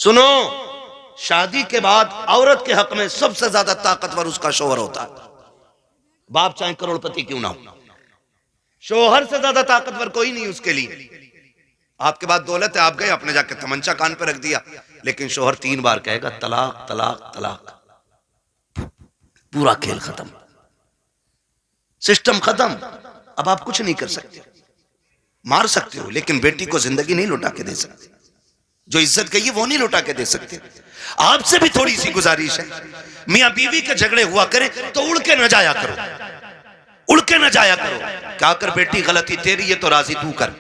सुनो, शादी के बाद औरत के हक में सबसे ज्यादा ताकतवर उसका शोहर होता है, बाप चाहे करोड़पति क्यों ना हो। शोहर से ज्यादा ताकतवर कोई नहीं उसके लिए। आपके पास दौलत है, आप गए, आपने जाके तमंचा कान पे रख दिया, लेकिन शोहर 3 बार कहेगा तलाक तलाक तलाक, पूरा खेल खत्म, सिस्टम खत्म। अब आप कुछ नहीं कर सकते, मार सकते हो लेकिन बेटी को जिंदगी नहीं लौटा के दे सकते। जो इज्जत गई है वो नहीं लौटा के दे सकते। आपसे भी थोड़ी सी गुजारिश है, मियां बीवी के झगड़े हुआ करे तो उड़ के न जाया करो, उड़ के न जाया करो। क्या कर बेटी, गलती तेरी है तो राजी तू कर,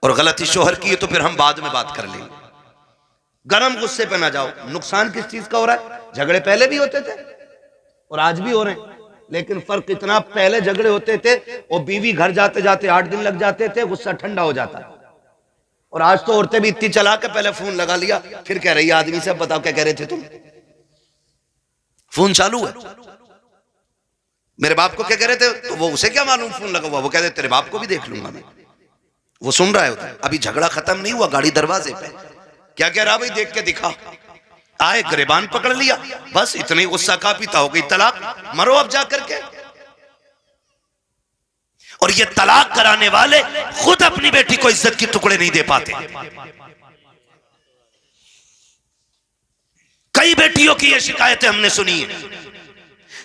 और गलती शोहर की है तो फिर हम बाद में बात कर लेंगे। गरम गुस्से पे ना जाओ। नुकसान किस चीज का हो रहा है? झगड़े पहले भी होते थे और आज भी हो रहे हैं, लेकिन फर्क इतना, पहले झगड़े होते थे और बीवी घर जाते जाते 8 दिन लग जाते थे, गुस्सा ठंडा हो जाता। और आज तो औरतें भी इतनी चला के पहले फोन लगा लिया, फिर कह रही है आदमी से, बताओ क्या कह रहे थे तुम, फोन चालू है, मेरे बाप को क्या कह रहे थे, तो वो उसे क्या मालूम फोन लगा हुआ, वो कहते तेरे बाप को भी देख लूंगा मैं, वो सुन रहा है। अभी झगड़ा खत्म नहीं हुआ, गाड़ी दरवाजे पे, क्या कह रहा भाई, देख के दिखा, आए गिरबान पकड़ लिया, बस इतनी गुस्सा का पीता हो गई, तलाक, मरो अब जा करके। और ये तलाक कराने वाले खुद अपनी बेटी को इज्जत के टुकड़े नहीं दे पाते। कई बेटियों की ये शिकायतें हमने सुनी है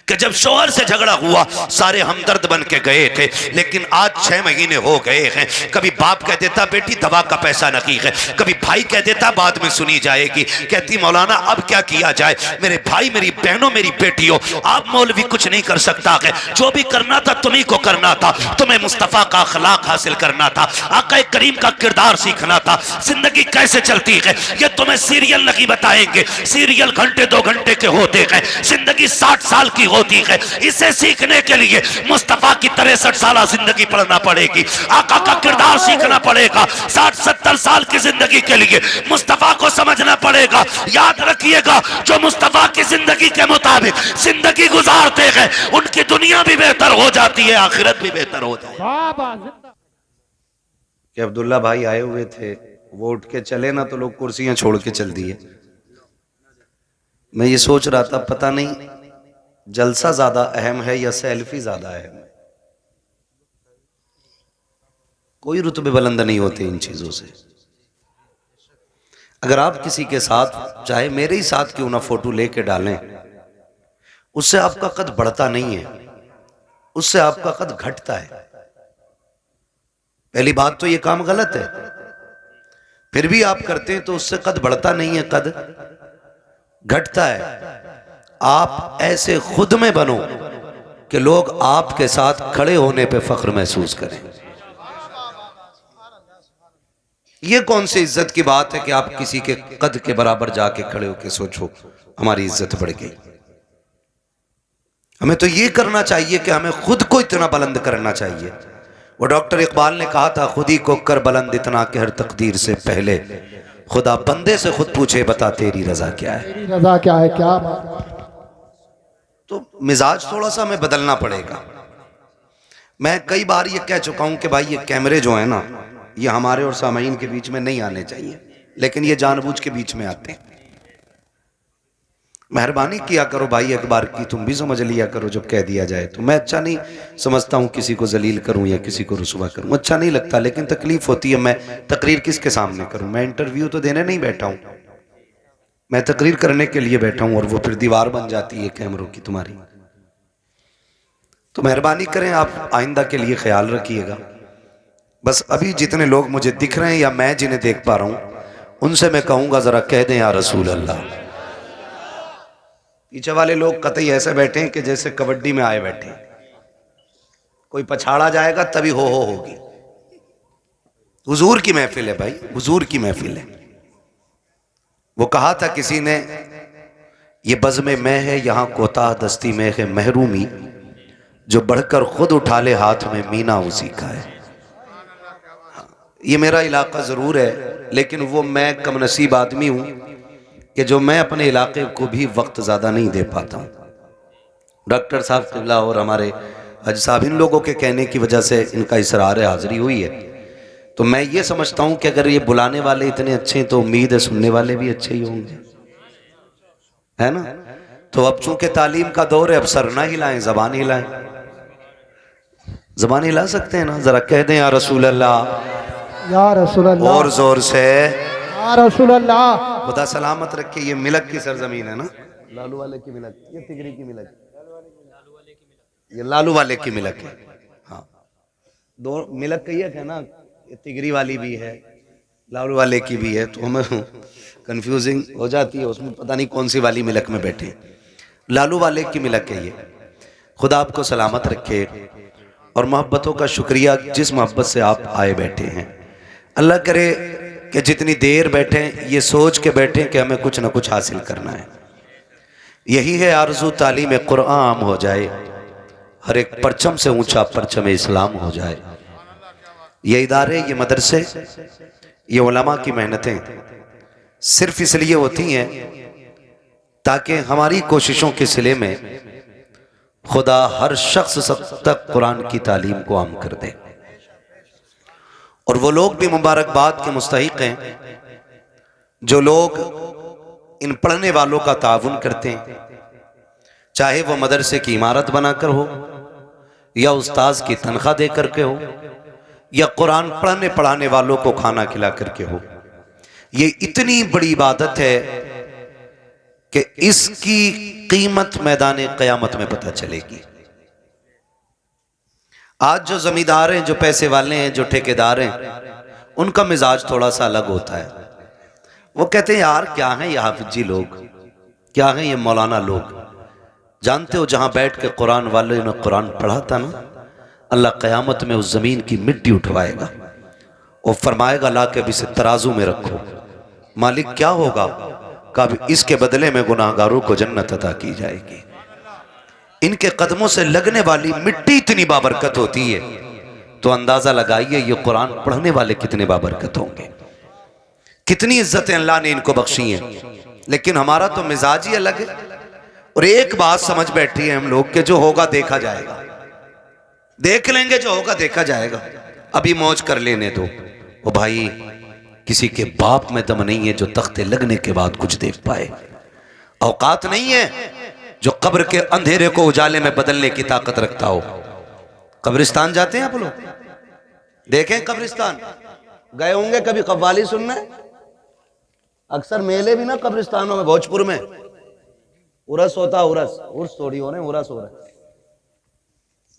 कि जब शौहर से झगड़ा हुआ सारे हमदर्द बन के गए थे, लेकिन आज 6 महीने हो गए हैं, कभी बाप कह देता बेटी दवा का पैसा नहीं है, कभी भाई कह देता बाद में सुनी जाएगी, कहती मौलाना अब क्या किया जाए, मेरे भाई मेरी बहनों मेरी बेटियों, आप मौलवी कुछ नहीं कर सकता है, जो भी करना था तुम्ही को करना था, तुम्हें मुस्तफा का अखलाक हासिल करना था, आका करीम का किरदार सीखना था। जिंदगी कैसे चलती है ये तुम्हें सीरियल नहीं बताएंगे, सीरियल घंटे 2 घंटे के होते हैं, जिंदगी 60 साल की होती है। इसे सीखने के लिए मुस्तफा की 63 साल जिंदगी पढ़ना पड़ेगी, आका का किरदार सीखना पड़ेगा, 60-70 साल की जिंदगी के लिए मुस्तफा को समझना पड़ेगा। याद रखिएगा, जो मुस्तफा की जिंदगी के मुताबिक जिंदगी गुजारते हैं उनकी दुनिया भी बेहतर हो जाती है, आखिरत भी बेहतर हो जाती है। कि अब्दुल्ला भाई आए हुए थे, वो उठ के चले ना तो लोग कुर्सियां छोड़ के चल दिए। मैं ये सोच रहा था पता नहीं जलसा ज्यादा अहम है या सेल्फी ज्यादा अहम है। कोई रुतबे बुलंद नहीं होते इन चीजों से। अगर आप किसी के साथ, चाहे मेरे ही साथ क्यों ना फोटो लेके डालें, उससे आपका कद बढ़ता नहीं है, उससे आपका कद घटता है। पहली बात तो ये काम गलत है, फिर भी आप करते हैं तो उससे कद बढ़ता नहीं है, कद घटता है। आप ऐसे खुद में बनो कि लोग आपके साथ खड़े होने पे फख्र महसूस करें। ये कौन सी इज्जत की बात है कि आप किसी के कद के बराबर जाके खड़े होके सोचो हमारी इज्जत बढ़ गई। हमें तो ये करना चाहिए कि हमें खुद को इतना बुलंद करना चाहिए। वो डॉक्टर इकबाल ने कहा था, खुद ही को कर बुलंद इतना कि हर तकदीर से पहले खुदा बंदे से खुद पूछे बता तेरी रजा क्या है। तेरी रजा क्या है, क्या तो मिजाज थोड़ा सा हमें बदलना पड़ेगा। मैं कई बार ये कह चुका हूं कि भाई ये कैमरे जो है ना, ये हमारे और सामाईन के बीच में नहीं आने चाहिए, लेकिन ये जानबूझ के बीच में आते हैं। मेहरबानी किया करो भाई, एक बार की तुम भी समझ लिया करो जब कह दिया जाए तो। मैं अच्छा नहीं समझता हूं किसी को जलील करूं या किसी को रुसवा करूं, अच्छा नहीं लगता, लेकिन तकलीफ होती है। मैं तकरीर किसके सामने करूं? मैं इंटरव्यू तो देने नहीं बैठा हूं, मैं तकरीर करने के लिए बैठा हूं, और वो फिर दीवार बन जाती है कैमरों की तुम्हारी। तो मेहरबानी करें, आप आइंदा के लिए ख्याल रखिएगा। बस अभी जितने लोग मुझे दिख रहे हैं या मैं जिन्हें देख पा रहा हूं, उनसे मैं कहूंगा जरा कह दें या रसूल अल्लाह। पीछे वाले लोग कतई ऐसे बैठे हैं कि जैसे कबड्डी में आए बैठे, कोई पछाड़ा जाएगा तभी हो होगी। हुजूर की महफिल है भाई, हुजूर की महफिल है। वो कहा था किसी ने, ये बज़्म में है यहाँ कोताह दस्ती में है महरूमी, जो बढ़कर खुद उठा ले हाथ में मीना उसी का है। ये मेरा इलाका ज़रूर है, लेकिन वो मैं कम नसीब आदमी हूँ कि जो मैं अपने इलाके को भी वक्त ज़्यादा नहीं दे पाता हूँ। डॉक्टर साहब क़िबला और हमारे हज साहब, इन लोगों के कहने की वजह से इनका इसरार हाज़िरी हुई है तो मैं ये समझता हूं कि अगर ये बुलाने वाले इतने अच्छे हैं तो उम्मीद है सुनने वाले भी अच्छे ही होंगे, है ना। तो अब चूंकि तालीम का दौर है, अब सर ना हिलाएं, जबान हिलाएं। जबान हिला सकते हैं ना, जरा कह दें या रसूल अल्लाह, या रसूल अल्लाह, और जोर से या रसूल अल्लाह। खुदा सलामत रखे। ये मिलक की सरजमीन है ना, लालू वाले की मिलक, ये तिगरी की मिलक, ये लालू वाले की मिलक है। हाँ, दो मिलक कही है ना, ये तिगरी वाली भी है, लालू वाले की भी है, तो हमें कंफ्यूजिंग हो जाती है, उसमें पता नहीं कौन सी वाली मिलक में बैठे। लालू वाले की मिलक है ये। खुदा आपको सलामत रखे और मोहब्बतों का शुक्रिया जिस मोहब्बत से आप आए बैठे हैं। अल्लाह करे कि जितनी देर बैठे ये सोच के बैठे कि हमें कुछ ना कुछ हासिल करना है। यही है आरज़ू, तालीम कुरान आम हो जाए, हर एक परचम से ऊंचा परचम इस्लाम हो जाए। ये इदारे, ये मदरसे, ये उलमा की मेहनतें सिर्फ इसलिए होती हैं ताकि हमारी कोशिशों के सिले में खुदा हर शख्स तक कुरान की तालीम को आम कर दे। और वो लोग भी मुबारकबाद के मुस्तहिक हैं जो लोग इन पढ़ने वालों का ताउन करते हैं, चाहे वो मदरसे की इमारत बनाकर हो, या उस्ताज की तनख्वाह दे करके हो, या कुरान पढ़ने पढ़ाने वालों को खाना खिला करके हो। ये इतनी बड़ी इबादत है कि इसकी कीमत मैदान क़यामत में पता चलेगी। आज जो जमींदार हैं, जो पैसे वाले हैं, जो ठेकेदार हैं, उनका मिजाज थोड़ा सा अलग होता है। वो कहते हैं यार क्या है ये हाफिजी लोग, क्या है ये मौलाना लोग। जानते हो जहां बैठ के कुरान वाले ने कुरान पढ़ा था ना, अल्लाह क़यामत में उस जमीन की मिट्टी उठवाएगा और फरमाएगा ला के अब इसे तराजू में रखो। मालिक क्या होगा? कब इसके बदले में गुनाहगारों को जन्नत अता की जाएगी। इनके कदमों से लगने वाली मिट्टी इतनी बाबरकत होती है, तो अंदाजा लगाइए ये कुरान पढ़ने वाले कितने बाबरकत होंगे, कितनी इज्जतें अल्लाह ने इनको बख्शी हैं। लेकिन हमारा तो मिजाज ही अलग है। और एक बात समझ बैठी है हम लोग के जो होगा देखा जाएगा, देख लेंगे, जो होगा देखा जाएगा, अभी मौज कर लेने दो। ओ भाई, किसी के बाप में दम नहीं है जो तख्ते लगने के बाद कुछ देख पाए। औकात नहीं है जो कब्र के अंधेरे को उजाले में बदलने की ताकत रखता हो। कब्रिस्तान जाते हैं आप लोग, देखें कब्रिस्तान, गए होंगे कभी कव्वाली सुनने। अक्सर मेले भी ना कब्रिस्तानों में, भोजपुर में उरस होता, उर्स थोड़ी हो रहे, उरस हो रहे।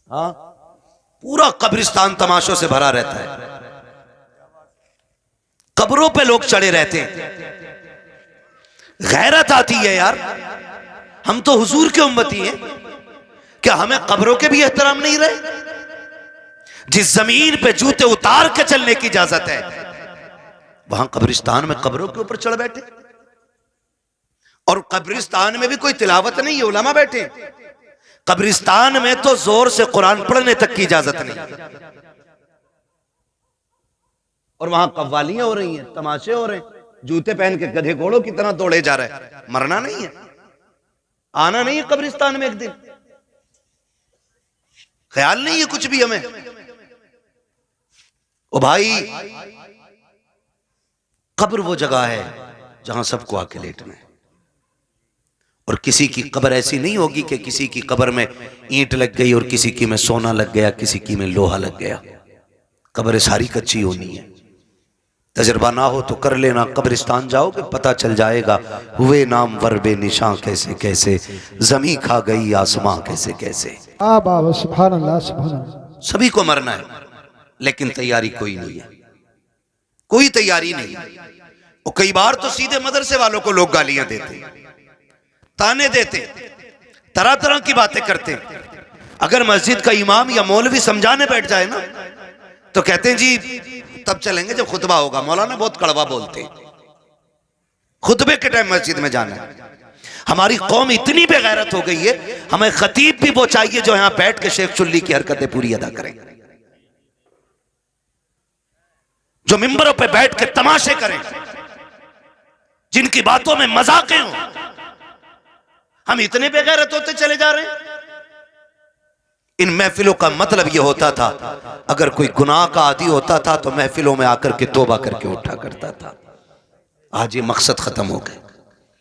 हाँ, पूरा कब्रिस्तान तमाशों से भरा रहता है, कब्रों पे लोग चढ़े रहते हैं। गैरत आती है यार, हम तो हुजूर के उम्मती हैं, क्या हमें कब्रों के भी एहतराम नहीं रहे? जिस जमीन पे जूते उतार के चलने की इजाजत है, वहां कब्रिस्तान में कब्रों के ऊपर चढ़ बैठे। और कब्रिस्तान में भी कोई तिलावत नहीं है, उलमा बैठे। कब्रिस्तान में तो जोर से कुरान पढ़ने तक की इजाजत नहीं, और वहां कव्वालियां हो रही हैं, तमाशे हो रहे हैं, जूते पहन के गधे घोड़ों की तरह दौड़े जा रहे हैं। मरना नहीं है, आना नहीं है कब्रिस्तान में एक दिन, ख्याल नहीं है कुछ भी हमें। ओ भाई, कब्र वो जगह है जहां सबको आके लेटना है। और किसी की कब्र ऐसी नहीं होगी कि किसी की कब्र में ईंट लग गई और किसी की में सोना लग गया, किसी की में लोहा लग गया। कब्र सारी कच्ची होनी है। तजर्बा ना हो तो कर लेना, कब्रिस्तान जाओगे पता चल जाएगा। हुए नाम वरबे निशां कैसे कैसे, जमी खा गई आसमां कैसे कैसे। सुभान अल्लाह, सुभान अल्लाह। सभी को मरना है, लेकिन तैयारी कोई नहीं है, कोई तैयारी नहीं। और कई बार तो सीधे मदरसे वालों को लोग गालियां देते, ताने देते, तरह तरह की बातें करते। अगर मस्जिद का इमाम या मौलवी समझाने बैठ जाए ना, तो कहते हैं जी तब चलेंगे जब खुतबा होगा। मौलाना बहुत कड़वा बोलते हैं, खुतबे के टाइम मस्जिद में जाना है। हमारी कौम इतनी बेगैरत हो गई है, हमें खतीब भी वो चाहिए जो यहां बैठ के शेख चुल्ली की हरकतें पूरी अदा करें, जो मिंबरों पे बैठ के तमाशे करें, जिनकी बातों में मजाकें हों। हम इतने बेगैरत होते चले जा रहे हैं। इन महफिलों का मतलब यह होता था, अगर कोई गुनाह का आदी होता था तो महफिलों में आकर के तौबा करके उठा करता था। आज ये मकसद खत्म हो गए।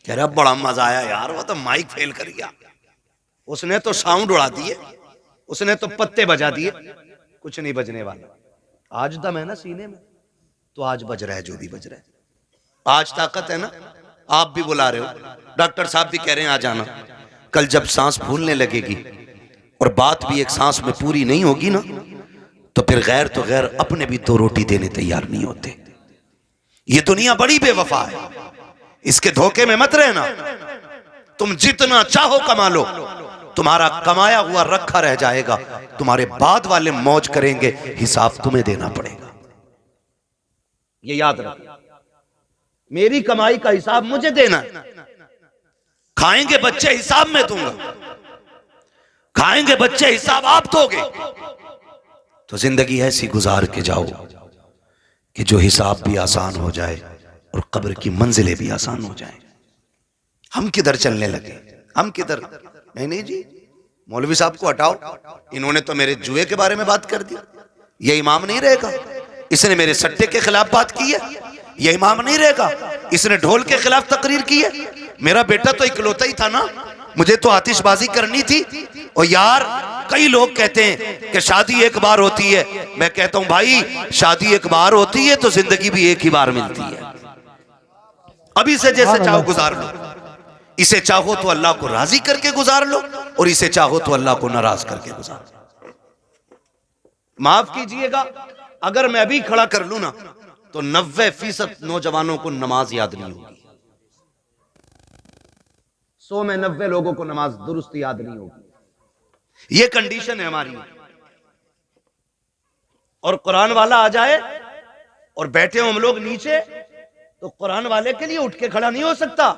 कह रहा बड़ा मजा आया यार, वो तो माइक फेल कर गया, उसने तो साउंड उड़ा दिए, उसने तो पत्ते बजा दिए, कुछ नहीं बजने वाला। आज दम है ना सीने में, तो आज बज रहा है जो भी बज रहा है। आज ताकत है ना, आप भी बुला रहे हो, डॉक्टर साहब भी कह रहे हैं आ जाना। कल जब सांस फूलने लगेगी और बात भी एक सांस में पूरी नहीं होगी ना, तो फिर गैर तो गैर अपने भी 2 रोटी देने तैयार नहीं होते। ये दुनिया बड़ी बेवफा है, इसके धोखे में मत रहना। तुम जितना चाहो कमा लो, तुम्हारा कमाया हुआ रखा रह जाएगा, तुम्हारे बाद वाले मौज करेंगे, हिसाब तुम्हें देना पड़ेगा। ये याद रखो, मेरी कमाई का हिसाब मुझे देना है। खाएंगे बच्चे हिसाब में दूंगा, खाएंगे बच्चे हिसाब आप दोगे। तो जिंदगी ऐसी गुजार के जाओ कि जो हिसाब भी आसान हो जाए और कब्र की मंजिलें भी आसान हो जाए। हम किधर चलने लगे, हम किधर? नहीं जी, मौलवी साहब को हटाओ, इन्होंने तो मेरे जुए के बारे में बात कर दी, ये इमाम नहीं रहेगा। इसने मेरे सट्टे के खिलाफ बात की है, ये इमाम नहीं रहेगा। इसने ढोल के खिलाफ तकरीर की है। मेरा बेटा तो इकलौता ही था ना, मुझे तो आतिशबाजी करनी थी। और यार कई लोग कहते हैं कि शादी एक बार होती है, मैं कहता हूं भाई शादी एक बार होती है तो जिंदगी भी एक ही बार मिलती है। अभी से जैसे चाहो गुजार लो, इसे चाहो तो अल्लाह को राजी करके गुजार लो, और इसे चाहो तो अल्लाह को नाराज करके गुजार लो। माफ कीजिएगा, अगर मैं भी खड़ा कर लूं ना तो 90% नौजवानों को नमाज याद नहीं होगी। 100 में 90 लोगों को नमाज दुरुस्त याद नहीं होगी। ये कंडीशन है हमारी। और कुरान वाला आ जाए और बैठे हो हम लोग नीचे, तो कुरान वाले के लिए उठ के खड़ा नहीं हो सकता,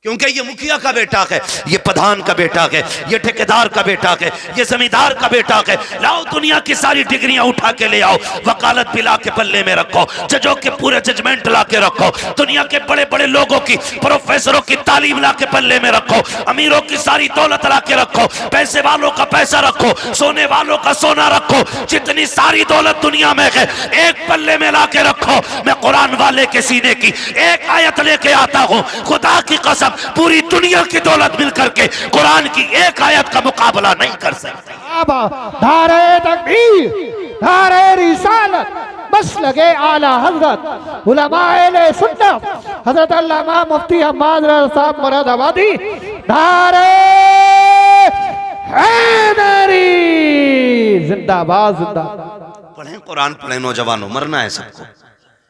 क्योंकि ये मुखिया का बेटा है, ये प्रधान का बेटा है, ये ठेकेदार का बेटा है, ये जमींदार का बेटा है। लाओ दुनिया की सारी डिग्रियां उठा के ले आओ, वकालत भी ला के पल्ले में रखो, जजों के पूरे जजमेंट ला के रखो, दुनिया के बड़े बड़े लोगों की, प्रोफेसरों की तालीम ला के पल्ले में रखो, अमीरों की सारी दौलत ला के रखो, पैसे वालों का पैसा रखो, सोने वालों का सोना रखो, जितनी सारी दौलत दुनिया में है एक पल्ले में ला के रखो। मैं कुरान वाले के सीने की एक आयत लेके आता हूं, खुदा की कसम पूरी दुनिया की दौलत मिलकर के कुरान की एक आयत का मुकाबला नहीं कर सकती। धारे तकबीर, धारे रिसालत, बस लगे आला हजरत उलमाए सुन्नत हजरत अल्लामा मुफ्ती हम्माद साहब मुरादाबादी, धारे हैदरी जिंदाबाद जिंदाबाद। पढ़ें कुरान, पढ़ें नौजवानों, मरना है सबको,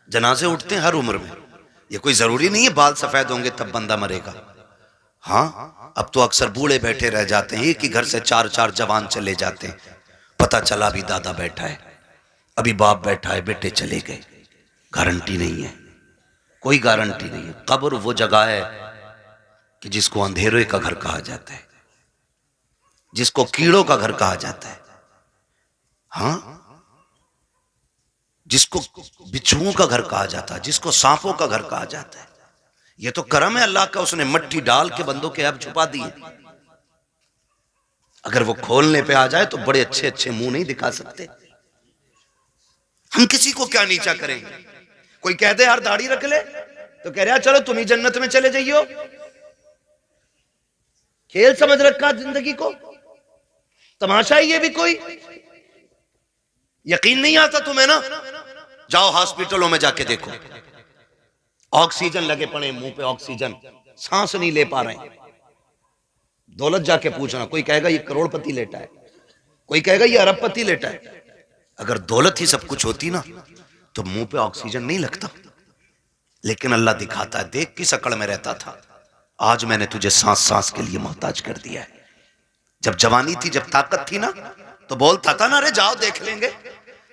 जनाजे उठते हैं हर उम्र में। ये कोई जरूरी नहीं है बाल सफेद होंगे तब बंदा मरेगा। हाँ, अब तो अक्सर बूढ़े बैठे रह जाते हैं, एक ही घर से 4-4 जवान चले जाते हैं, पता चला अभी दादा बैठा है, अभी बाप बैठा है, बेटे चले गए। गारंटी नहीं है, कोई गारंटी नहीं है। कब्र वो जगह है कि जिसको अंधेरे का घर कहा जाता है, जिसको कीड़ों का घर कहा जाता है, हाँ, जिसको बिच्छुओं का घर कहा जाता है, जिसको सांपों का घर कहा जाता है। ये तो करम है अल्लाह का, उसने मट्टी डाल के बंदों के ऐब छुपा दिए। अगर वो खोलने पे आ जाए तो बड़े अच्छे अच्छे मुंह नहीं दिखा सकते। हम किसी को क्या नीचा करेंगे? कोई कह दे यार दाढ़ी रख ले, तो कह रहा चलो तुम ही जन्नत में चले जाइयो। खेल समझ रखा जिंदगी को, तमाशा ही ये भी कोई। यकीन नहीं आता तुम्हें ना, जाओ हॉस्पिटलों में जाके देखो, ऑक्सीजन लगे पड़े मुंह पे, ऑक्सीजन, सांस नहीं ले पा रहे। दौलत जाके पूछना, कोई कहेगा ये करोड़पति लेटा है, कोई कहेगा ये अरबपति लेटा है। अगर दौलत ही सब कुछ होती ना तो मुंह पे ऑक्सीजन नहीं लगता। लेकिन अल्लाह दिखाता है, देख किस अकड़ में रहता था, आज मैंने तुझे सांस सांस के लिए मोहताज कर दिया है। जब जवानी थी, जब ताकत थी ना, तो बोलता था ना, अरे जाओ देख लेंगे,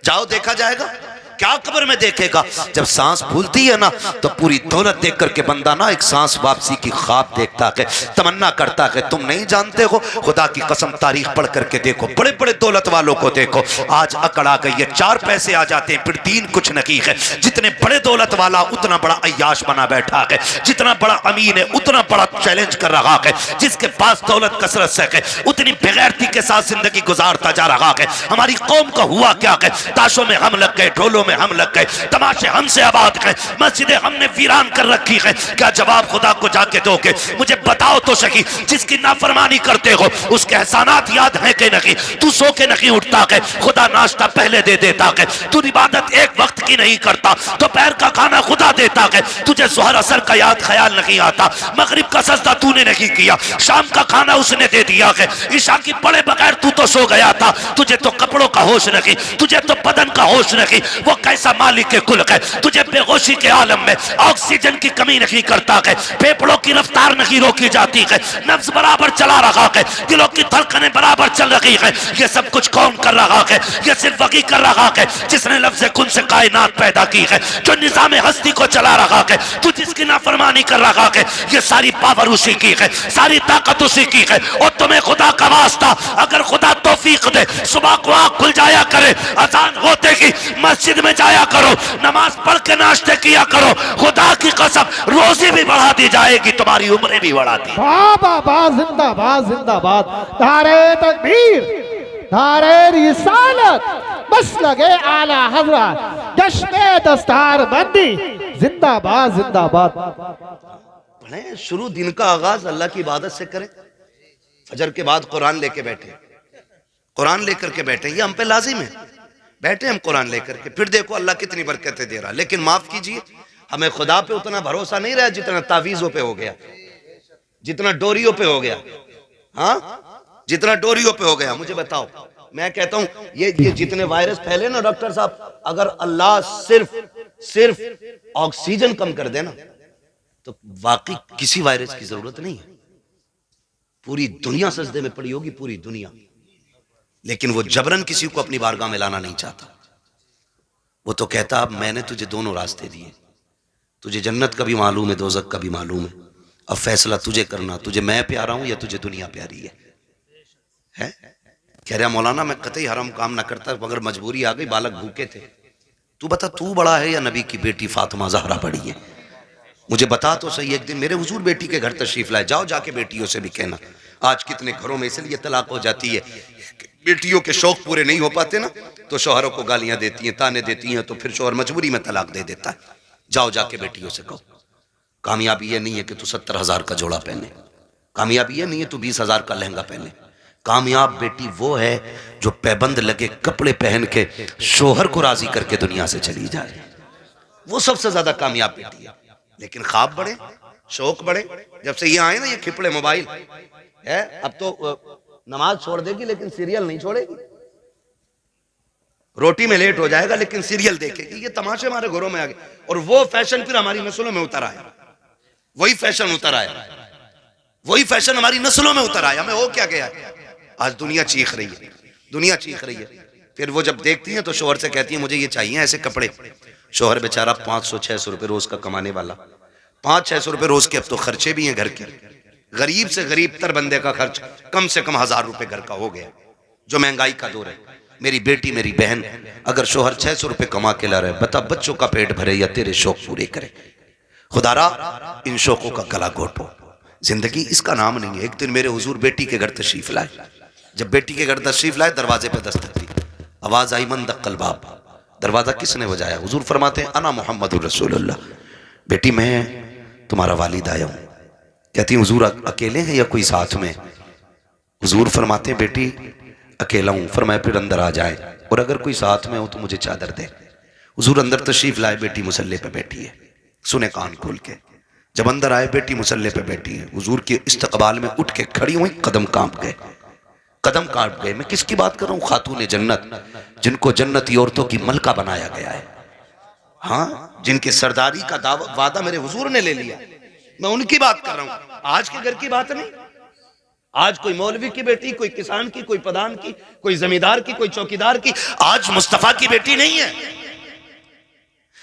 जाओ देखा जाएगा। क्या कब्र में देखेगा? जब सांस फूलती है ना तो पूरी दौलत देख करके बंदा ना एक सांस वापसी की ख्वाब देखता है, तमन्ना करता है। तुम नहीं जानते हो, खुदा की कसम तारीख पढ़ करके देखो, बड़े बड़े दौलत वालों को देखो, आज अकड़ आ गई है, 4 पैसे आ जाते हैं फिर दीन कुछ नहीं है। जितने बड़े दौलत वाला उतना बड़ा अय्याश बना बैठा है, जितना बड़ा अमीन है उतना बड़ा चैलेंज कर रहा है, जिसके पास दौलत कसरत से है उतनी बेगैरती के साथ जिंदगी गुजारता जा रहा है। हमारी कौम का हुआ क्या है? ताशों में हम लग गए, ढोलों में हम लग गए, तमाशे हमसे आबाद गए, मस्जिदें हमने वीरान कर रखी है। क्या जवाब खुदा को जाके दोगे? मुझे बताओ तो सही, जिसकी नाफरमानी करते हो उसके एहसानात याद है कि नहीं? तू सो के नहीं उठता है, खुदा नाश्ता पहले दे देता है। तू इबादत एक वक्त की नहीं करता, दोपहर का खाना खुदा देता है। तुझे जोहर असर का याद ख्याल नहीं आता, मगरिब का सजदा तूने नहीं किया, शाम का खाना उसने दे दिया है, ईशा की पढ़े बगैर तू तो सो गया था। तुझे तो कपड़ों का होश नहीं, तुझे तो बदन का होश नहीं। वो कैसा मालिक के कुल है, तुझे बेहोशी के आलम में ऑक्सीजन की कमी नहीं करता है, फेफड़ों की रफ्तार नहीं रोकी जाती है, नफ्स बराबर चला रहा है, दिलों की धड़कनें बराबर चल रही है। ये सब कुछ कौन कर रहा है? ये सिर्फ वही कर रहा है जिसने लफ्ज़ कुन से कायनात पैदा की है, जो निज़ाम हस्ती को चला रहा है। तू जिसकी नाफरमानी कर रहा है, ये सारी पावर उसी की है, सारी ताकत उसी की है। और तुम्हें खुदा का वास्ता, अगर खुदा तौफीक दे सुबह को आँख खुल जाया करे, अजान होते ही मस्जिद में जाया करो, नमाज पढ़ के नाश्ते किया करो, खुदा की कसम रोजी भी बढ़ा दी जाएगी, तुम्हारी उम्रें भी बढ़ा दी। बाबा जिंदाबाद जिंदाबाद, नारे तकबीर, नारे रिसालत, बस लगे आला हजरत, जश्न दस्तार बंदी, जिंदाबाद जिंदाबाद। पढ़े, शुरू दिन का आगाज अल्लाह की इबादत से करें। फजर के बाद कुरान लेके बैठे, कुरान लेकर के बैठे, ये हम पे लाजिम है। बैठे हम कुरान लेकर के, फिर देखो अल्लाह कितनी बरकतें दे रहा। लेकिन माफ कीजिए, हमें खुदा पे उतना भरोसा नहीं रहा जितना तावीज़ों पे हो गया, जितना डोरियों पे हो गया। हाँ, जितना डोरियों पे हो गया। मुझे बताओ, मैं कहता हूं ये जितने वायरस फैले ना डॉक्टर साहब, अगर अल्लाह सिर्फ ऑक्सीजन कम कर देना तो वाकई किसी वायरस की जरूरत नहीं है। पूरी दुनिया सजदे में पड़ी होगी, पूरी दुनिया। लेकिन वो जबरन किसी को अपनी बारगाह में लाना नहीं चाहता। वो तो कहता अब मैंने तुझे दोनों रास्ते दिए, तुझे जन्नत का भी मालूम है, दोज़ख का भी मालूम है, अब फैसला तुझे करना, तुझे मैं प्यारा हूं या तुझे दुनिया प्यारी है? कह रहा मौलाना मैं कतई हराम काम ना करता, मगर मजबूरी आ गई, बालक भूखे थे। तू बता, तू बड़ा है या नबी की बेटी फातिमा ज़हरा बड़ी है? मुझे बता तो सही। एक दिन मेरे हुजूर बेटी के घर तशरीफ लाए, जाओ जाके बेटियों से भी कहना। आज कितने घरों में इसलिए तलाक हो जाती है, बेटियों के शौक पूरे नहीं हो पाते ना तो शौहरों को गालियां देती हैं, ताने देती हैं, तो फिर शौहर मजबूरी में तलाक दे देता है। जाओ जाके बेटियों से कहो, कामयाबी ये नहीं है कि तू 70,000 का जोड़ा पहने, कामयाबी ये नहीं है तू 20,000 का लहंगा पहने। कामयाब बेटी वो है जो पैबंद लगे कपड़े पहन के शोहर को राजी करके दुनिया से चली जाए, वो सबसे ज्यादा कामयाब बेटी है। लेकिन ख्वाब बड़े, शौक बड़े। जब से ये आए ना ये खिपड़े मोबाइल है, अब तो नमाज छोड़ देगी लेकिन सीरियल नहीं छोड़ेगी, रोटी में लेट हो जाएगा लेकिन सीरियल देखेगी। ये तमाशे हमारे घरों में आ गए, और वो फैशन फिर हमारी नस्लों में उतर आया, वही फैशन उतर आया, वही फैशन हमारी नस्लों में उतर आया। हमें हो क्या गया? आज दुनिया चीख रही है, दुनिया चीख रही है। फिर वो जब देखती है तो शोहर से कहती है मुझे ये चाहिए ऐसे कपड़े। शोहर बेचारा 500-600 रुपए रोज का कमाने वाला, 500-600 रुपए रोज के अब तो खर्चे भी हैं घर के। गरीब से गरीब तर बंदे का खर्च कम से कम 1000 रुपए घर का हो गया, जो महंगाई का दौर है। मेरी बेटी मेरी बहन, अगर शोहर 600 रुपए कमा के ला रहे, बता बच्चों का पेट भरे या तेरे शौक पूरे करे। खुदारा इन शौकों का गला घोटो, जिंदगी इसका नाम नहीं है। एक दिन मेरे हुजूर बेटी के घर तशरीफ लाए, जब बेटी के घर तशरीफ लाए दरवाजे पे दस्तक दी, आवाज आई मन दक्कल बाब। दरवाजा किसने बजाया? हुजूर फरमाते हैं अना मोहम्मदुर रसूलुल्लाह। बेटी मैं तुम्हारा वालिद आया हूँ। कहती है हुजूर अकेले हैं या कोई साथ में? हुजूर फरमाते हैं बेटी अकेला हूँ। फरमाया फिर अंदर आ जाए, और अगर कोई साथ में हो तो मुझे चादर दे। हुजूर अंदर तशरीफ लाए, बेटी मुसल्ले पे बैठी है, सुने कान खोल के। जब अंदर आए बेटी मुसल्ले पे बैठी है, हुजूर के इस्तकबाल में उठ के खड़ी हुई, कदम कांप गए, कदम काट गए। मैं किसकी बात कर रहा हूँ? खातून जन्नत, जिनको जन्नती औरतों की मलका बनाया गया है। हाँ, जिनकी सरदारी का वादा मेरे हुजूर ने ले लिया, मैं उनकी बात कर रहा हूँ। आज के घर की बात नहीं। आज कोई मौलवी की बेटी, कोई किसान की, कोई प्रधान की, कोई जमींदार की, कोई चौकीदार की, आज मुस्तफा की बेटी नहीं है।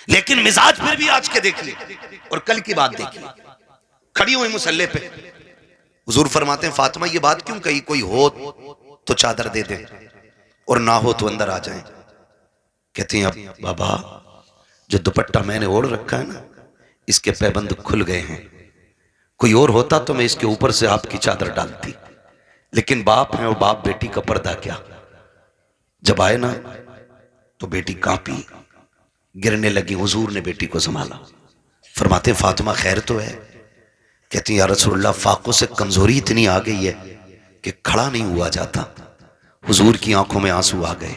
लेकिन मिजाज फिर भी आज के देखिए और कल की बात देखिए। खड़ी हुई मुसल्ले पे, हुजूर फरमाते हैं फातिमा ये बात क्यों कही, कोई हो तो चादर दे दे और ना हो तो अंदर आ जाए। कहती हैं अब बाबा जो दुपट्टा मैंने ओढ़ रखा है ना इसके पैबंद खुल गए हैं, कोई और होता तो मैं इसके ऊपर से आपकी चादर डालती, लेकिन बाप है और बाप बेटी का पर्दा क्या। जब आए ना तो बेटी कांपी, गिरने लगी। हुजूर ने बेटी को संभाला। फरमाते फातिमा खैर तो है। कहती या रसूलल्लाह फाकों से कमजोरी इतनी आ गई है कि खड़ा नहीं हुआ जाता। हुजूर की आंखों में आंसू आ गए।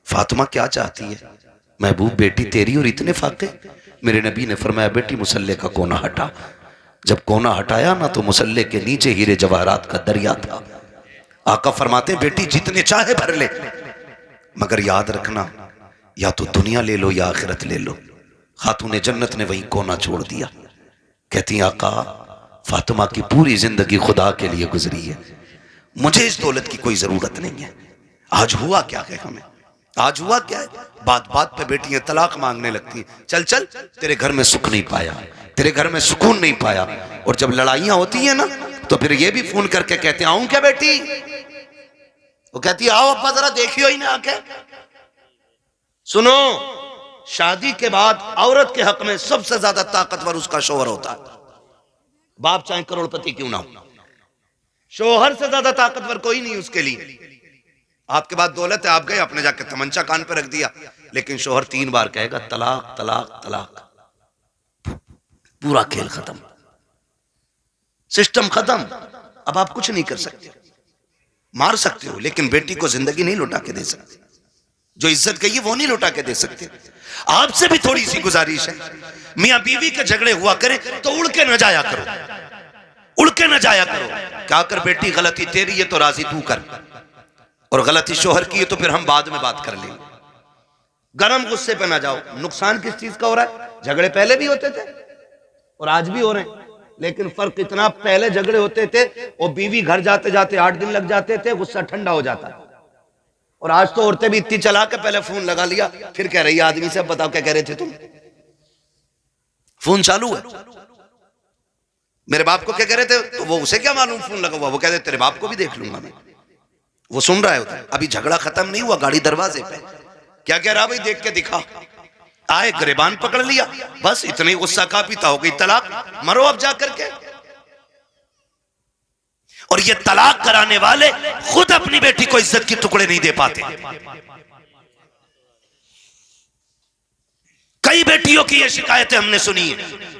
फातिमा क्या चाहती है? महबूब बेटी तेरी और इतने फाके। मेरे नबी ने फरमाया बेटी मुसल्ले का कोना हटा। जब कोना हटाया ना तो मुसल्ले के नीचे हीरे जवाहरात का दरिया था। आका फरमाते बेटी जितने चाहे भर ले, मगर याद रखना या तो दुनिया ले लो या आखिरत ले लो। खातून जन्नत ने वही कोना छोड़ दिया। कहती आका फातिमा की पूरी जिंदगी खुदा के लिए गुजरी है, मुझे इस दौलत की कोई जरूरत नहीं है। आज हुआ क्या है हमें, आज हुआ क्या है? बात बात पे बेटियां तलाक मांगने लगती हैं। चल चल तेरे घर में सुख नहीं पाया, तेरे घर में सुकून नहीं पाया। और जब लड़ाइयां होती है ना तो फिर ये भी फोन करके कहते आऊं क्या बेटी? वो कहती आओ अप्पा जरा देखियो ही ना आके। सुनो, शादी के बाद औरत के हक में सबसे ज्यादा ताकतवर उसका शोहर होता है। बाप चाहे करोड़पति क्यों ना हो, शोहर से ज्यादा ताकतवर कोई नहीं उसके लिए। आपके पास दौलत है, आप गए आपने जाके तमंचा कान पे रख दिया, लेकिन शोहर 3 बार कहेगा तलाक तलाक तलाक, पूरा खेल खत्म, सिस्टम खत्म। अब आप कुछ नहीं कर सकते। मार सकते हो लेकिन बेटी को जिंदगी नहीं लौटा के दे सकते। जो इज्जत गई वो नहीं लौटा के दे सकते। आपसे भी थोड़ी सी गुजारिश है, मियां बीवी के झगड़े हुआ करें तो उड़ के न जाया करो, उड़ के न जाया करो। क्या कर बेटी गलती तेरी है तो राजी तू कर, और गलती शोहर की है तो फिर हम बाद में बात कर लेंगे। गरम गुस्से पे ना जाओ। नुकसान किस चीज का हो रहा है? झगड़े पहले भी होते थे और आज भी हो रहे हैं, लेकिन फर्क इतना, पहले झगड़े होते थे और बीवी घर जाते जाते 8 दिन लग जाते थे, गुस्सा ठंडा हो जाता। और आज तो औरतें भी इतनी चला के पहले फोन लगा लिया, फिर कह रही है आदमी से बताओ क्या कह रहे थे तुम, फोन चालू है। मेरे बाप को क्या कह रहे थे तो वो उसे क्या मालूम फोन लगा हुआ, वो कहते तेरे बाप को भी देख लूंगा मैं। वो सुन रहा है उधर, अभी झगड़ा खत्म नहीं हुआ, गाड़ी दरवाजे पे। क्या कह रहा भाई देख के दिखा। आए गिरबान पकड़ लिया, बस इतनी गुस्सा का पीता हो गई तलाक, मरो अब जा करके। और ये तलाक कराने वाले खुद अपनी बेटी को इज्जत के टुकड़े नहीं दे पाते। कई बेटियों की ये शिकायतें हमने सुनी है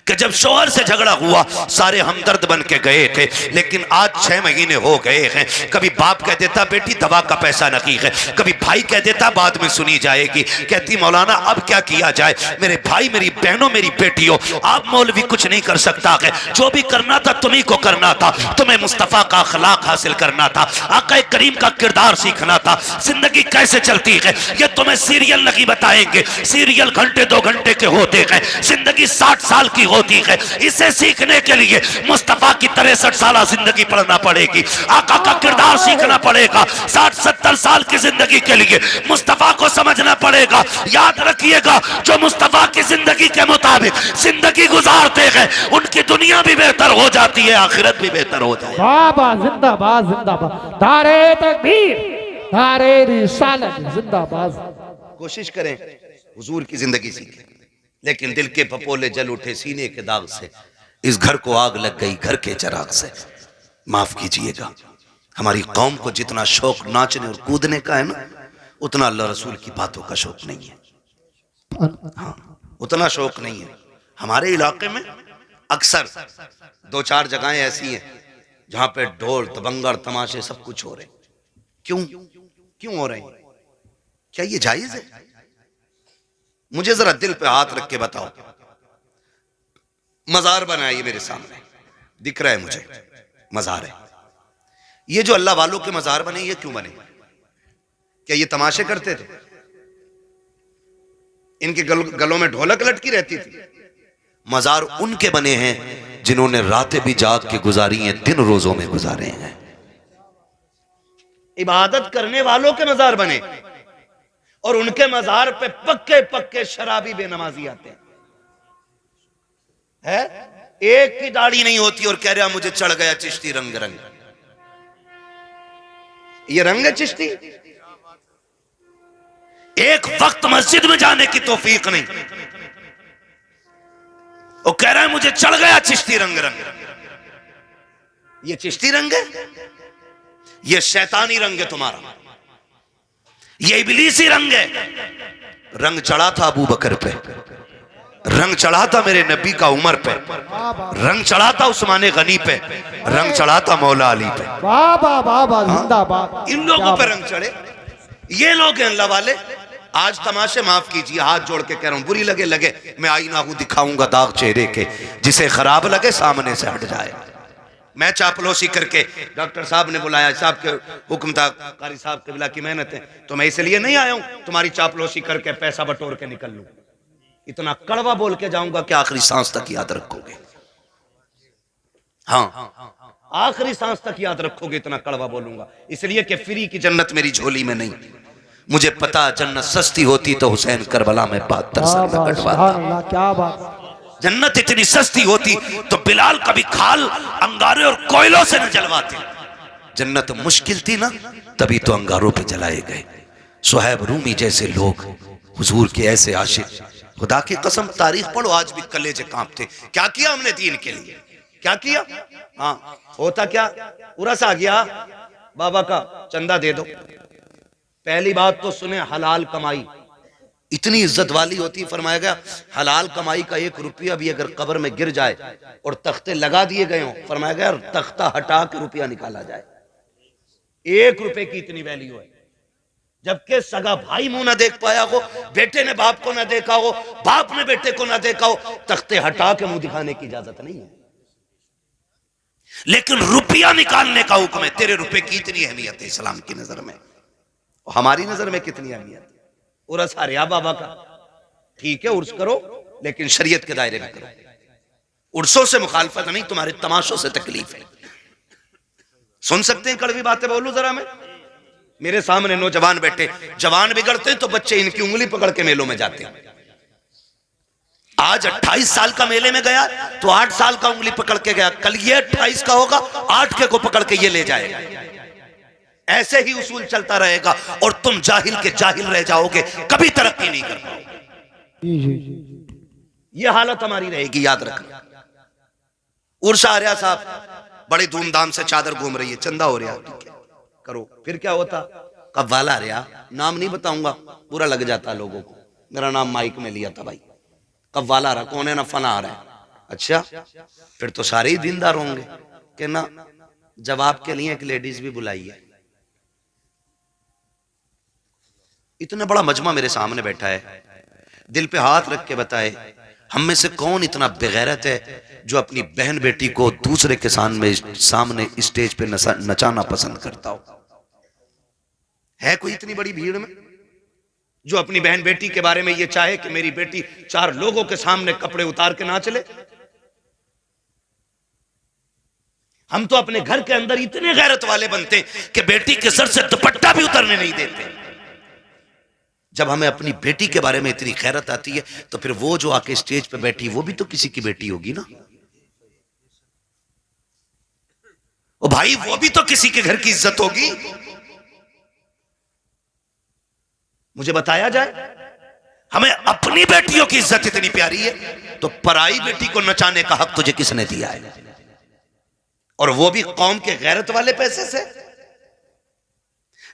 कि जब शौहर से झगड़ा हुआ सारे हमदर्द बन के गए थे, लेकिन आज 6 महीने हो गए हैं। कभी बाप कह देता बेटी दवा का पैसा नकी है, कभी भाई कह देता बाद में सुनी जाएगी। कहती मौलाना अब क्या किया जाए, मेरे भाई मेरी बहनों मेरी बेटियों, आप मौलवी कुछ नहीं कर सकता है, जो भी करना था तुम्ही को करना था, तुम्हें मुस्तफा का अखलाक हासिल करना था, आका करीम का किरदार सीखना था। जिंदगी कैसे चलती है ये तुम्हें सीरियल नहीं बताएंगे, सीरियल घंटे 2 घंटे के होते हैं, जिंदगी 60 साल की होती है। इसे सीखने के लिए मुस्तफा की 63 साल जिंदगी पढ़ना पड़ेगी, आका का किरदार सीखना पड़ेगा। 60-70 साल की जिंदगी के लिए मुस्तफा को समझना पड़ेगा। याद रखिएगा जो मुस्तफा की जिंदगी के मुताबिक जिंदगी गुजारते हैं उनकी दुनिया भी बेहतर हो जाती है, आखिरत भी बेहतर हो जाती है। बाबा जिंदाबाद जिंदाबाद, नारे तकबीर, नारे रिसालत जिंदाबाद। कोशिश करें हुजूर की जिंदगी सीखें, लेकिन दिल के पपोले जल उठे सीने के दाग से, इस घर को आग लग गई घर के चिराग से। माफ कीजिएगा, हमारी कौम को जितना शौक नाचने और कूदने का है ना, उतना अल्लाह रसूल की बातों का शौक नहीं है। हाँ, उतना शौक नहीं है। हमारे इलाके में अक्सर 2-4 जगहें ऐसी हैं जहां पे ढोल तबंगर तमाशे सब कुछ हो रहे। क्यों हो रहे हैं? क्या ये जायज है? मुझे जरा दिल पे हाथ रख के बताओ। मजार बना है ये मेरे सामने दिख रहा है मुझे, मजार है। ये जो अल्लाह वालों के मजार बने ये क्यों बने? क्या ये तमाशे करते थे? इनके गलों में ढोलक लटकी रहती थी? मजार उनके बने हैं जिन्होंने रातें भी जाग के गुजारी हैं, दिन रोजों में गुजारे हैं। इबादत करने वालों के मजार बने और उनके मजार पे पक्के पक्के शराबी बेनमाजी आते हैं। है? एक की दाढ़ी नहीं होती और कह रहा मुझे चढ़ गया चिश्ती रंग रंग। ये रंग है चिश्ती? एक वक्त मस्जिद में जाने की तौफीक नहीं, वो कह रहा है मुझे चढ़ गया चिश्ती रंग रंग। ये चिश्ती रंग है? ये शैतानी रंग है तुम्हारा, ये इब्लीसी रंग है। रंग चढ़ा था अबू बकर पे, रंग चढ़ा था मेरे नबी का उमर पे, रंग चढ़ा था उस्मान गनी पे, रंग चढ़ा था मौला अली पे। बाबा बाबा जिंदाबाद। इन लोगों पे रंग चढ़े, ये लोग हैं अल्लाह वाले। आज तमाशे माफ कीजिए, हाथ जोड़ के कह रहा हूं, बुरी लगे लगे, मैं आईना हूं दिखाऊंगा दाग चेहरे के, जिसे खराब लगे सामने से हट जाए। मैं चापलूसी करके, डॉक्टर साहब ने बुलाया, साहब के हुक्म था, कारी साहब कबीला की मेहनत है, तो मैं इसलिए नहीं आया हूं तुम्हारी चापलूसी करके पैसा बटोर के निकल लूं। इतना कड़वा बोल के जाऊंगा कि आखिरी सांस तक याद रखोगे। हाँ, आखिरी सांस तक याद रखोगे, इतना कड़वा बोलूंगा। इसलिए कि फ्री की जन्नत मेरी झोली में नहीं। मुझे पता जन्नत सस्ती होती तो हुसैन करबला में 72 साल कटवाता। क्या बात। जन्नत इतनी सस्ती होती तो बिलाल कभी खाल अंगारे और कोयलों से न जलवाते। जन्नत मुश्किल थी ना, तभी तो अंगारों पे जलाए गए। सुहैब रूमी जैसे लोग, हुजूर के ऐसे आशिक, खुदा की कसम तारीख पढ़ो आज भी कलेजे कांपते। क्या किया हमने दीन के लिए, क्या किया? हाँ, होता क्या, उरस आ गया, बाबा का चंदा दे दो। पहली बात तो सुने, हलाल कमाई इतनी इज्जत वाली होती। फरमाया गया हलाल कमाई का 1 रुपया भी अगर कब्र में गिर जाए और तख्ते लगा दिए गए हों, फरमाया गया तख्ता हटा के रुपया निकाला जाए। 1 रुपए की इतनी वैल्यू है। जबकि सगा भाई मुंह ना देख पाया हो, बेटे ने बाप को ना देखा हो, बाप ने बेटे को ना देखा हो, तख्ते हटा के मुंह दिखाने की इजाजत नहीं है। लेकिन रुपया निकालने का हुक्म है। तेरे रुपए की इतनी अहमियत है इस्लाम की नजर में, हमारी नजर में कितनी अहमियत है। उर्स आ रहा बाबा का, ठीक है उर्स करो, लेकिन शरीयत के दायरे में करो। उर्सों से मुखालफत नहीं, तुम्हारे तमाशों से तकलीफ है। सुन सकते हैं कड़वी बातें, बोलूं जरा मैं? मेरे सामने नौजवान बैठे, जवान बिगड़ते हैं तो बच्चे इनकी उंगली पकड़ के मेलों में जाते हैं। आज 28 साल का मेले में गया तो 8 साल का उंगली पकड़ के गया, कल ये 28 का होगा, 8 के को पकड़ के ये ले जाएगा। ऐसे ही उसूल चलता रहेगा और तुम जाहिल के जाहिल रह जाओगे, कभी तरक्की नहीं कर पाओगे। ये हालत हमारी रहेगी, याद रखना। उर्स आ रहा साहब, बड़ी धूमधाम से चादर घूम रही है, चंदा हो रहा, ठीक है करो। फिर क्या होता, कव्वाला आ रहा, नाम नहीं बताऊंगा, पूरा लग जाता लोगों को। मेरा नाम माइक में लिया था भाई, कव्वाला आ रहा, कौन है ना, फना आ रहा है। अच्छा, फिर तो सारे ही दीनदार होंगे कि ना। जवाब के लिए एक लेडीज भी बुलाई है। इतना बड़ा मजमा मेरे सामने बैठा है, दिल पे हाथ रख के बताए, हम में से कौन इतना बेगैरत है जो अपनी बहन बेटी को दूसरे के सामने स्टेज पे नचाना पसंद करता हो? है कोई इतनी बड़ी भीड़ में जो अपनी बहन बेटी के बारे में ये चाहे कि मेरी बेटी 4 लोगों के सामने कपड़े उतार के ना चले? हम तो अपने घर के अंदर इतने गैरत वाले बनते हैं कि बेटी के सर से दुपट्टा भी उतरने नहीं देते। जब हमें अपनी बेटी के बारे में इतनी गैरत आती है तो फिर वो जो आके स्टेज पे बैठी, वो भी तो किसी की बेटी होगी ना। ओ भाई, वो भी तो किसी के घर की इज्जत होगी। मुझे बताया जाए, हमें अपनी बेटियों की इज्जत इतनी प्यारी है तो पराई बेटी को नचाने का हक तुझे किसने दिया है? और वो भी कौम के गैरत वाले पैसे से,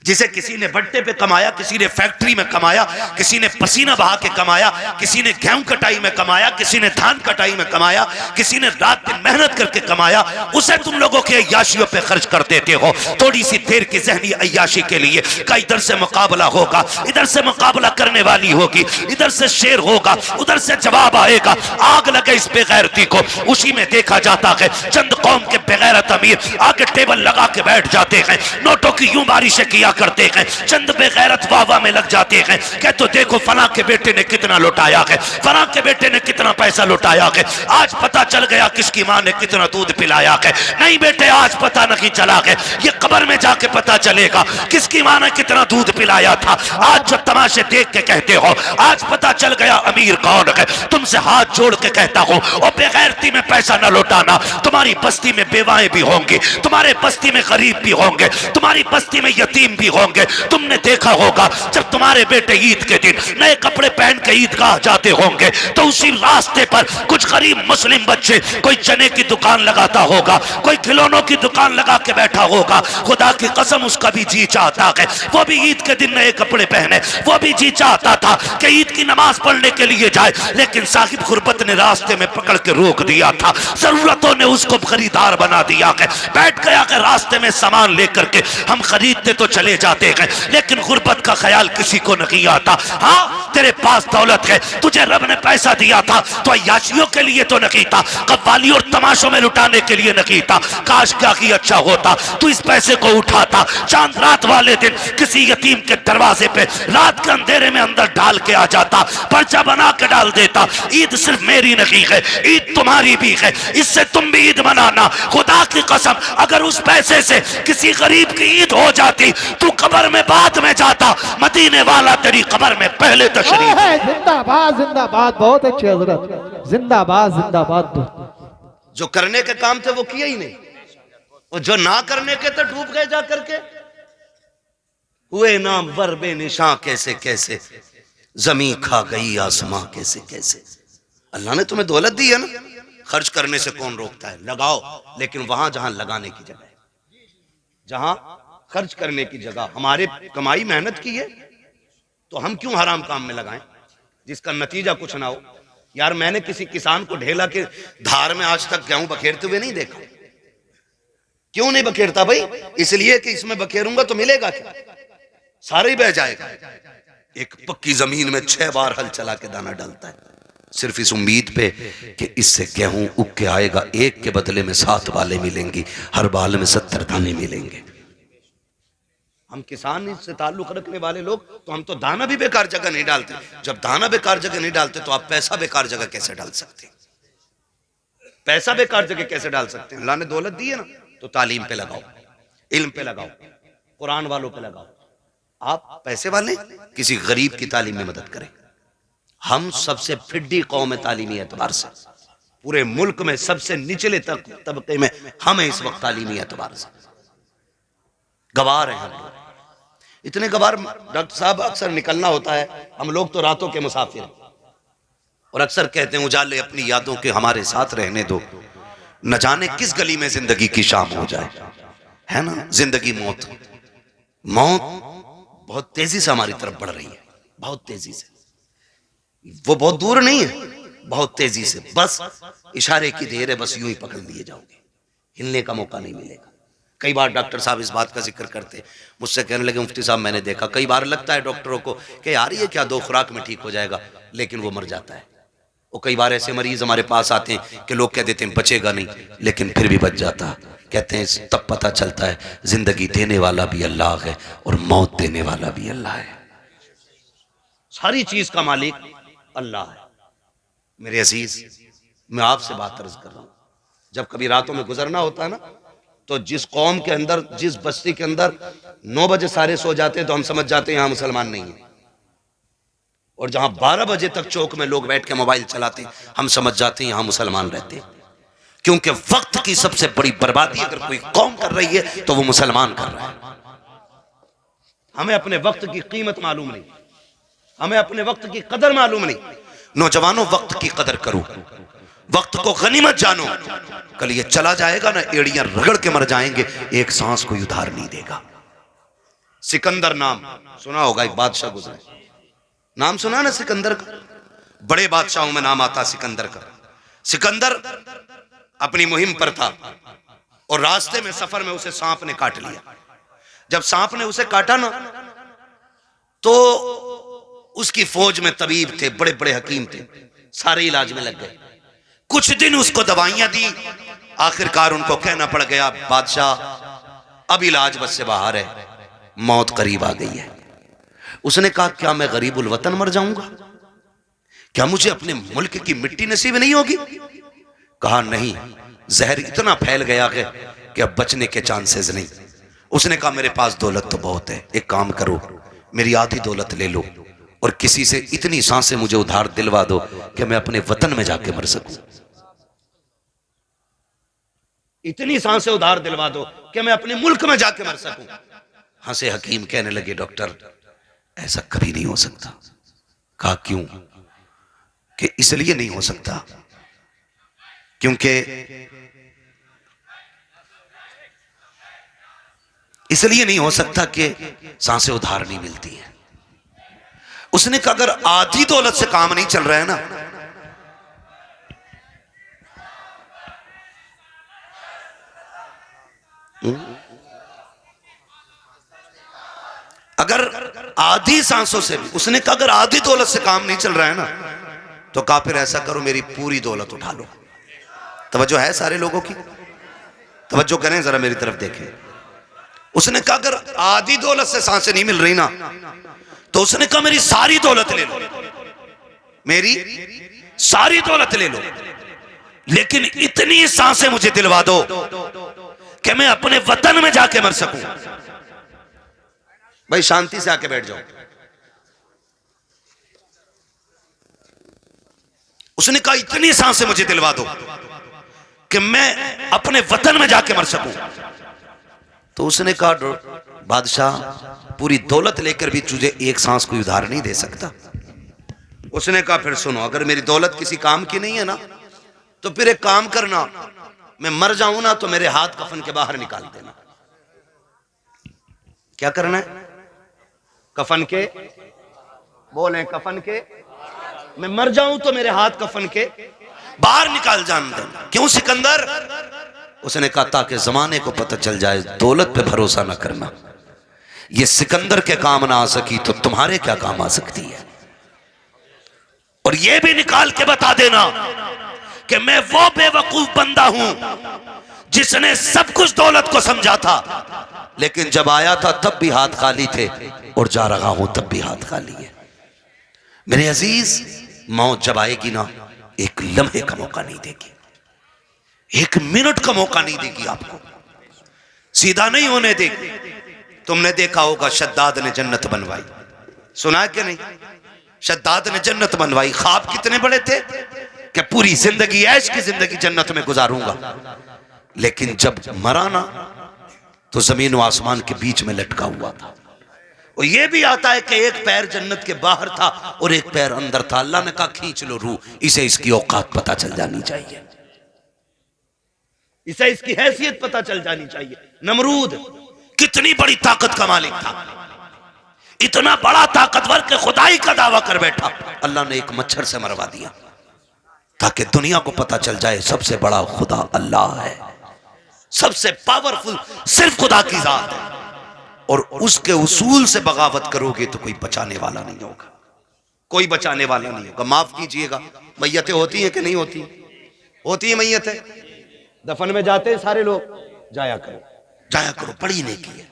जिसे किसी ने भट्टे पे कमाया, किसी ने फैक्ट्री में कमाया, किसी ने पसीना बहा के कमाया, किसी ने गेहूं कटाई में कमाया, किसी ने धान कटाई में कमाया, किसी ने रात दिन मेहनत करके कमाया, उसे तुम लोगों के अय्याशियों पे खर्च कर देते हो थोड़ी सी देर की जहनी अय्याशी के लिए। का इधर से मुकाबला होगा, इधर से मुकाबला करने वाली होगी, इधर से शेर होगा, उधर से जवाब आएगा। आग लगे इस बेगैरती को। उसी में देखा जाता है चंद कौम के बेगैरत अमीर आगे टेबल लगा के बैठ जाते हैं, नोटों की यूं बारिशें किया करते हैं, चंद बेगैरत वाह में लग जाते हैं, कह तो देखो फला के बेटे ने कितना लुटाया है, फला के बेटे ने कितना पैसा लुटाया है, आज पता चल गया किसकी मां ने कितना दूध पिलाया है। नहीं बेटे, आज पता नहीं चला है, ये कब्र में जाके पता चलेगा किसकी मां ने कितना दूध पिलाया था। आज जो तमाशे देख के कहते हो, आज पता चल गया अमीर कौन है। तुमसे हाथ जोड़ के कहता हूं, और बेगैरती में पैसा न लौटाना। तुम्हारी बस्ती में बेवाएं भी होंगी, तुम्हारे बस्ती में गरीब भी होंगे, तुम्हारी बस्ती में यतीम भी होंगे। तुमने देखा होगा जब तुम्हारे बेटे ईद के दिन नए कपड़े पहन के ईदगाह जाते होंगे, तो उसी रास्ते पर कुछ गरीब मुस्लिम बच्चे कोई चने की दुकान लगाता होगा, कोई खिलौनों की दुकान लगा के बैठा होगा। खुदा की कसम उसका भी जी चाहता है वो भी ईद के दिन नए कपड़े पहने, वो भी जी चाहता था कि ईद की नमाज पढ़ने के लिए जाए, लेकिन साहिब गुरबत ने रास्ते में पकड़ के रोक दिया था, जरूरतों ने उसको खरीदार बना दिया है। बैठ गया कि रास्ते में सामान लेकर के हम खरीदते तो चले जाते हैं, लेकिन गुरबत का ख्याल किसी को नहीं आता। हाँ, तेरे पास दौलत है, तुझे रब ने पैसा दिया था तो अय्याशियों के लिए तो नहीं था, कव्वाली और तमाशों में लुटाने के लिए नहीं था। काश क्या की अच्छा होता तू इस पैसे को उठाता, चांद रात वाले दिन किसी यतीम के दरवाजे पे रात के अंधेरे में अंदर डाल के आ जाता, पर्चा बना के डाल देता। ईद सिर्फ मेरी नहीं है, ईद तुम्हारी भी है, इससे तुम भी ईद मनाना। खुदा की कसम, अगर उस पैसे से किसी गरीब की ईद हो जाती, तू कब्र में बाद में जाता, मदीने वाला तेरी कब्र में पहले तशरीफ। जिंदाबाद जिंदाबाद, बहुत अच्छी हजरत, जिंदाबाद जिंदाबाद। जो करने के काम थे वो किए ही नहीं, और जो ना करने के थे डूब गए जा करके। हुए नाम वर बेनिशां कैसे कैसे, जमीन खा गई आसमां कैसे कैसे। अल्लाह ने तुम्हें दौलत दी है ना, खर्च करने से कौन रोकता है? लगाओ, लेकिन वहां जहां लगाने की जगह है, जहां खर्च करने की जगह। हमारे कमाई मेहनत की है तो हम क्यों हराम काम में लगाएं जिसका नतीजा कुछ ना हो। यार, मैंने किसी किसान को ढेला के धार में आज तक गेहूं बखेरते हुए नहीं देखा। क्यों नहीं बखेरता भाई? इसलिए कि इसमें बखेरूंगा तो मिलेगा क्या? सारा ही बह जाएगा। एक पक्की जमीन में 6 बार हल चला के दाना डालता है, सिर्फ इस उम्मीद पे कि इससे गेहूं उग के आएगा, एक के बदले में 7 बालें मिलेंगी, हर बाल में 70 दाने मिलेंगे। हम किसान से ताल्लुक रखने वाले लोग तो हम तो दाना भी बेकार जगह नहीं डालते। जब दाना बेकार जगह नहीं डालते तो आप पैसा बेकार जगह कैसे डाल सकते? पैसा बेकार जगह कैसे डाल सकते हैं? अल्लाह ने दौलत दी है ना, तो तालीम पे लगाओ, इल्म पे लगाओ, कुरान वालों पे लगाओ। आप पैसे वाले किसी गरीब की तालीम में मदद करें। हम सबसे फिड्डी कौम है तालीमी एतबार से, पूरे मुल्क में सबसे निचले तबके में हम हैं इस वक्त तालीमी एतबार से। गवार हैं हम लोग, इतने गवार। डॉक्टर साहब, अक्सर निकलना होता है, हम लोग तो रातों के मुसाफिर हैं, और अक्सर कहते हैं उजाले अपनी यादों के हमारे साथ रहने दो, न जाने किस गली में जिंदगी की शाम हो जाए। है ना, जिंदगी मौत, मौत बहुत तेजी से हमारी तरफ बढ़ रही है, बहुत तेजी से। वो बहुत दूर नहीं है, बहुत तेजी से, बस इशारे की देर है, बस यूं ही पकड़ लिए जाओगे, हिलने का मौका नहीं मिलेगा। कई बार डॉक्टर साहब इस बात का जिक्र करते, मुझसे कहने लगे मुफ्ती साहब मैंने देखा, कई बार लगता है डॉक्टरों को कि यार ये क्या 2 खुराक में ठीक हो जाएगा, लेकिन वो मर जाता है। और कई बार ऐसे मरीज हमारे पास आते हैं कि लोग कह देते हैं बचेगा नहीं, लेकिन फिर भी बच जाता है। कहते हैं तब पता चलता है जिंदगी देने वाला भी अल्लाह है और मौत देने वाला भी अल्लाह है। सारी चीज का मालिक अल्लाह है। मेरे अजीज, मैं आपसे बात अर्ज कर रहा हूं, जब कभी रातों में गुजरना होता है ना, तो जिस कौम के अंदर, जिस बस्ती के अंदर 9 बजे सारे सो जाते हैं तो हम समझ जाते हैं यहां मुसलमान नहीं है, और जहां 12 बजे तक चौक में लोग बैठ के मोबाइल चलाते हैं हम समझ जाते हैं यहां मुसलमान रहते हैं। क्योंकि वक्त की सबसे बड़ी बर्बादी अगर कोई कौम कर रही है तो वो मुसलमान कर रहा है। हमें अपने वक्त की कीमत मालूम नहीं, हमें अपने वक्त की कदर मालूम नहीं। नौजवानों, वक्त की कदर करो, वक्त को गनीमत जानो। कल ये चला जाएगा ना, एड़ियां रगड़ के मर जाएंगे, एक सांस कोई उधार नहीं देगा। सिकंदर नाम सुना होगा, एक बादशाह गुजरे, नाम सुना ना सिकंदर का? बड़े बादशाहों में नाम आता सिकंदर का। सिकंदर अपनी मुहिम पर था और रास्ते में, सफर में उसे सांप ने काट लिया। जब सांप ने उसे काटा ना, तो उसकी फौज में तबीब थे, बड़े बड़े हकीम थे, सारे इलाज में लग गए। कुछ दिन उसको दवाइयां दी, आखिरकार उनको कहना पड़ गया बादशाह अब इलाज बस से बाहर है, मौत करीब आ गई है। उसने कहा क्या मैं गरीबुल वतन मर जाऊंगा? क्या मुझे अपने मुल्क की मिट्टी नसीब नहीं होगी? कहा नहीं, जहर इतना फैल गया है कि अब बचने के चांसेस नहीं। उसने कहा मेरे पास दौलत तो बहुत है, एक काम करो मेरी आधी दौलत ले लो और किसी से इतनी सांसें मुझे उधार दिलवा दो कि मैं अपने वतन में जाके मर सकूं। इतनी सांसें उधार दिलवा दो कि मैं अपने मुल्क में जाके मर सकूं। हंसे हकीम, कहने लगे डॉक्टर ऐसा कभी नहीं हो सकता। कहा क्यों? कि इसलिए नहीं हो सकता क्योंकि इसलिए नहीं हो सकता कि सांसें उधार नहीं मिलती हैं। उसने कहा अगर आधी दौलत से काम नहीं चल रहा है ना, अगर आधी सांसों से भी, उसने कहा अगर आधी दौलत से काम नहीं चल रहा है ना, तो कहा फिर ऐसा करो मेरी पूरी दौलत उठा लो। तवज्जो है सारे लोगों की? तवज्जो करें जरा मेरी तरफ देखें। उसने कहा अगर आधी दौलत से सांसें नहीं मिल रही ना, तो उसने कहा मेरी सारी दौलत ले लो, मेरी सारी दौलत ले लो, लेकिन इतनी सांसें मुझे दिलवा दो कि मैं अपने वतन में जाके मर सकूं। भाई शांति से आके बैठ जाओ। उसने कहा इतनी सांसें मुझे दिलवा दो कि मैं अपने वतन में जाके मर सकूं। तो उसने कहा बादशाह पूरी दौलत लेकर भी तुझे एक सांस कोई उधार नहीं दे सकता। उसने कहा फिर सुनो, अगर मेरी दौलत किसी काम की नहीं है ना, तो फिर एक काम करना, मैं मर जाऊं ना तो मेरे हाथ कफन के बाहर निकाल देना। क्या करना है? कफन के, बोले कफन के, मैं मर जाऊं तो मेरे हाथ कफन के बाहर निकाल जान देना। क्यों सिकंदर? उसने कहा ताकि जमाने को पता चल जाए दौलत पे भरोसा ना करना। ये सिकंदर के काम ना आ सकी तो तुम्हारे क्या काम आ सकती है। और ये भी निकाल के बता देना कि मैं वो बेवकूफ बंदा हूं जिसने सब कुछ दौलत को समझा था, लेकिन जब आया था तब भी हाथ खाली थे और जा रहा हूं तब भी हाथ खाली है। मेरे अजीज, मौत जब आएगी ना, एक लम्हे का मौका नहीं देगी, एक मिनट का मौका नहीं देगी, आपको सीधा नहीं होने देगी। तुमने देखा होगा शद्दाद ने जन्नत बनवाई, सुना कि नहीं? शद्दाद ने जन्नत बनवाई। ख्वाब कितने बड़े थे कि पूरी जिंदगी ऐश की जिंदगी जन्नत में गुजारूंगा, लेकिन जब मरा ना तो जमीन और आसमान के बीच में लटका हुआ था। और यह भी आता है कि एक पैर जन्नत के बाहर था और एक पैर अंदर था। अल्लाह ने कहा खींच लो रूह, इसे इसकी औकात पता चल जानी चाहिए, इसे इसकी हैसियत पता चल जानी चाहिए। नमरूद कितनी बड़ी ताकत का मालिक था, इतना बड़ा ताकतवर के खुदाई का दावा कर बैठा। अल्लाह ने एक मच्छर से मरवा दिया ताकि दुनिया को पता चल जाए सबसे बड़ा खुदा अल्लाह है, सबसे पावरफुल सिर्फ खुदा की जात है। और उसके उसूल से बगावत करोगे तो कोई बचाने वाला नहीं होगा, कोई बचाने वाला नहीं होगा। माफ कीजिएगा, मैयतें होती हैं कि नहीं होती? होती है मैयतें, दफन में जाते हैं सारे लोग, जाया करो, जाया करो, पढ़ी नहीं की है,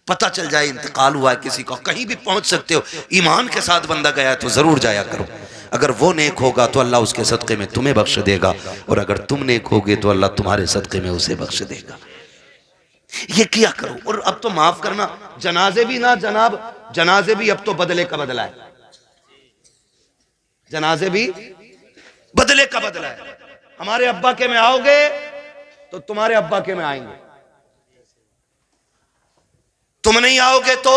पता चल जाए इंतकाल हुआ है किसी का, कहीं भी पहुंच सकते हो। ईमान के साथ बंदा गया है तो जरूर जाया करो। अगर वो नेक होगा तो अल्लाह उसके सदक़े में तुम्हें बख्श देगा, और अगर तुम नेक होगे तो अल्लाह तुम्हारे सदक़े में उसे बख्श देगा। ये किया करो। और अब तो माफ करना, जनाजे भी ना जनाब, जनाजे भी अब तो बदले का बदला है, जनाजे भी बदले का बदला है। हमारे अब्बा के में आओगे तो तुम्हारे अब्बा के में आएंगे, तुम नहीं आओगे तो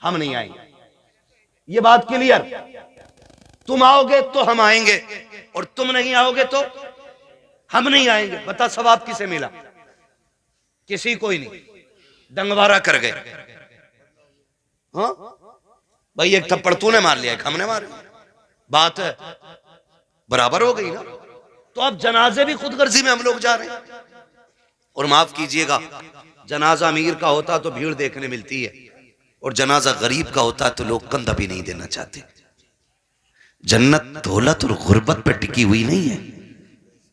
हम नहीं आएंगे। ये बात क्लियर? तुम आओगे तो हम आएंगे और तुम नहीं आओगे तो हम नहीं आएंगे। बता सवाब किसे मिला? किसी को ही नहीं, दंगवारा कर गए। हाँ भाई, एक थप्पड़ तूने मार लिया, एक हमने मार लिया, बात है बराबर हो गई ना। तो अब जनाजे भी खुदगर्जी में हम लोग जा रहे हैं। और माफ कीजिएगा, जनाजा अमीर का होता तो भीड़ देखने मिलती है, और जनाजा गरीब का होता तो लोग कंधा भी नहीं देना चाहते। जन्नत दौलत और गुर्बत पे टिकी हुई नहीं है,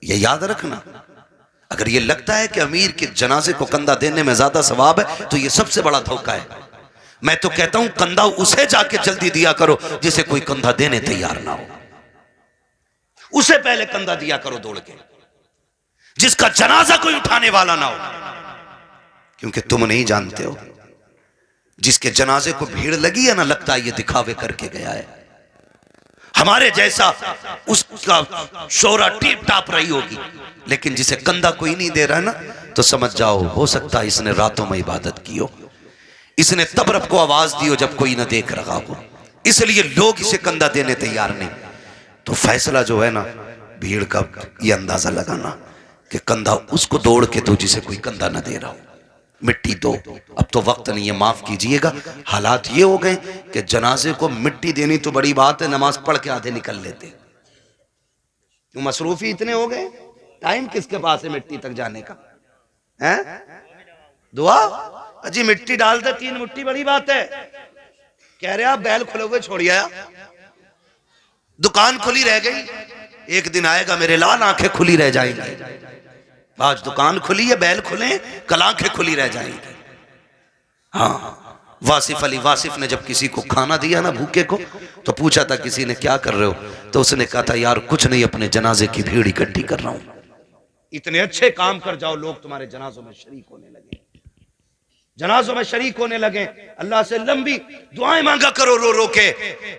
ये याद रखना। अगर ये लगता है कि अमीर के जनाजे को कंधा देने में ज्यादा सवाब है तो ये सबसे बड़ा धोखा है। मैं तो कहता हूं कंधा उसे जाके जल्दी दिया करो जिसे कोई कंधा देने तैयार ना हो, उसे पहले कंधा दिया करो दौड़ के, जिसका जनाजा कोई उठाने वाला ना हो। क्योंकि तुम नहीं जानते हो जिसके जनाजे को भीड़ लगी है ना, लगता है ये दिखावे करके गया है, हमारे जैसा उसका शोरा टीप टाप रही होगी, लेकिन जिसे कंधा कोई नहीं दे रहा है ना, तो समझ जाओ हो सकता है इसने रातों में इबादत की हो, इसने तब रब को आवाज दी हो जब कोई ना देख रहा हो, इसलिए लोग इसे कंधा देने तैयार नहीं। तो फैसला जो है ना भीड़ का, ये अंदाजा लगाना कि कंधा उसको दौड़ के दो जिसे कोई कंधा ना दे रहा हो, मिट्टी दो। अब तो वक्त नहीं है, माफ कीजिएगा, हालात ये हो गए कि जनाजे को मिट्टी देनी तो बड़ी बात है, नमाज पढ़ के आधे निकल लेते। तो मसरूफी इतने हो गए, टाइम किसके पास है मिट्टी तक जाने का है? दुआ अजी मिट्टी डाल दे 3 मुट्ठी बड़ी बात है। कह रहे आप बैल खुले हुए छोड़ आया, दुकान खुली रह गई, एक दिन आएगा मेरे लाल आंखें खुली रह जाएंगी। आज दुकान खुली है, बैल खुले, कल आंखें खुली रह जाएंगी। हाँ, वासिफ अली वासिफ ने जब किसी को खाना दिया ना भूखे को, तो पूछा था किसी ने क्या कर रहे हो, तो उसने कहा था यार कुछ नहीं, अपने जनाजे की भीड़ इकट्ठी कर रहा हूं। इतने अच्छे काम कर जाओ, लोग तुम्हारे जनाजों में शरीक होने लगे, जनाजों में शरीक होने लगे। अल्लाह से लंबी दुआएं मांगा करो रो रो के,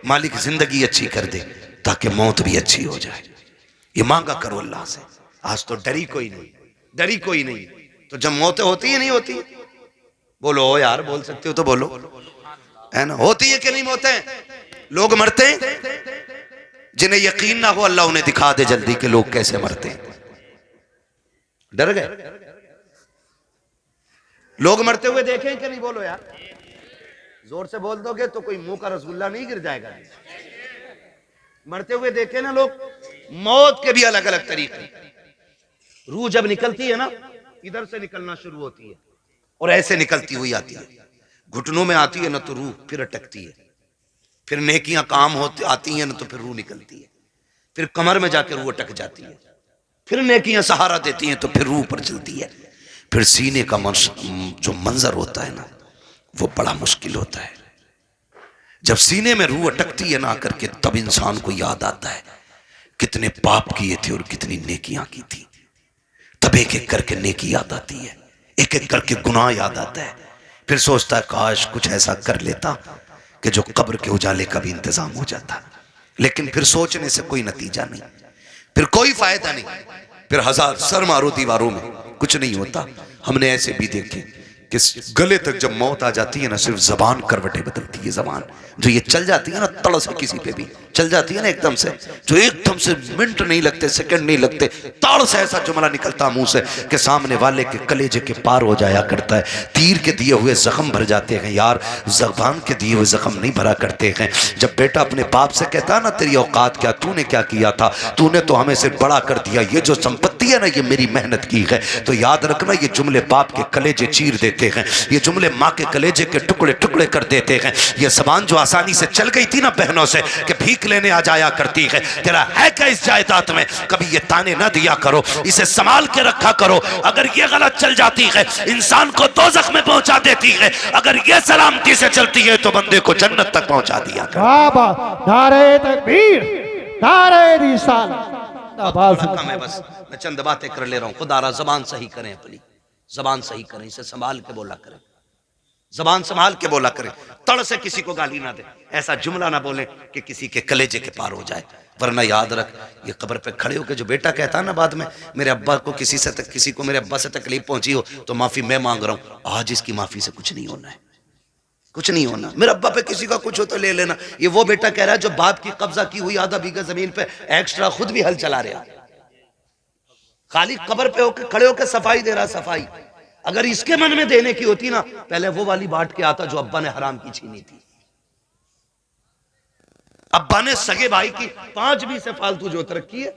मालिक जिंदगी अच्छी कर दे ताकि मौत भी अच्छी हो जाए, ये मांगा करो अल्लाह से। आज तो डरी कोई नहीं, डरी कोई नहीं, तो जब मौतें होती है नहीं होती, बोलो यार, बोल सकते हो तो बोलो, है ना, होती है कि नहीं मौतें? लोग मरते हैं, जिन्हें यकीन ना हो अल्लाह उन्हें दिखा दे जल्दी कि लोग कैसे मरते हैं। डर गए? लोग मरते हुए देखें कि नहीं? बोलो यार, जोर से बोल दोगे तो कोई मुंह का रसगुल्ला नहीं गिर जाएगा। मरते हुए देखे ना लोग, मौत के भी अलग अलग तरीके। रूह जब निकलती है ना, इधर से निकलना शुरू होती है और ऐसे निकलती हुई आती है, घुटनों में आती है ना तो रूह फिर अटकती है, फिर नेकियां काम होती आती हैं ना तो फिर रूह निकलती है, फिर कमर में जाकर रूह अटक जाती है, फिर नेकियां सहारा देती हैं तो फिर रूह पर चलती है, फिर सीने का जो मंजर होता है ना वो बड़ा मुश्किल होता है। जब सीने में रूह अटकती है ना करके, तब इंसान को याद आता है कितने पाप किए थे और कितनी नेकियां की थी। तब एक एक करके नेकी याद आती है, एक एक करके गुनाह याद आता है। फिर सोचता है काश कुछ ऐसा कर लेता कि जो कब्र के उजाले का भी इंतजाम हो जाता। लेकिन फिर सोचने से कोई नतीजा नहीं, फिर कोई फायदा नहीं, फिर हजार सर मारो दीवारों में कुछ नहीं होता। हमने ऐसे भी देखे कि गले तक जब मौत आ जाती है ना, सिर्फ जबान करवटें बदलती है। जबान जो ये चल जाती है ना तड़ से, किसी पे भी चल जाती है ना एकदम से, जो एकदम से मिनट नहीं लगते, सेकंड नहीं लगते, ताड़ से ऐसा जुमला निकलता मुंह से कि सामने वाले के कलेजे के पार हो जाया करता है। तीर के दिए हुए जख्म भर जाते हैं यार, जबान के दिए हुए जख्म नहीं भरा करते हैं। जब बेटा अपने बाप से कहता है ना तेरी औकात क्या, तूने क्या किया था, तूने तो हमें से बड़ा कर दिया, ये जो संपत्ति है ना ये मेरी मेहनत की है। तो याद रखना ये जुमले बाप के कलेजे चीर देते हैं, ये जुमले माँ के कलेजे के टुकड़े टुकड़े कर देते हैं। ये जबान जो आसानी से चल गई थी ना बहनों से कि भीख लेने आ जाया करती है, तेरा है क्या इस जायदाद में, कभी ये ताने ना दिया करो, इसे संभाल के रखा करो। अगर ये गलत चल जाती है इंसान को दोज़ख में पहुंचा देती है, अगर ये सलामती से चलती है तो बंदे को जन्नत तक पहुंचा दिया करो। नारे तकबीर, नारे रिसालत। बस मैं चंद बातें कर ले रहा हूँ। खुदा जबान सही करें, अपनी जबान सही करें, इसे संभाल के बोला करें, जबान संभाल के बोला करें, तड़ से किसी को गाली ना दे, ऐसा जुमला ना बोले कि किसी के कलेजे के पार हो जाए। वरना याद रख, ये कब्र पे खड़े होकर जो बेटा कहता है ना बाद में मेरे अब्बा को किसी को मेरे अब्बा से तकलीफ पहुंची हो तो माफी मैं मांग रहा हूं, आज इसकी माफी से कुछ नहीं होना है, कुछ नहीं होना। मेरे अब्बा पे किसी का कुछ हो तो ले लेना। ये वो बेटा कह रहा है जो बाप की कब्जा की हुई आधा बीघा जमीन पे एक्स्ट्रा खुद भी हल चला रहा, खाली कब्र पे होकर खड़े होकर सफाई दे रहा, सफाई। अगर इसके मन में देने की होती ना, पहले वो वाली बांट के आता जो अब्बा ने हराम की छीनी थी। अब्बा ने सगे भाई की 5 बीसे फालतू जोत रखी है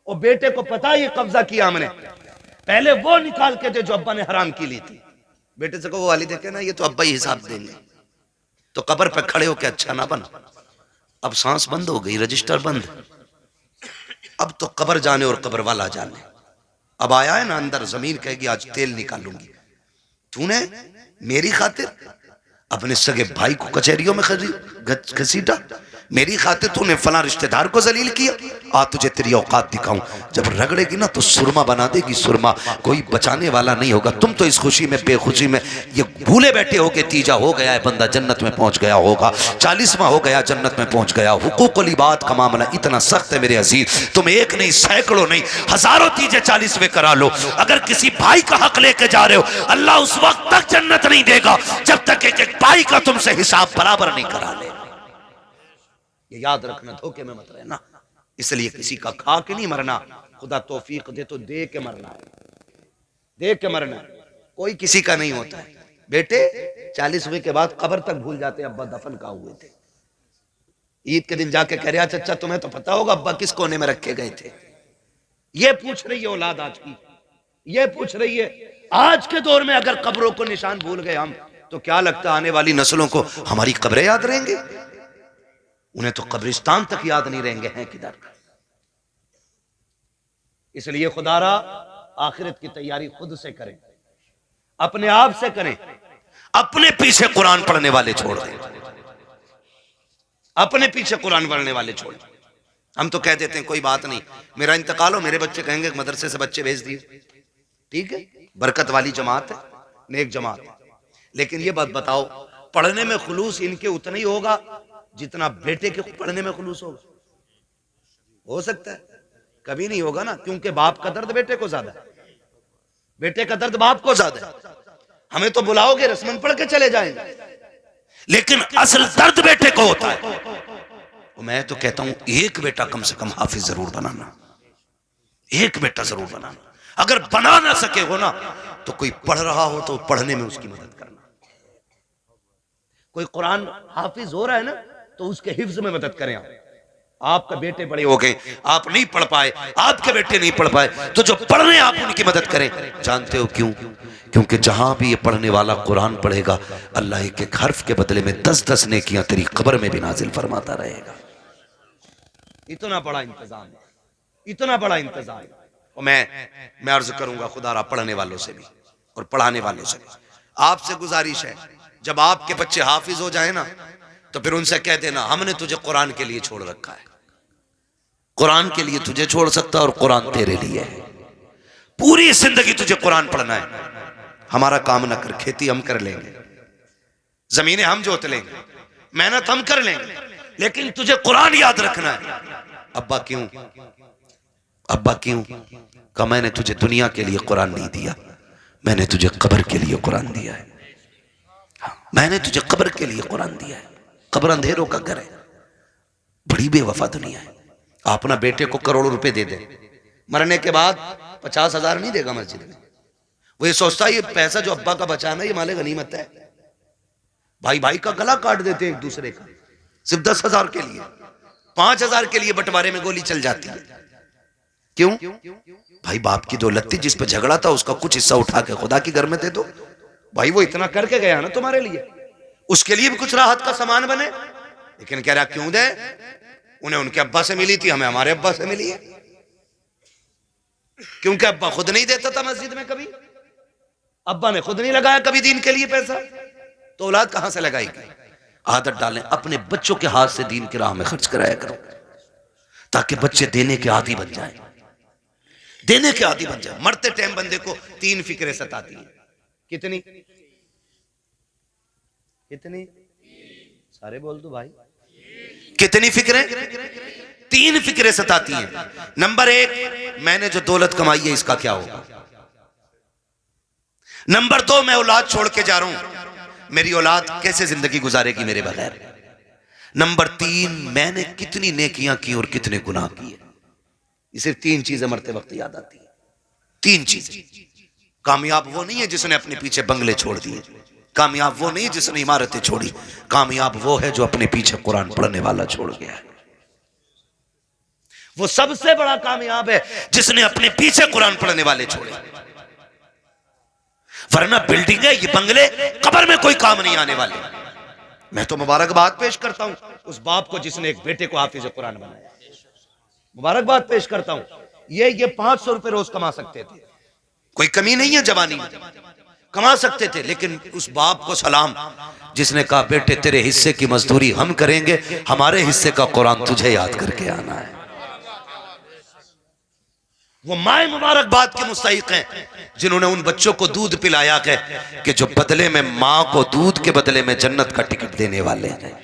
और बेटे को पता ये कब्जा किया हमने, पहले वो निकाल के दे जो अब्बा ने हराम की ली थी। बेटे से कहो वाली देखे ना ये तो अब्बा ही हिसाब देंगे। तो कब्र पे खड़े होके अच्छा ना बना। अब सांस बंद हो गई, रजिस्टर बंद, अब तो कब्र जाने और कब्र वाला जाने। अब आया है ना अंदर, जमीन कहेगी आज तेल निकालूंगी। तूने मेरी खातिर अपने सगे भाई को कचहरियों में घसीटा, मेरी खातिर तूने फला रिश्तेदार को जलील किया। आ तुझे तेरी औकात दिखाऊं। जब रगड़ेगी ना तो सुरमा बना देगी, सुरमा, कोई बचाने वाला नहीं होगा। तुम तो इस खुशी में बेखुशी में ये भूले बैठे हो कि तीजा हो गया है, बंदा जन्नत में पहुंच गया होगा, 40वां हो गया जन्नत में पहुंच गया। हुकूकुल इबाद का मामला इतना सख्त है मेरे अजीज, तुम एक नहीं, सैकड़ों नहीं, हजारों तीजे 40वें करा लो। अगर किसी भाई का हक लेके जा रहे हो, अल्लाह उस वक्त तक जन्नत नहीं देगा जब तक एक भाई का तुमसे हिसाब बराबर नहीं करा ले। ये याद रखना, धोखे में मत रहना। इसलिए किसी का खा के नहीं मरना, खुदा तौफीक दे तो दे के मरना है, दे के मरना है। कोई किसी का नहीं होता है। बेटे 40वें के बाद कब्र तक भूल जाते हैं अब्बा दफन कहाँ हुए थे। ईद के दिन जाके कह रहा चचा तुम्हें तो पता होगा अब्बा किस कोने में रखे गए थे। ये पूछ रही है औलाद आज की, ये पूछ रही है। आज के दौर में अगर कब्रों को निशान भूल गए हम, तो क्या लगता आने वाली नस्लों को हमारी कब्रें याद रहेंगे? उन्हें तो कब्रिस्तान तक याद नहीं रहेंगे हैं किधर। इसलिए खुदारा आखिरत की तैयारी खुद से करें, अपने आप से करें। अपने पीछे कुरान पढ़ने वाले छोड़ दें, अपने पीछे कुरान पढ़ने वाले छोड़ दें। हम तो कह देते हैं कोई बात नहीं, मेरा इंतकाल हो, मेरे बच्चे कहेंगे मदरसे से बच्चे भेज दिए, ठीक है, बरकत वाली जमात है, नेक जमात है। लेकिन ये बात बताओ, पढ़ने में खुलूस इनके उतना ही होगा जितना बेटे के पढ़ने में खुलूस होगा? हो सकता है कभी नहीं होगा ना, क्योंकि बाप का दर्द बेटे को ज्यादा है, बेटे का दर्द बाप को ज्यादा है। हमें तो बुलाओगे रस्मन पढ़ के चले जाएंगे, लेकिन असल दर्द बेटे को होता है। तो मैं तो कहता हूं एक बेटा कम से कम हाफिज जरूर बनाना, एक बेटा जरूर बनाना। अगर बना ना सके हो ना, तो कोई पढ़ रहा हो तो पढ़ने में उसकी मदद करना। कोई कुरान हाफिज हो रहा है ना, तो उसके हिफ्ज में मदद करें। आपका बेटे बड़े हो गए, आप नहीं पढ़ पाए, आपके बेटे नहीं पढ़ पाए, तो जो पढ़ रहे हैं आप उनकी मदद करें। जानते हो क्यों? क्योंकि जहां भी ये पढ़ने वाला कुरान पढ़ेगा, अल्लाह एक हर्फ के बदले में 10-10 नेकियां तेरी कब्र में भी नाजिल फरमाता रहेगा। इतना बड़ा इंतजाम, इतना बड़ा इंतजाम। और मैं अर्ज करूंगा खुदारा पढ़ने वालों से भी और पढ़ाने वालों से भी आपसे गुजारिश है, जब आपके बच्चे हाफिज हो जाए ना, तो फिर उनसे कह देना हमने तुझे कुरान के लिए छोड़ रखा है, कुरान के लिए तुझे छोड़ सकता और कुरान तेरे लिए है। पूरी जिंदगी तुझे कुरान पढ़ना है। हमारा काम ना कर, खेती हम कर लेंगे, जमीनें हम जोत लेंगे, मेहनत हम कर लेंगे, लेकिन तुझे कुरान याद रखना है। अब्बा क्यों? अब्बा क्यों? कहा मैंने तुझे दुनिया के लिए कुरान नहीं दिया, मैंने तुझे कब्र के लिए कुरान दिया है। मैंने तुझे कब्र के लिए कुरान दिया है। कब्र अंधेरों का घर है, बड़ी बेवफा दुनिया है। अपना बेटे को करोड़ों रुपए दे दे, मरने के बाद 50,000 नहीं देगा मस्जिद में। वो ये सोचता है ये पैसा जो अब्बा का बचाना है ये माले गनीमत है। भाई भाई का गला काट देते हैं एक दूसरे का, सिर्फ 10,000 के लिए, 5,000 के लिए बंटवारे में गोली चल जाती है। क्यों? भाई बाप की दौलत थी, जिस पर झगड़ा था उसका कुछ हिस्सा उठा के खुदा के घर में दे दो। भाई वो इतना करके गया ना तुम्हारे लिए, उसके लिए भी कुछ राहत का सामान बने। लेकिन कह रहा क्यों दे? उन्हें उनके अब्बा से मिली थी, हमें हमारे अब्बा से मिली है। क्योंकि अब्बा खुद नहीं देता था मस्जिद में, कभी अब्बा ने खुद नहीं लगाया कभी दीन के लिए पैसा, तो औलाद कहां से लगाएगी? आदत डालें, अपने बच्चों के हाथ से दीन की राह में खर्च कराया करो, ताकि बच्चे देने के आदी बन जाएं, देने के आदी बन जाए। मरते टाइम बंदे को 3 फिक्रें सताती हैं। कितनी कितनी? सारे बोल दो भाई, कितनी फिक्रें? 3 फिक्रें सताती हैं। नंबर 1, मैंने जो दौलत कमाई है इसका क्या होगा। नंबर 2, मैं औलाद छोड़ के जा रहा हूं, मेरी औलाद कैसे जिंदगी गुजारेगी मेरे बगैर। नंबर 3, मैंने कितनी नेकियां की और कितने गुनाह किए। ये सिर्फ 3 चीजें मरते वक्त याद आती है। 3 चीजें। कामयाब वो नहीं है जिसने अपने पीछे बंगले छोड़ दिए, कामयाब वो नहीं जिसने इमारतें छोड़ी, कामयाब वो है जो अपने पीछे कुरान पढ़ने वाला छोड़ गया है। वो सबसे बड़ा कामयाब है जिसने अपने पीछे कुरान पढ़ने वाले छोड़े। वरना बिल्डिंग है, ये बंगले कब्र में कोई काम नहीं आने वाले। मैं तो मुबारकबाद पेश करता हूं उस बाप को जिसने एक बेटे को हाफिज कुरान बनाया। मुबारकबाद पेश करता हूं। ये 500 रुपए रोज कमा सकते थे, कोई कमी नहीं है जवानी में, कमा सकते थे, लेकिन उस बाप को सलाम जिसने कहा बेटे तेरे हिस्से की मजदूरी हम करेंगे, हमारे हिस्से का कुरान तुझे याद करके आना है। वो माए मुबारकबाद के मुस्तहिक हैं जिन्होंने उन बच्चों को दूध पिलाया है कि जो बदले में माँ को दूध के बदले में जन्नत का टिकट देने वाले हैं।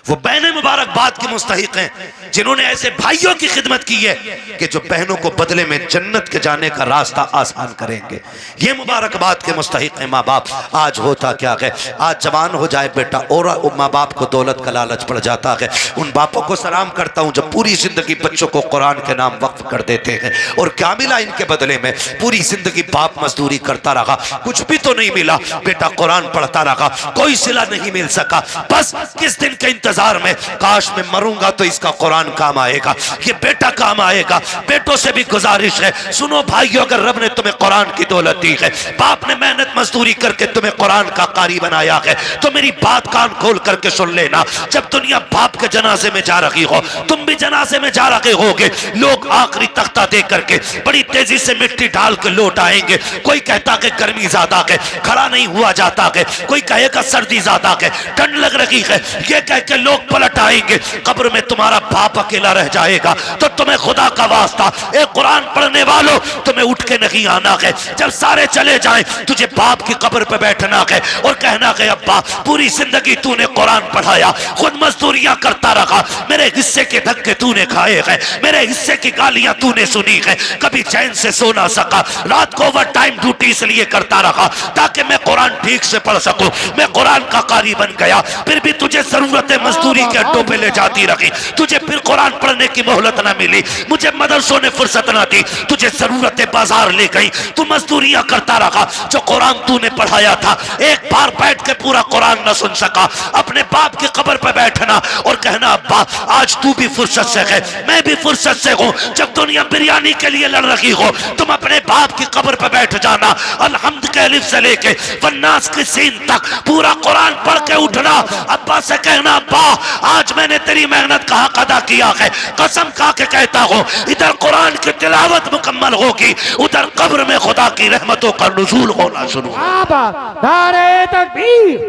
वो बहनें मुबारकबाद के मुस्तहिक हैं जिन्होंने ऐसे भाइयों की खिदमत की है कि जो बहनों को बदले में जन्नत के जाने का रास्ता आसान करेंगे। ये मुबारकबाद के मुस्तहिक हैं माँ बाप। आज होता क्या है, आज जवान हो जाए बेटा और माँ बाप को दौलत का लालच पड़ जाता है। उन बापों को सलाम करता हूँ जो पूरी जिंदगी बच्चों को कुरान के नाम वक्फ कर देते हैं। और क्या मिला इनके बदले में? पूरी जिंदगी बाप मजदूरी करता रहा, कुछ भी तो नहीं मिला। बेटा कुरान पढ़ता रहा, कोई सिला नहीं मिल सका। बस किस दिन के इंतजार में, काश मैं मरूंगा तो इसका कुरान काम आएगा, ये बेटा काम आएगा। बेटों से भी गुजारिश है, सुनो भाइयों, अगर रब ने तुम्हें कुरान की दौलत दी है, बाप ने मेहनत मजदूरी करके तुम्हें कुरान का कारी बनाया है, तो मेरी बात कान खोल करके सुन लेना। जब दुनिया बाप के जनाजे में जा रही हो, तुम भी जनाजे में जा रहे होगे। लोग आखिरी तख्ता दे करके बड़ी तेजी से मिट्टी डाल के लौट आएंगे। कोई कहता कि गर्मी ज्यादा है, खड़ा नहीं हुआ जाता है। कोई कहेगा सर्दी ज्यादा है, ठंड लग रही है। ये कह के लोग पलट आएंगे, कब्र में तुम्हारा बाप अकेला रह जाएगा। तो तुम्हें खुदा का वास्ता, एक कुरान पढ़ने वालों, तुम्हें उठ के नहीं आना है। जब सारे चले जाएं, तुझे बाप की कब्र पे बैठना है और कहना है अब्बा पूरी जिंदगी तूने कुरान पढ़ाया, खुद मजदूरियां करता रहा, मेरे हिस्से के धक्के तूने खाए हैं, मेरे हिस्से की गालियां तूने सुनी है, कभी चैन से सो ना सका, रात को ओवर टाइम ड्यूटी इसलिए करता रहा ताकि मैं कुरान ठीक से पढ़ सकूं। मैं कुरान का कारी बन गया, फिर भी तुझे जरूरत मजदूरी के अड्डों पे ले जाती रही, तुझे फिर कुरान पढ़ने की मोहलत ना मिली, मुझे मदरसों ने फुर्सत ना दी, तुझे जरूरत बाजार ले गई, तू मजदूरियां करता रहा। जो कुरान तूने पढ़ाया था, एक बार बैठ के पूरा कुरान ना सुन सका। अपने बाप की कब्र पे बैठना और कहना अब्बा आज तू भी फुर्सत से है, मैं भी फुर्सत से हूं। जब दुनिया बिरयानी के लिए लड़ रही हो, तुम अपने बाप की कब्र पे बैठ जाना, अलहम्द के अलिफ से लेके वन्नास की सीन तक पूरा कुरान पढ़ के उठना। अब्बा से कहना अब्बा आज मैंने तेरी मेहनत का हक अदा किया है, कसम खा के कहता हूं, इधर कुरान की तिलावत मुकम्मल होगी, उधर कब्र में खुदा की रहमतों का नुज़ूल होना शुरू होगा। नारे तकबीर,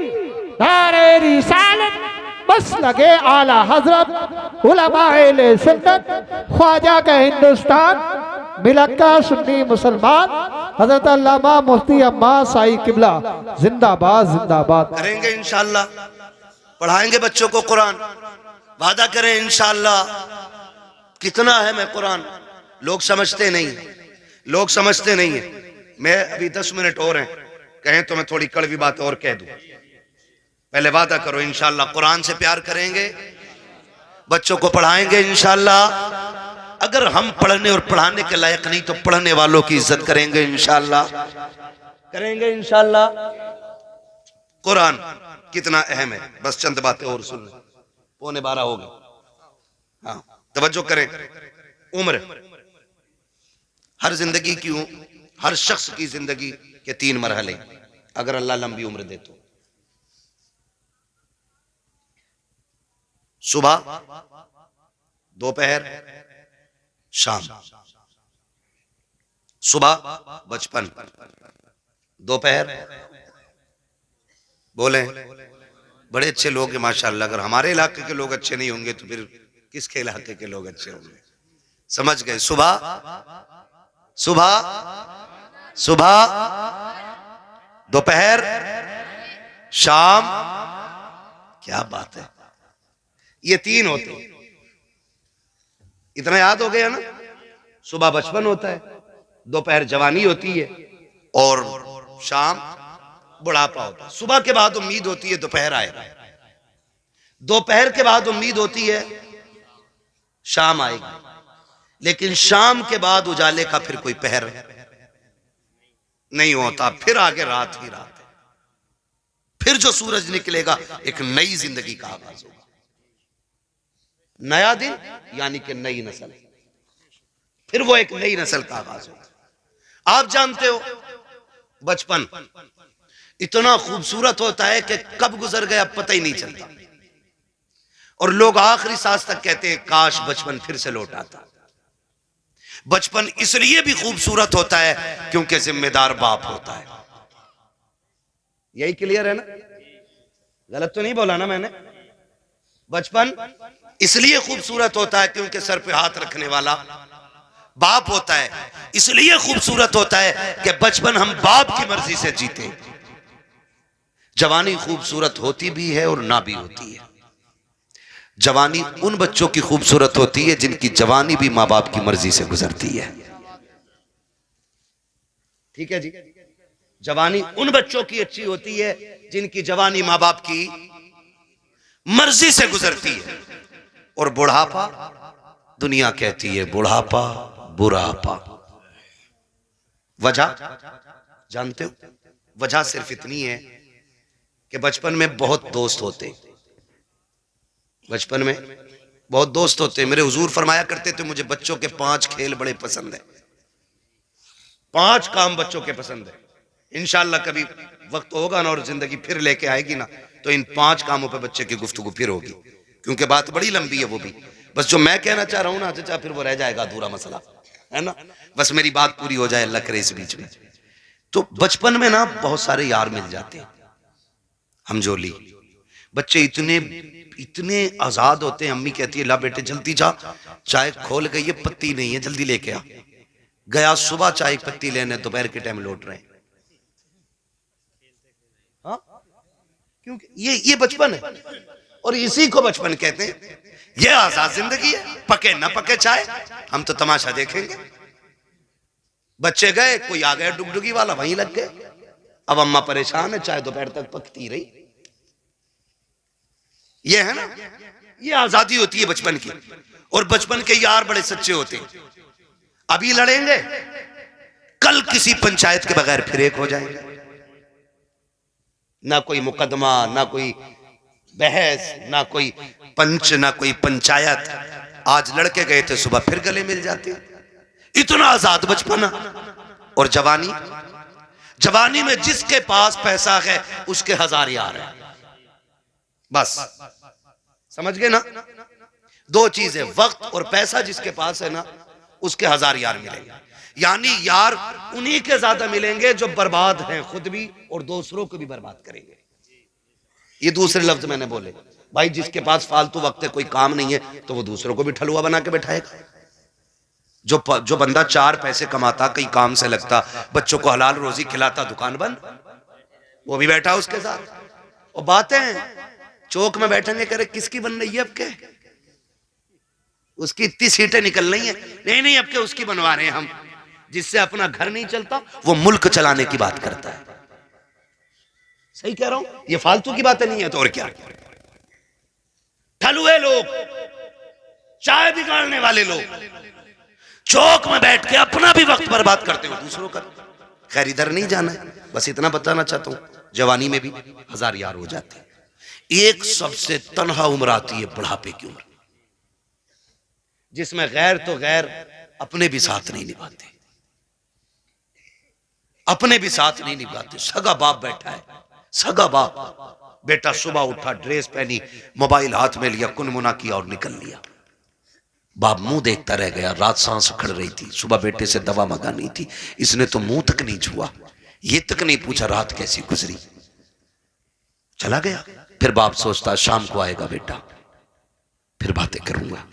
नारे रिसालत, बस लगे आला हजरत, उलमाए ले सुन्नत, ख्वाजा का हिंदुस्तान, मिलक्का सुन्नी मुसलमान, हजरत अल्लामा मुफ्ती अब्बास साई किबला जिंदाबाद जिंदाबाद। करेंगे इंशाअल्लाह, पढ़ाएंगे बच्चों को कुरान, वादा करें इंशाअल्लाह। कितना है मैं कुरान, लोग समझते नहीं, लोग समझते नहीं है। मैं अभी 10 मिनट और हैं, कहें तो मैं थोड़ी कड़वी बात और कह दूं। पहले वादा करो इंशाअल्लाह कुरान से प्यार करेंगे, बच्चों को पढ़ाएंगे इंशाअल्लाह। अगर हम पढ़ने और पढ़ाने के लायक नहीं तो पढ़ने वालों की इज्जत करेंगे इंशाअल्लाह, करेंगे इंशाअल्लाह। कुरान कितना अहम है, बस चंद बातें और सुन लें, 11:15 हो गए। हाँ तवज्जो करें। उम्र, हर जिंदगी की, हर शख्स की जिंदगी के 3 मरहले, अगर अल्लाह लंबी उम्र दे तो। सुबह, दोपहर, शाम। सुबह बचपन, दोपहर, बोले बड़े अच्छे लोग हैं माशाअल्लाह। अगर हमारे इलाके के लोग अच्छे नहीं होंगे तो फिर किसके इलाके के लोग अच्छे होंगे? समझ गए? सुबह, सुबह, सुबह, दोपहर, शाम। क्या बात है, ये 3 होते हैं। इतना याद हो गया ना? सुबह बचपन होता है, दोपहर जवानी होती है और शाम बुढ़ापा होता है। सुबह के बाद उम्मीद होती है दोपहर आएगा, दोपहर के बाद उम्मीद होती है शाम आएगी, लेकिन शाम के बाद उजाले का फिर कोई पहर नहीं होता। फिर आगे रात ही रात है, फिर जो सूरज निकलेगा एक नई जिंदगी का आगाज होगा, नया दिन यानी कि नई नस्ल, फिर वो एक नई नस्ल का आगाज होगा। आप जानते हो बचपन इतना खूबसूरत होता है कि कब गुजर गया पता ही नहीं चलता, और लोग आखिरी सांस तक कहते हैं काश बचपन फिर से लौट आता। बचपन इसलिए भी खूबसूरत होता है क्योंकि जिम्मेदार बाप होता है। यही क्लियर है ना? गलत तो नहीं बोला ना मैंने? बचपन इसलिए खूबसूरत होता है क्योंकि सर पे हाथ रखने वाला बाप होता है। इसलिए खूबसूरत होता है कि बचपन हम बाप की मर्जी से जीते। जवानी खूबसूरत होती भी है और ना भी होती है। जवानी उन बच्चों की खूबसूरत होती है जिनकी जवानी भी माँ बाप की मर्जी से गुजरती है। ठीक है जी? जवानी उन बच्चों की अच्छी होती है जिनकी जवानी माँ बाप की मर्जी से गुजरती है। और बुढ़ापा, दुनिया कहती है बुढ़ापा बुढ़ापा। वजह जानते हो? वजह सिर्फ इतनी है कि बचपन में बहुत दोस्त होते, बचपन में बहुत दोस्त होते। मेरे हुजूर फरमाया करते थे मुझे बच्चों के 5 खेल बड़े पसंद है, 5 काम बच्चों के पसंद है। इंशाअल्लाह कभी वक्त होगा ना और जिंदगी फिर लेके आएगी ना तो इन 5 कामों पे बच्चे की गुफ्तगू फिर होगी, क्योंकि बात बड़ी लंबी है वो भी। बस जो मैं कहना चाह रहा हूं ना चाचा फिर वो रह जाएगा अधूरा मसला, है ना? बस मेरी बात पूरी हो जाए, अल्लाह करे इस बीच में। तो बचपन में ना बहुत सारे यार मिल जाते हैं। हम जोली बच्चे इतने इतने आजाद होते हैं। अम्मी कहती है ला बेटे जल्दी जा, चाय खोल गई है, पत्ती नहीं है, जल्दी लेके आ। गया सुबह चाय पत्ती लेने, दोपहर के टाइम लौट रहे हैं। हाँ, क्योंकि ये बचपन है और इसी को बचपन कहते हैं। ये आजाद जिंदगी है, पके ना पके चाय हम तो तमाशा देखेंगे। बच्चे गए, कोई आ गया डुगडुगी वाला, वहीं लग गए। अब अम्मा परेशान है, चाय दोपहर तक पकती रही। ये है ना, ये आजादी होती है बचपन की। और बचपन के यार बड़े सच्चे होते हैं। अभी लड़ेंगे, कल किसी पंचायत के बगैर फिर एक हो जाएंगे। ना कोई मुकदमा, ना कोई बहस, ना कोई पंच, ना कोई पंचायत। आज लड़के गए थे, सुबह फिर गले मिल जाते। इतना आजाद बचपना। और जवानी, जवानी में जिसके पास पैसा है उसके 1000 यार है। बस समझ गए ना? 2 चीजें, वक्त और पैसा जिसके पास है ना उसके 1000 यार मिलेंगे। यानी यार उन्हीं के ज्यादा मिलेंगे जो बर्बाद हैं खुद भी और दूसरों को भी बर्बाद करेंगे। ये दूसरे लफ्ज मैंने बोले। भाई जिसके पास फालतू वक्त है, कोई काम नहीं है, तो वो दूसरों को भी ठलुआ बना के बैठाएगा। जो बंदा 4 पैसे कमाता, कई काम से लगता, बच्चों को हलाल रोजी खिलाता, दुकान बंद, वो भी बैठा उसके साथ। और बातें चौक में बैठेंगे, करे किसकी बन रही है अब के, उसकी इतनी सीटें निकल रही हैं, नहीं अब के उसकी बनवा रहे हैं हम। जिससे अपना घर नहीं चलता वो मुल्क चलाने की बात करता है। सही कह रहा हूं? ये फालतू की बातें नहीं है तो और क्या। ठलुए लोग, चाय बिगाड़ने वाले लोग चौक में बैठ के अपना भी वक्त बर्बाद करते हो, दूसरों का। खैर इधर नहीं जाना है, बस इतना बताना चाहता हूं। जवानी में भी 1000 यार हो जाते हैं। एक सबसे तन्हा उम्र आती है बुढ़ापे की उम्र, जिसमें गैर तो गैर अपने भी साथ नहीं निभाते, अपने भी साथ नहीं निभाते। सगा बाप बैठा है, सगा बाप। बेटा सुबह उठा, ड्रेस पहनी, मोबाइल हाथ में लिया, कुनमुना किया और निकल लिया। बाप मुंह देखता रह गया। रात सांस उखड़ रही थी, सुबह बेटे से दवा मंगानी थी, इसने तो मुंह तक नहीं छुआ, ये तक नहीं पूछा रात कैसी गुजरी, चला गया। फिर बाप सोचता शाम को आएगा बेटा, फिर बातें करूंगा।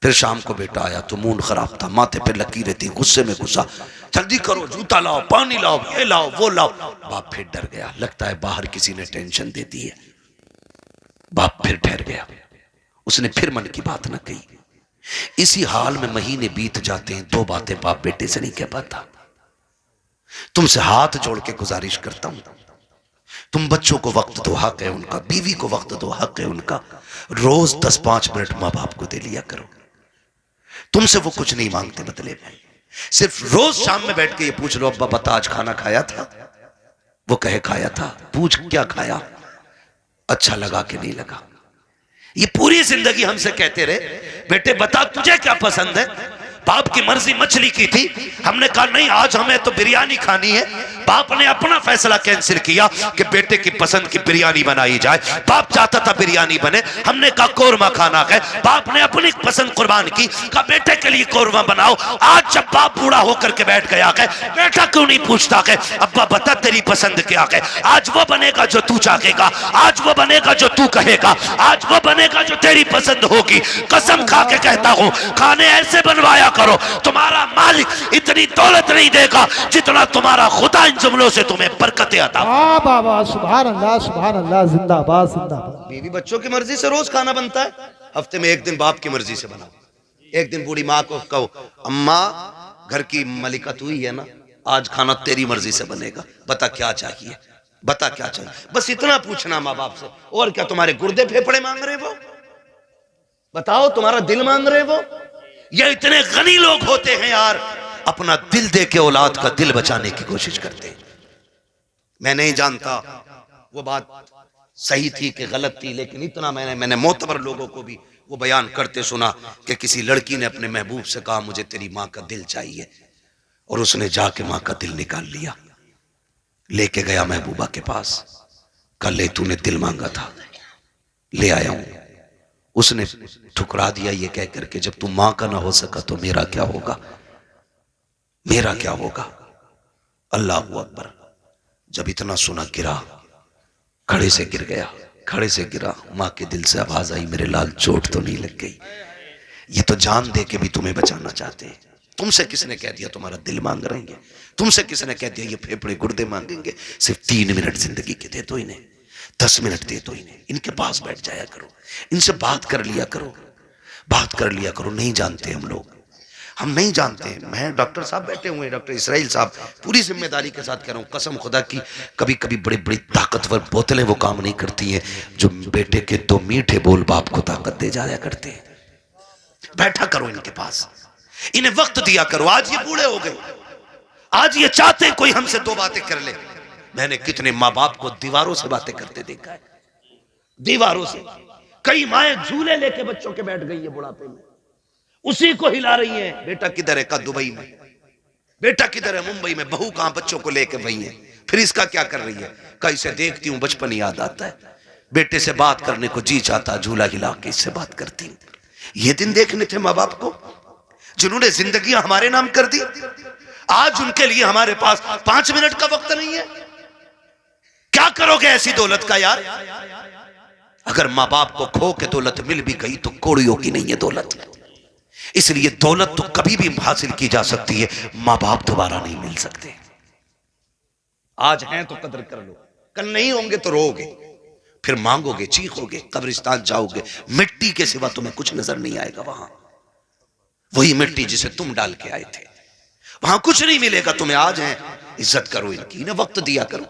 फिर शाम को बेटा आया तो मूड खराब था, माथे पे लकीरें थी, गुस्से में गुस्सा, जल्दी करो, जूता लाओ, पानी लाओ, ये लाओ, वो लाओ। बाप फिर डर गया, लगता है बाहर किसी ने टेंशन दे दी है। बाप फिर ठहर गया, उसने फिर मन की बात न कही। इसी हाल में महीने बीत जाते हैं, 2 बातें बाप बेटे से नहीं कह पाता। तुमसे हाथ जोड़ के गुजारिश करता हूं, तुम बच्चों को वक्त दो, हक है उनका, बीवी को वक्त दो, हक है उनका। रोज 10-5 मिनट मां बाप को दे लिया करो। तुमसे वो कुछ नहीं मांगते बदले में, सिर्फ रोज शाम में बैठ के ये पूछ लो, अब्बा बता आज खाना खाया था? वो कहे खाया था। पूछ क्या खाया, अच्छा लगा कि नहीं लगा। ये पूरी जिंदगी हमसे कहते रहे, बेटे बता तुझे क्या पसंद है? बाप की मर्जी मछली की थी, हमने कहा नहीं आज हमें तो बिरयानी खानी है। बाप ने अपना फैसला कैंसिल किया कि बेटे की पसंद की बिरयानी बनाई जाए। बाप चाहता था बिरयानी बने, हमने कहा कोरमा खाना है। बाप ने अपनी पसंद कुर्बान की, कहा बेटे के लिए कोरमा बनाओ। आज जब बाप बूढ़ा होकर के बैठ गया है, बेटा क्यों नहीं पूछता है अब्बा बता तेरी पसंद क्या है? आज वो बनेगा जो तू चाहेगा, आज वो बनेगा जो तू कहेगा, आज वो बनेगा जो तेरी पसंद होगी। कसम खा के कहता हूं, खाने ऐसे बनवाया करो, तुम्हारा मालिक इतनी दौलत नहीं देगा जितना तुम्हारा खुदा इन जुमलों से तुम्हें बरकतें अता। वाह बाबा, सुभान अल्लाह, जिंदाबाद जिंदाबाद। बीवी बच्चों की मर्जी से रोज खाना बनता है, हफ्ते में एक दिन बाप की मर्जी से बनाओ। एक दिन बूढ़ी माँ को कहो अम्मा घर की मलिका तू ही है ना, आज खाना तेरी मर्जी से बनेगा, बता क्या चाहिए, बता क्या चाहिए। बस इतना पूछना माँ बाप से। और क्या तुम्हारे गुर्दे फेफड़े मांग रहे वो? बताओ तुम्हारा दिल मांग रहे वो? ये इतने गनी लोग होते हैं यार, अपना दिल दे के औलाद का दिल बचाने की कोशिश करते हैं। मैं नहीं जानता वो बात सही थी कि गलत थी, लेकिन इतना मैंने मोतबर लोगों को भी वो बयान करते सुना कि किसी लड़की ने अपने महबूब से कहा मुझे तेरी माँ का दिल चाहिए, और उसने जाके माँ का दिल निकाल लिया, लेके गया महबूबा के पास, कल ले तूने दिल मांगा था ले आया हूं। उसने ठुकरा दिया ये कह करके जब तू मां का ना हो सका तो मेरा क्या होगा, मेरा क्या होगा। अल्लाह अकबर। जब इतना सुना गिरा, खड़े से गिर गया, खड़े से गिरा। मां के दिल से आवाज आई मेरे लाल चोट तो नहीं लग गई? ये तो जान दे के भी तुम्हें बचाना चाहते हैं। तुमसे किसने कह दिया तुम्हारा दिल मांग रहे हैं? तुमसे किसने कह दिया ये फेफड़े गुर्दे मांगेंगे? सिर्फ 3 मिनट जिंदगी के दे दो इन्हें, 10 मिनट दे दो इन्हें, इनके पास बैठ जाया करो, इनसे बात कर लिया करो, बात कर लिया करो। नहीं जानते हम लोग, हम नहीं जानते। मैं डॉक्टर साहब बैठे हुए हैं, डॉक्टर इसराइल साहब, पूरी जिम्मेदारी के साथ कह रहा हूं, कसम खुदा की कभी कभी बड़ी बड़ी ताकतवर बोतलें वो काम नहीं करती हैं जो बेटे के 2 मीठे बोल बाप को ताकत दे जाया करते हैं। बैठा करो इनके पास, इन्हें वक्त दिया करो। आज ये बूढ़े हो गए, आज ये चाहते हैं कोई हमसे 2 बातें कर ले। मैंने कितने माँ बाप को दीवारों से बातें करते देखा है, दीवारों से। कई माएं झूले लेके बच्चों के बैठ गई है बुढ़ापे में, उसी को हिला रही है। बेटा किधर है? का दुबई में। बेटा किधर है? मुंबई में। बहू कहां? बच्चों को लेके वही है। फिर इसका क्या कर रही है? का इसे देखती हूं बचपन याद आता है, बेटे से बात करने को जी चाहता, झूला हिला के इससे बात करती हूं। ये दिन देखने थे माँ बाप को जिन्होंने जिंदगी हमारे नाम कर दी। आज उनके लिए हमारे पास 5 मिनट का वक्त नहीं है। क्या करोगे ऐसी दौलत का यार? अगर माँ बाप को खो के दौलत मिल भी गई तो कोड़ियों की नहीं है दौलत। इसलिए दौलत तो कभी भी हासिल की जा सकती है, माँ बाप दोबारा नहीं मिल सकते। आज हैं तो कदर कर लो, कल नहीं होंगे तो रोओगे, फिर मांगोगे, चीखोगे, कब्रिस्तान जाओगे, मिट्टी के सिवा तुम्हें कुछ नजर नहीं आएगा। वहां वही मिट्टी जिसे तुम डाल के आए थे, वहां कुछ नहीं मिलेगा तुम्हें। आज हैं, इज्जत करो इनकी, इन्हें वक्त दिया करो।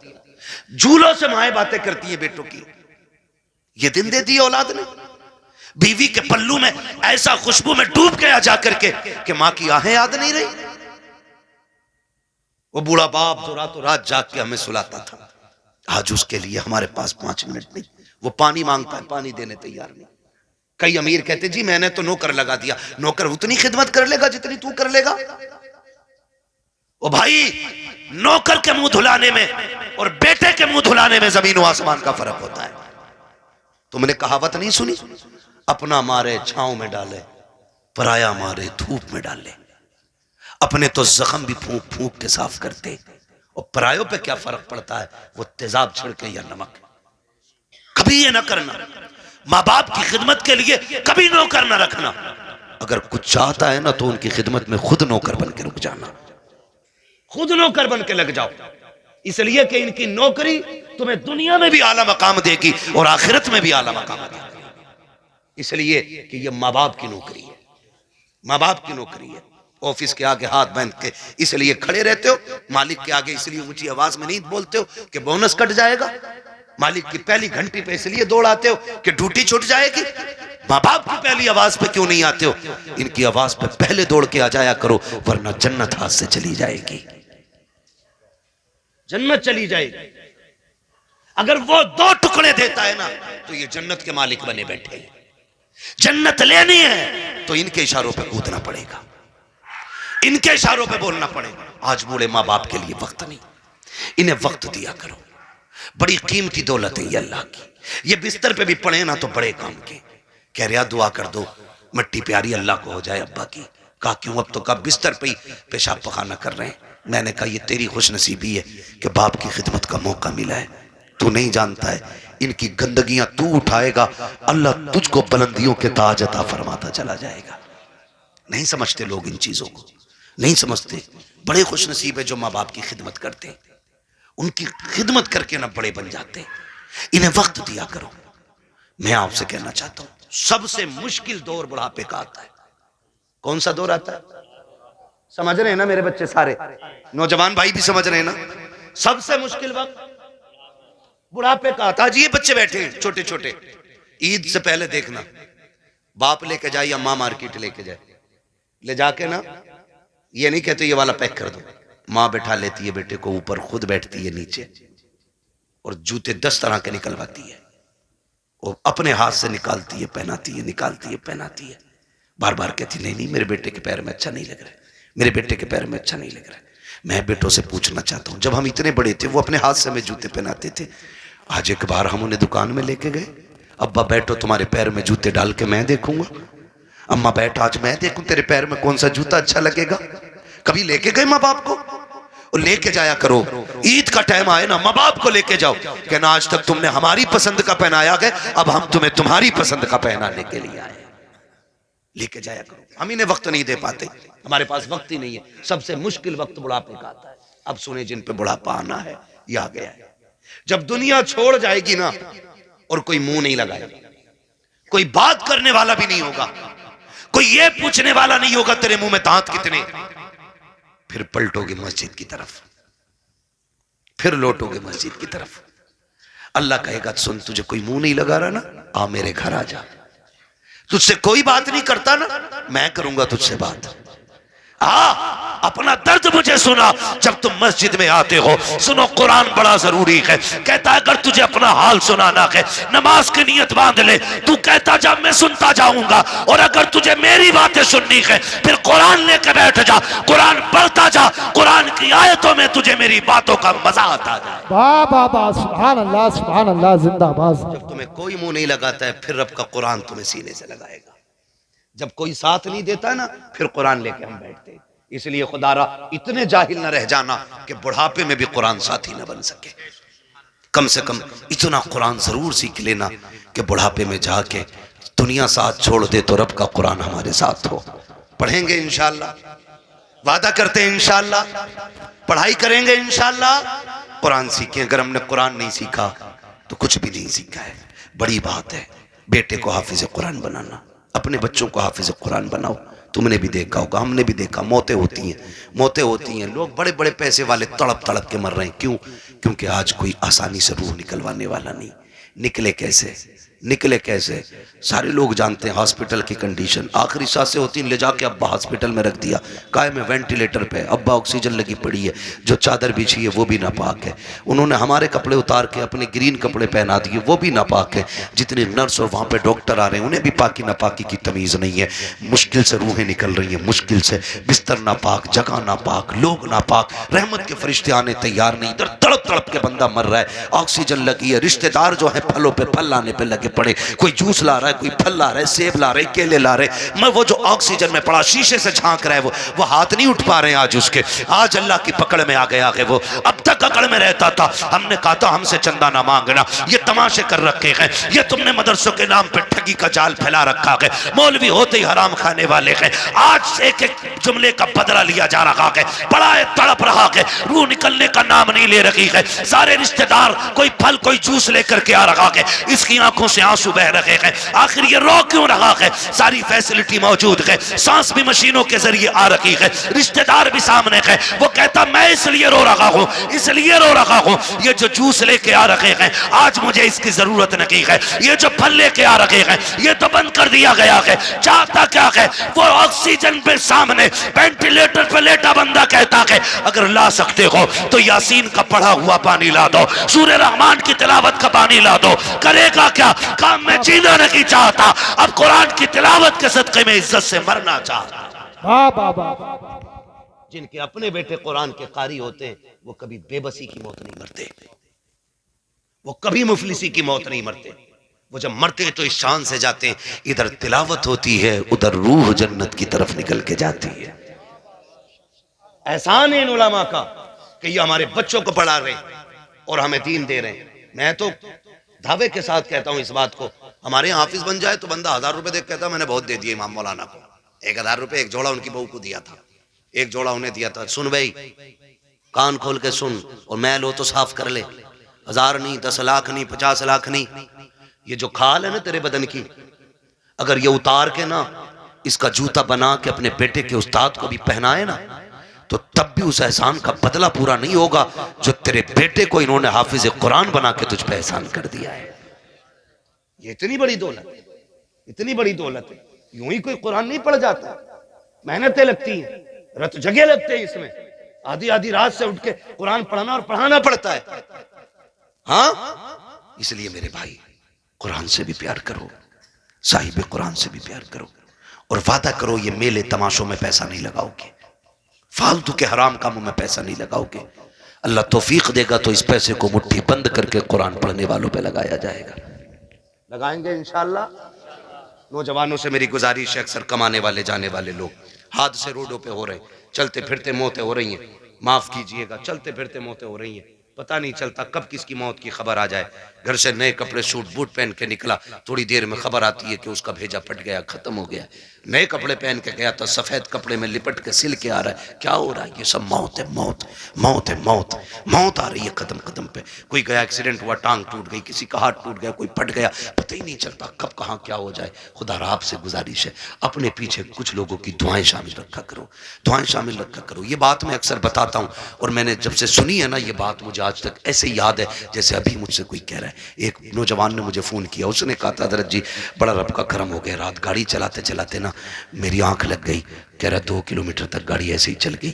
झूलों से माएं बातें करती है बेटों की। ये दिन दे दी औलाद ने, बीवी के पल्लू में ऐसा खुशबू में डूब गया जाकर के कि मां की आहें याद नहीं रही। वो बूढ़ा बाप जो रातों रात जाग के हमें सुलाता था, आज उसके लिए हमारे पास 5 मिनट नहीं। वो पानी मांगता है, पानी देने तैयार नहीं। कई अमीर कहते जी मैंने तो नौकर लगा दिया। नौकर उतनी खिदमत कर लेगा जितनी तू कर लेगा। ओ भाई, नौकर के मुंह धुलाने में और बेटे के मुंह धुलाने में जमीन व आसमान का फर्क होता है। तुमने कहावत नहीं सुनी? अपना मारे छांव में डाले, पराया मारे धूप में डाले। अपने तो जख्म भी फूंक फूंक के साफ करते, और परायों पे क्या फर्क पड़ता है, वो तेजाब छिड़के या नमक। कभी ये ना करना, माँ बाप की खिदमत के लिए कभी नौकर ना रखना। अगर कुछ चाहता है ना तो उनकी खिदमत में खुद नौकर बन के रुक जाना, खुद नौकर बन के लग जाओ। इसलिए कि इनकी नौकरी तुम्हें दुनिया में भी आला मकाम देगी और आखिरत में भी आला मकाम देगी। इसलिए कि ये माँ बाप की नौकरी है, माँ बाप की नौकरी है। ऑफिस के आगे हाथ बांध के इसलिए खड़े रहते हो, मालिक के आगे इसलिए ऊंची आवाज में नहीं बोलते हो कि बोनस कट जाएगा। मालिक की पहली घंटी पे इसलिए दौड़ आते हो कि ड्यूटी छूट जाएगी। माँ बाप की पहली आवाज पे क्यों नहीं आते हो? इनकी आवाज पे पहले दौड़ के आ जाया करो, वरना जन्नत हाथ से चली जाएगी, जन्नत चली जाएगी। अगर वो 2 टुकड़े देता है ना तो ये जन्नत के मालिक बने बैठे हैं। जन्नत लेनी है तो इनके इशारों पे कूदना पड़ेगा, इनके इशारों पे बोलना पड़ेगा। आज बूढ़े माँ बाप के लिए वक्त नहीं, इन्हें वक्त दिया करो। बड़ी कीमती दौलत है ये अल्लाह की। ये बिस्तर पे भी पड़े ना तो बड़े काम के। कह रहा दुआ कर दो मिट्टी प्यारी अल्लाह को हो जाए अब्बा की। कहा क्यों? अब तो कहा बिस्तर पे ही पेशाब पखाना कर रहे हैं। मैंने कहा ये तेरी खुशनसीबी है कि बाप की खिदमत का मौका मिला है। तू नहीं जानता है इनकी गंदगियां तू उठाएगा, अल्लाह तुझको बुलंदियों के ताज अता फरमाता चला जाएगा। नहीं समझते लोग इन चीजों को, नहीं समझते। बड़े खुशनसीब है जो माँ बाप की खिदमत करते हैं, उनकी खिदमत करके ना बड़े बन जाते हैं। इन्हें वक्त दिया करो। मैं आपसे कहना चाहता हूं सबसे मुश्किल दौर बुढ़ापे का आता है। कौन सा दौर आता है? समझ रहे हैं ना मेरे बच्चे सारे? नौजवान भाई भी समझ रहे हैं ना? सबसे मुश्किल वक्त बुढ़ापे का आता है। जी ये बच्चे बैठे हैं छोटे छोटे, ईद से पहले देखना बाप लेके जाए या माँ मार्केट लेके जाए, ले जाके ना ये नहीं कहते ये वाला पैक कर दो, माँ बैठा लेती है बेटे को ऊपर, खुद बैठती है नीचे और जूते 10 तरह के निकलवाती है और अपने हाथ से निकालती है, पहनाती है, निकालती है, पहनाती है। बार बार कहती नहीं नहीं मेरे बेटे के पैर में अच्छा नहीं लग रहा है, मेरे बेटे के पैर में अच्छा नहीं लग रहा है। मैं बेटों से पूछना चाहता हूं, जब हम इतने बड़े थे वो अपने हाथ से हमें जूते पहनाते थे। आज एक बार हम उन्हें दुकान में लेके गए, अब्बा बैठो तुम्हारे पैर में जूते डाल के मैं देखूंगा। अम्मा बैठ आज मैं देखूं तेरे पैर में कौन सा जूता अच्छा लगेगा। कभी लेके गए माँ बाप को? और लेके जाया करो। ईद का टाइम आए ना माँ बाप को लेके जाओ, कहना आज तक तुमने हमारी पसंद का पहनाया गया, अब हम तुम्हें तुम्हारी पसंद का पहनाने के लिए आए। लेके जाया करो। हम इन्हें वक्त नहीं दे पाते, हमारे पास वक्त ही नहीं है। सबसे मुश्किल वक्त बुढ़ापे का आता है। अब सुने जिन पे बुढ़ापा आना है ये आ गया है। जब दुनिया छोड़ जाएगी ना और कोई मुंह नहीं लगाएगा, कोई बात करने वाला भी नहीं होगा, कोई ये पूछने वाला नहीं होगा तेरे मुंह में दांत कितने, फिर पलटोगे मस्जिद की तरफ, फिर लौटोगे मस्जिद की तरफ। अल्लाह कहेगा सुन तुझे कोई मुंह नहीं लगा रहा ना, आ मेरे घर आ जा। तुझसे कोई बात नहीं करता ना, मैं करूंगा तुझसे बात। अपना दर्द मुझे सुना जब तुम मस्जिद में आते हो। सुनो कुरान बड़ा जरूरी है। कहता है अगर तुझे अपना हाल सुनाना है नमाज की नियत बांध ले, तू कहता जा मैं सुनता जाऊंगा। और अगर तुझे मेरी बातें सुननी है फिर कुरान लेके बैठ जा, कुरान पढ़ता जा, कुरान की आयतों में तुझे मेरी बातों का मजा आता जाए। वाह वाह वाह, सुभान अल्लाह जिंदाबाद। जब तुम्हें कोई मुंह नहीं लगाता है फिर रब का कुरान तुम्हें सीने से लगाएगा। जब कोई साथ नहीं देता ना फिर कुरान लेके हम बैठते हैं। इसलिए खुदारा इतने जाहिल न रह जाना कि बुढ़ापे में भी कुरान साथी न बन सके। कम से कम इतना कुरान जरूर सीख लेना कि बुढ़ापे में जाके दुनिया साथ छोड़ दे तो रब का कुरान हमारे साथ हो। पढ़ेंगे इंशाअल्लाह, वादा करते हैं इंशाअल्लाह, पढ़ाई करेंगे इंशाअल्लाह, कुरान सीखें। अगर हमने कुरान नहीं सीखा तो कुछ भी नहीं सीखा है। बड़ी बात है बेटे को हाफिज कुरान बनाना, अपने बच्चों को हाफिज कुरान बनाओ। तुमने भी देखा होगा, हमने भी देखा, मौतें होती हैं, मौतें होती हैं। लोग बड़े बड़े पैसे वाले तड़प तड़प के मर रहे हैं। क्यों? क्योंकि आज कोई आसानी से रूह निकलवाने वाला नहीं। निकले कैसे? निकले कैसे? सारे लोग जानते हैं हॉस्पिटल की कंडीशन। आखिरी सांसें होती हैं, ले जाके अब्बा हॉस्पिटल में रख दिया, काय में वेंटिलेटर पे, अब्बा ऑक्सीजन लगी पड़ी है, जो चादर बिछी है वो भी नापाक है। उन्होंने हमारे कपड़े उतार के अपने ग्रीन कपड़े पहना दिए, वो भी नापाक है। जितने नर्स और वहाँ पे डॉक्टर आ रहे हैं उन्हें भी पाकी नापाकी की तमीज़ नहीं है। मुश्किल से रूहें निकल रही हैं, मुश्किल से। बिस्तर नापाक, जगह नापाक, लोग नापाक, रहमत के फरिश्ते आने तैयार नहीं। इधर तड़प तड़प के बंदा मर रहा है, ऑक्सीजन लगी है। रिश्तेदार जो है फलों पे फल लाने पे लगे पड़े, कोई जूस ला रहा है, कोई फल ला रहा है, सेब ला रहे, केले ला रहे। मैं वो जो ऑक्सीजन में पड़ा शीशे से झांक रहा है वो हाथ नहीं उठ पा रहे हैं आज उसके। आज अल्लाह की पकड़ में आ गया है वो। अब तक अकड़ में रहता था, हमने कहा था हमसे चंदा ना मांगना, ये तमाशे कर रखे हैं, ये तुमने मदरसों के नाम पे ठगी का जाल फैला रखा है, मौलवी होते ही हराम खाने वाले हैं। आज एक एक जुमले का बदला लिया जा रहा है, बड़ा तड़प रहा है, रूह निकलने का नाम नहीं ले रही है। सारे रिश्तेदार कोई फल कोई जूस लेकर के आ रहा है, इसकी आंखों से आंसू बह रहे हैं। आखिर ये रो क्यों रहा है? सारी फैसिलिटी मौजूद है, सांस भी मशीनों के जरिए आ रही है, रिश्तेदार भी सामने है। वो कहता मैं इसलिए रो रहा हूँ, इसलिए रो रहा हूँ, ये जो जूस लेके आ रहे हैं आज मुझे इसकी जरूरत नहीं है, ये जो फल लेके आ रहे हैं ये तो बंद कर दिया गया है। चाहता क्या है? वो ऑक्सीजन पे सामने वेंटिलेटर पे लेटा बंदा कहता है अगर ला सकते हो तो यासीन का पढ़ा हुआ पानी ला दो, सूरह रहमान की तिलावत का पानी ला दो। करेगा क्या? काम में जीना नहीं चाहता, अब कुरान की तिलावत के सदक़े में इज्जत से मरना चाहता। वाह वाह वाह। जिनके अपने बेटे कुरान के कारी होते हैं वो कभी बेबसी की मौत नहीं मरते, वो कभी मुफलिसी की मौत नहीं मरते। वो जब मरते हैं तो इस शान से जाते हैं, इधर तिलावत होती है उधर रूह जन्नत की तरफ निकल के जाती है। एहसान है इन उलमा का कि ये हमारे बच्चों को पढ़ा रहे हैं और हमें दीन दे रहे हैं। मैं तो दावे के साथ कहता हूं इस बात को, हमारे हाफिज बन जाए तो बंदा 1000 रुपए देख कहता मैंने बहुत दे दिए इमाम मौलाना को। 1000 रुपए एक जोड़ा उनकी बहू को दिया था, एक जोड़ा उन्हें दिया था। सुन भाई, कान खोल के सुन और मैल हो तो साफ कर ले। 1000 नहीं, 10 लाख नहीं, 50 लाख नहीं, ये जो खाल है ना तेरे बदन की, अगर ये उतार के ना इसका जूता बना के अपने बेटे के उस्ताद को भी पहनाए ना तो तब भी उस एहसान का बदला पूरा नहीं होगा जो तेरे बेटे को इन्होंने हाफिज कुरान बना के तुझ पे एहसान कर दिया है। ये इतनी बड़ी दौलत, इतनी बड़ी दौलत है। यूं ही कोई कुरान नहीं पढ़ जाता, मेहनतें लगती हैं, रत जगह लगते हैं इसमें, आधी आधी रात से उठ के कुरान पढ़ना और पढ़ाना पड़ता है। हाँ, इसलिए मेरे भाई कुरान से भी प्यार करो, साहिब कुरान से भी प्यार करो और वादा करो ये मेले तमाशों में पैसा नहीं लगाओगे, फालतू के हराम कामों में पैसा नहीं लगाओगे। अल्लाह तौफीक देगा तो इस पैसे को मुट्ठी बंद करके कुरान पढ़ने वालों पे लगाया जाएगा। लगाएंगे इंशाअल्लाह। नौजवानों से मेरी गुजारिश है, अक्सर कमाने वाले जाने वाले लोग हादसे रोडों पे हो रहे, चलते फिरते मौतें हो रही हैं, माफ कीजिएगा, चलते फिरते मौतें हो रही हैं, पता नहीं चलता कब किसकी मौत की खबर आ जाए। घर से नए कपड़े सूट बूट पहन के निकला, थोड़ी देर में खबर आती है कि उसका भेजा फट गया, खत्म हो गया। नए कपड़े पहन के गया तो सफेद कपड़े में लिपट के सिल के आ रहा है, क्या हो रहा है? ये सब मौत है, मौत, मौत है, मौत, मौत आ रही है कदम कदम पे। कोई गया एक्सीडेंट हुआ, टांग टूट गई, किसी का हाथ टूट गया, कोई फट गया, पता ही नहीं चलता कब कहाँ क्या हो जाए। खुदा आपसे गुजारिश है, अपने पीछे कुछ लोगों की दुआएं शामिल रखा करो, दुआएं शामिल रखा करो। ये बात मैं अक्सर बताता हूँ और मैंने जब से सुनी है ना ये बात मुझे आज तक ऐसे याद है जैसे अभी मुझसे कोई कह रहा है। एक नौजवान ने मुझे फ़ोन किया, उसने कहा था हज़रत जी बड़ा रब का करम हो गया, रात गाड़ी चलाते चलाते ना मेरी आंख लग गई। कह रहा 2 किलोमीटर तक गाड़ी ऐसे ही चल गई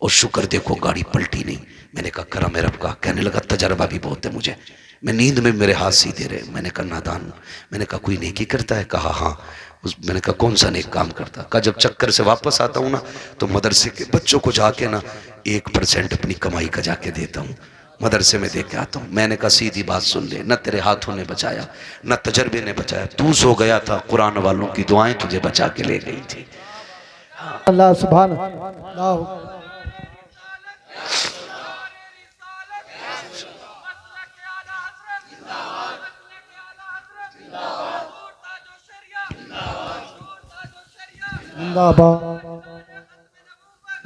और शुक्र देखो गाड़ी पलटी नहीं। मैंने कहा करम है रब का। कहने लगा तजर्बा भी बहुत है मुझे, मैं नींद में मेरे हाथ सीधे रहे। मैंने कहा नादान, मैंने कहा कोई नेकी करता है? कहा हाँ। मैंने कहा कौन सा नेक काम करता? कहा जब चक्कर से वापस आता हूँ ना तो मदरसे के बच्चों को जाके ना 1% अपनी कमाई का जाके देता हूँ, मदरसे में दे के आता हूँ। मैंने कहा सीधी बात सुन ले, न तेरे हाथों ने बचाया न तजर्बे ने बचाया, तू सो गया था, कुरान वालों की दुआएं तुझे बचा के ले गई थी। अल्लाह सुभान अल्लाह।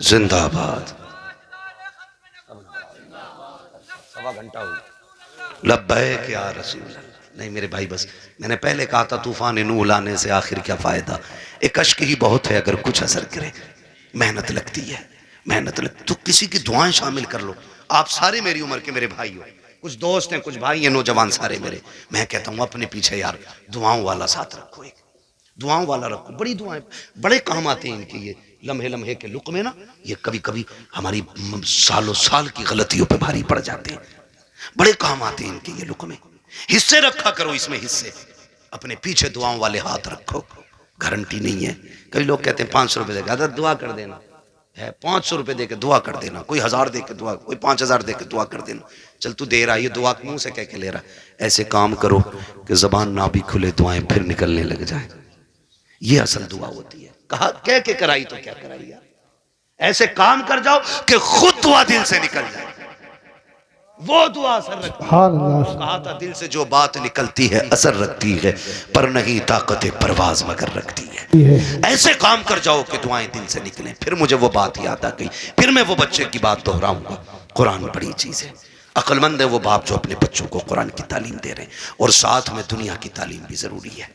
जिंदाबाद। सवा घंटा हो लब्बैक या रसूल अल्लाह। नहीं मेरे भाई, बस मैंने पहले कहा था तूफान नूह लाने से आखिर क्या फ़ायदा, एक अश्क ही बहुत है अगर कुछ असर करे। मेहनत लगती है, मेहनत लगती, तो किसी की दुआएं शामिल कर लो। आप सारे मेरी उम्र के मेरे भाई हो, कुछ दोस्त हैं, कुछ भाई हैं, नौजवान सारे मेरे। मैं कहता हूँ अपने पीछे यार दुआओं वाला साथ रखो, एक दुआओं वाला रखो। बड़ी दुआएं बड़े काम आते हैं इनके, ये लम्हे लम्हे के लुक में ना ये कभी कभी हमारी सालों साल की गलतियों पे भारी पड़ जाते हैं। बड़े काम आते हैं इनके ये लुक में। हिस्से रखा करो इसमें, हिस्से अपने पीछे दुआओं वाले हाथ रखो। गारंटी नहीं है, कई लोग कहते हैं 500 रुपये देगा, दुआ कर देना है, 500 रुपये दे के दुआ कर देना, कोई 1000 दे के दुआ, कोई 5000 दे के दुआ कर देना। चल तू दे रहा है, ये दुआ मुंह से कह के ले रहा है। ऐसे काम करो कि जबान ना भी खुले दुआएं फिर निकलने लग जाए। ये असल दुआ होती है। कहा कह के कराई तो क्या कराई यार, ऐसे काम कर जाओ कि खुद दुआ दिल से निकल जाए, वो दुआ असर रखती है। कहा था दिल से जो बात निकलती है असर रखती है, पर नहीं ताकत परवाज मगर रखती है। ऐसे काम कर जाओ कि दुआएं दिल से निकलें। फिर मुझे वो बात याद आ गई, फिर मैं वो बच्चे की बात दोहराऊंगा। कुरान बड़ी चीज है, अक्लमंद है वो बाप जो अपने बच्चों को कुरान की तालीम दे रहे हैं। और साथ में दुनिया की तालीम भी जरूरी है,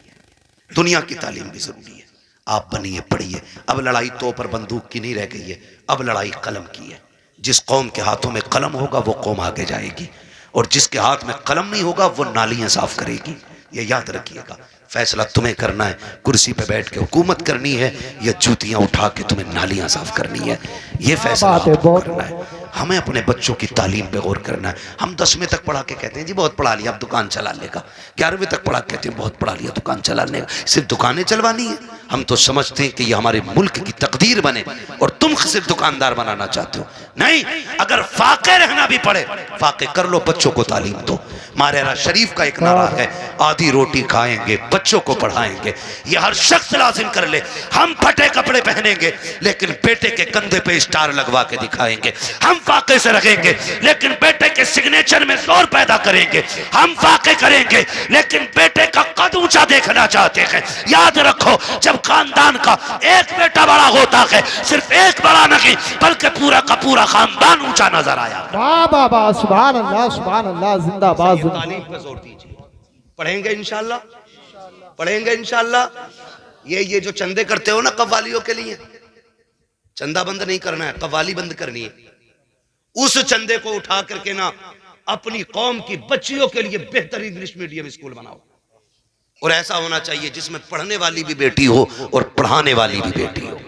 दुनिया की तालीम भी जरूरी है। आप बनिए, पढ़िए। अब लड़ाई तो पर बंदूक की नहीं रह गई है, अब लड़ाई कलम की है। जिस कौम के हाथों में कलम होगा वो कौम आगे जाएगी, और जिसके हाथ में कलम नहीं होगा वो नालियां साफ करेगी। ये याद रखिएगा। फैसला तुम्हें करना है, कुर्सी पे बैठ के हुकूमत करनी है या जूतियां उठा के तुम्हें नालियां साफ करनी है, ये फैसला करना है। हमें अपने बच्चों की तालीम पे गौर करना है। हम 10वीं तक पढ़ा के कहते हैं जी बहुत पढ़ा लिया अब दुकान चला लेगा, 11वीं तक पढ़ा के कहते हैं बहुत पढ़ा लिया दुकान चलाने का। सिर्फ दुकानें चलवानी है, हम तो समझते हैं कि ये हमारे मुल्क की तकदीर बने और तुम सिर्फ दुकानदार बनाना चाहते हो। नहीं, अगर फाके रहना भी पड़े फाके कर लो, बच्चों को तालीम दो। मारेरा शरीफ का एक नारा है, आधी रोटी खाएंगे बच्चों को पढ़ाएंगे। ये हर शख्स लाजिम कर ले। हम फटे कपड़े पहनेंगे लेकिन बेटे के कंधे पे स्टार लगवा के दिखाएंगे। हम फाके से रखेंगे लेकिन बेटे के सिग्नेचर में जोर पैदा करेंगे। हम फाके करेंगे लेकिन बेटे का कद ऊंचा देखना चाहते हैं। याद रखो, जब खानदान का एक बेटा बड़ा होता है, सिर्फ एक बड़ा नहीं बल्कि पूरा का पूरा खानदान ऊंचा नजर आया। वाह वाह वाह, सुभान अल्लाह, जिंदाबाद। तालीम पे जोर दीजिए। पढ़ेंगे इंशाल्लाह, पढ़ेंगे इंशाल्लाह। ये जो चंदे करते हो ना कव्वालियों के लिए, चंदा बंद नहीं करना है, कव्वाली बंद करनी है। उस चंदे को उठा करके ना अपनी कौम की बच्चियों के लिए बेहतरीन इंग्लिश मीडियम स्कूल बनाओ। और ऐसा होना चाहिए जिसमें पढ़ने वाली भी बेटी हो और पढ़ाने वाली भी बेटी हो।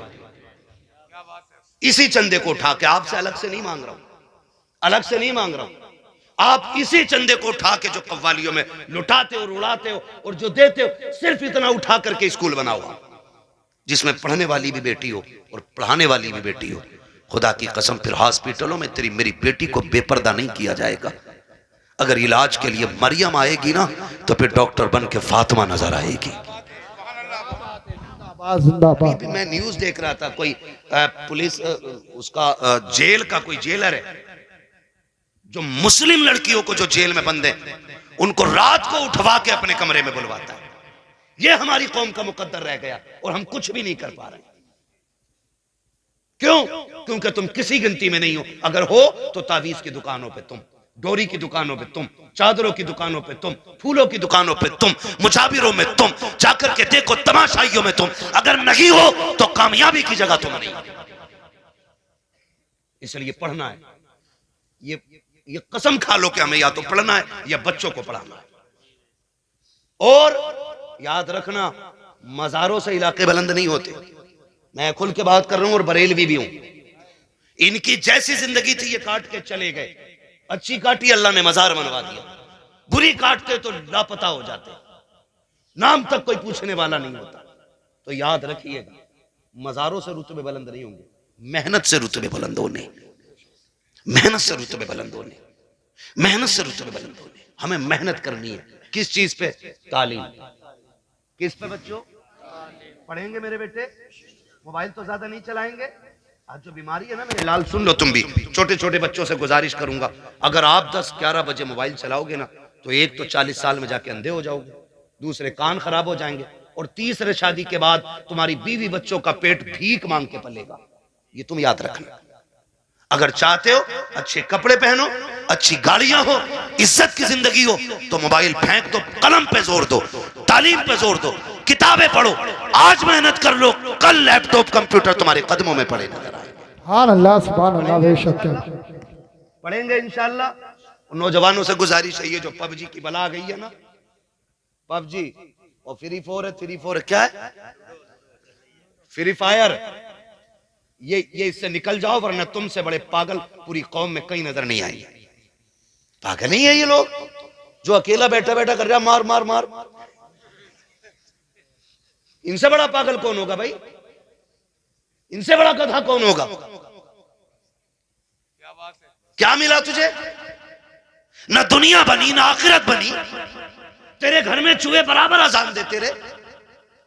इसी चंदे को उठा के, आपसे अलग से नहीं मांग रहा हूं, अलग से नहीं मांग रहा हूं, आप इसी चंदे को उठा के जो कव्वालियों में लुटाते हो और उड़ाते हो और जो देते हो, सिर्फ इतना उठा करके स्कूल बनाओ जिसमें पढ़ने वाली भी बेटी हो और पढ़ाने वाली भी बेटी हो। खुदा की कसम, फिर हॉस्पिटलों में तेरी मेरी बेटी को बेपर्दा नहीं किया जाएगा। अगर इलाज के लिए मरियम आएगी ना तो फिर डॉक्टर बन के फातिमा नजर आएगी। मैं न्यूज देख रहा था, कोई पुलिस उसका जेल का कोई जेलर है जो मुस्लिम लड़कियों को जो जेल में बंद है उनको रात को उठवा के अपने कमरे में बुलवाता है। ये हमारी कौम का मुकद्दर रह गया और हम कुछ भी नहीं कर पा रहे। क्यों? क्योंकि तुम किसी गिनती में नहीं हो। अगर हो तो तावीज की दुकानों पे तुम, डोरी की दुकानों पे तुम, चादरों की दुकानों पे तुम, फूलों की दुकानों पे तुम, मुजाबिरों में तुम, जाकर के देखो तमाशाइयों में तुम। अगर नहीं हो तो कामयाबी की जगह तुम नहीं। इसलिए पढ़ना है। ये कसम खा लो कि हमें या तो पढ़ना है या बच्चों को पढ़ाना है। और याद रखना, मजारों से इलाके बुलंद नहीं होते। मैं खुल के बात कर रहा हूं और बरेलवी भी हूं। इनकी जैसी जिंदगी थी ये काट के चले गए। अच्छी काटी अल्लाह ने मजार बनवा दिया, बुरी काटते तो लापता हो जाते, नाम तक कोई पूछने वाला नहीं होता। तो याद रखिएगा, मजारों से रुतबे बुलंद नहीं होंगे, मेहनत से रुतबे बुलंद होने, मेहनत से रुतबे बुलंद होने, मेहनत से रुतबे बुलंद होने। हमें मेहनत करनी है। किस चीज पे? तालीम। किस पे बच्चों? पढ़ेंगे मेरे बेटे, मोबाइल तो ज्यादा नहीं चलाएंगे। आज जो बीमारी है ना मेरे लाल, सुन लो तुम भी, छोटे छोटे बच्चों से गुजारिश करूंगा, अगर आप 10-11 बजे मोबाइल चलाओगे ना तो एक तो 40 साल में जाके अंधे हो जाओगे, दूसरे कान खराब हो जाएंगे, और तीसरे शादी के बाद तुम्हारी बीवी बच्चों का पेट भीख मांग के पलेगा। ये तुम याद रखना। अगर चाहते हो अच्छे कपड़े पहनो, अच्छी गाड़ियां हो, इज्जत की जिंदगी हो, तो मोबाइल फेंक दो, कलम पे जोर दो, तालीम पे जोर दो, किताबें पढ़ो। आज मेहनत कर लो, कल लैपटॉप कंप्यूटर तुम्हारे कदमों में पड़े नजर आए। सुभान अल्लाह, बेशक पढ़ेंगे इंशाल्लाह। नौजवानों से गुजारिश है, ये जो पबजी की बला आ गई है ना, पबजी और फ्री फोर है, फ्री फोर क्या है, फ्री फायर, ये इससे निकल जाओ, वरना तुमसे बड़े पागल पूरी कौम में कहीं नजर नहीं आएंगे। पागल नहीं है ये लोग जो अकेला बैठा बैठा कर रहा मार मार मार। इनसे बड़ा पागल कौन होगा भाई? इनसे बड़ा गधा कौन होगा? क्या मिला तुझे? ना दुनिया बनी ना आखिरत बनी। तेरे घर में चूहे बराबर अजान देते रहे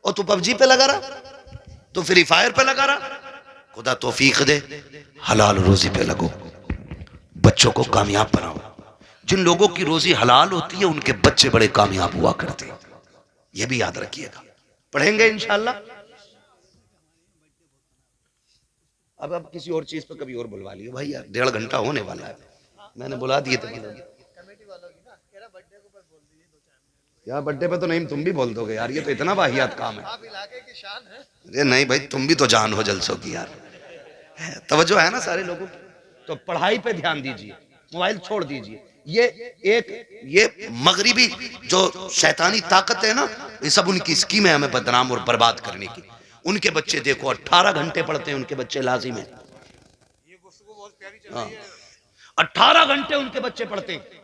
और तू पबजी पे लगा रहा, तू फ्री फायर पे लगा रहा। खुदा तौफीक दे, हलाल रोजी पे लगो, बच्चों को कामयाब बनाओ। जिन लोगों की रोजी हलाल होती है उनके बच्चे बड़े कामयाब हुआ करते हैं, यह भी याद रखिएगा। पढ़ेंगे इंशाल्लाह। अब किसी और चीज पर कभी और बुलवा लियो भाई, यार 1.5 घंटा होने वाला है, मैंने बुला दिए थे। यार बर्थडे पे तो नहीं, तुम भी बोल दोगे यार, ये तो इतना वाहियात काम है। अरे नहीं भाई, तुम भी तो जान हो जलसों की यार, तवज्जो है ना सारे लोगों की। तो पढ़ाई पे ध्यान दीजिए, मोबाइल छोड़ दीजिए। ये मगरिबी जो शैतानी ताकत है ना, ये सब उनकी स्कीम है हमें बदनाम और बर्बाद करने की। उनके बच्चे देखो 18 घंटे पढ़ते हैं, उनके बच्चे लाजिम है। 18 घंटे उनके बच्चे पढ़ते हैं।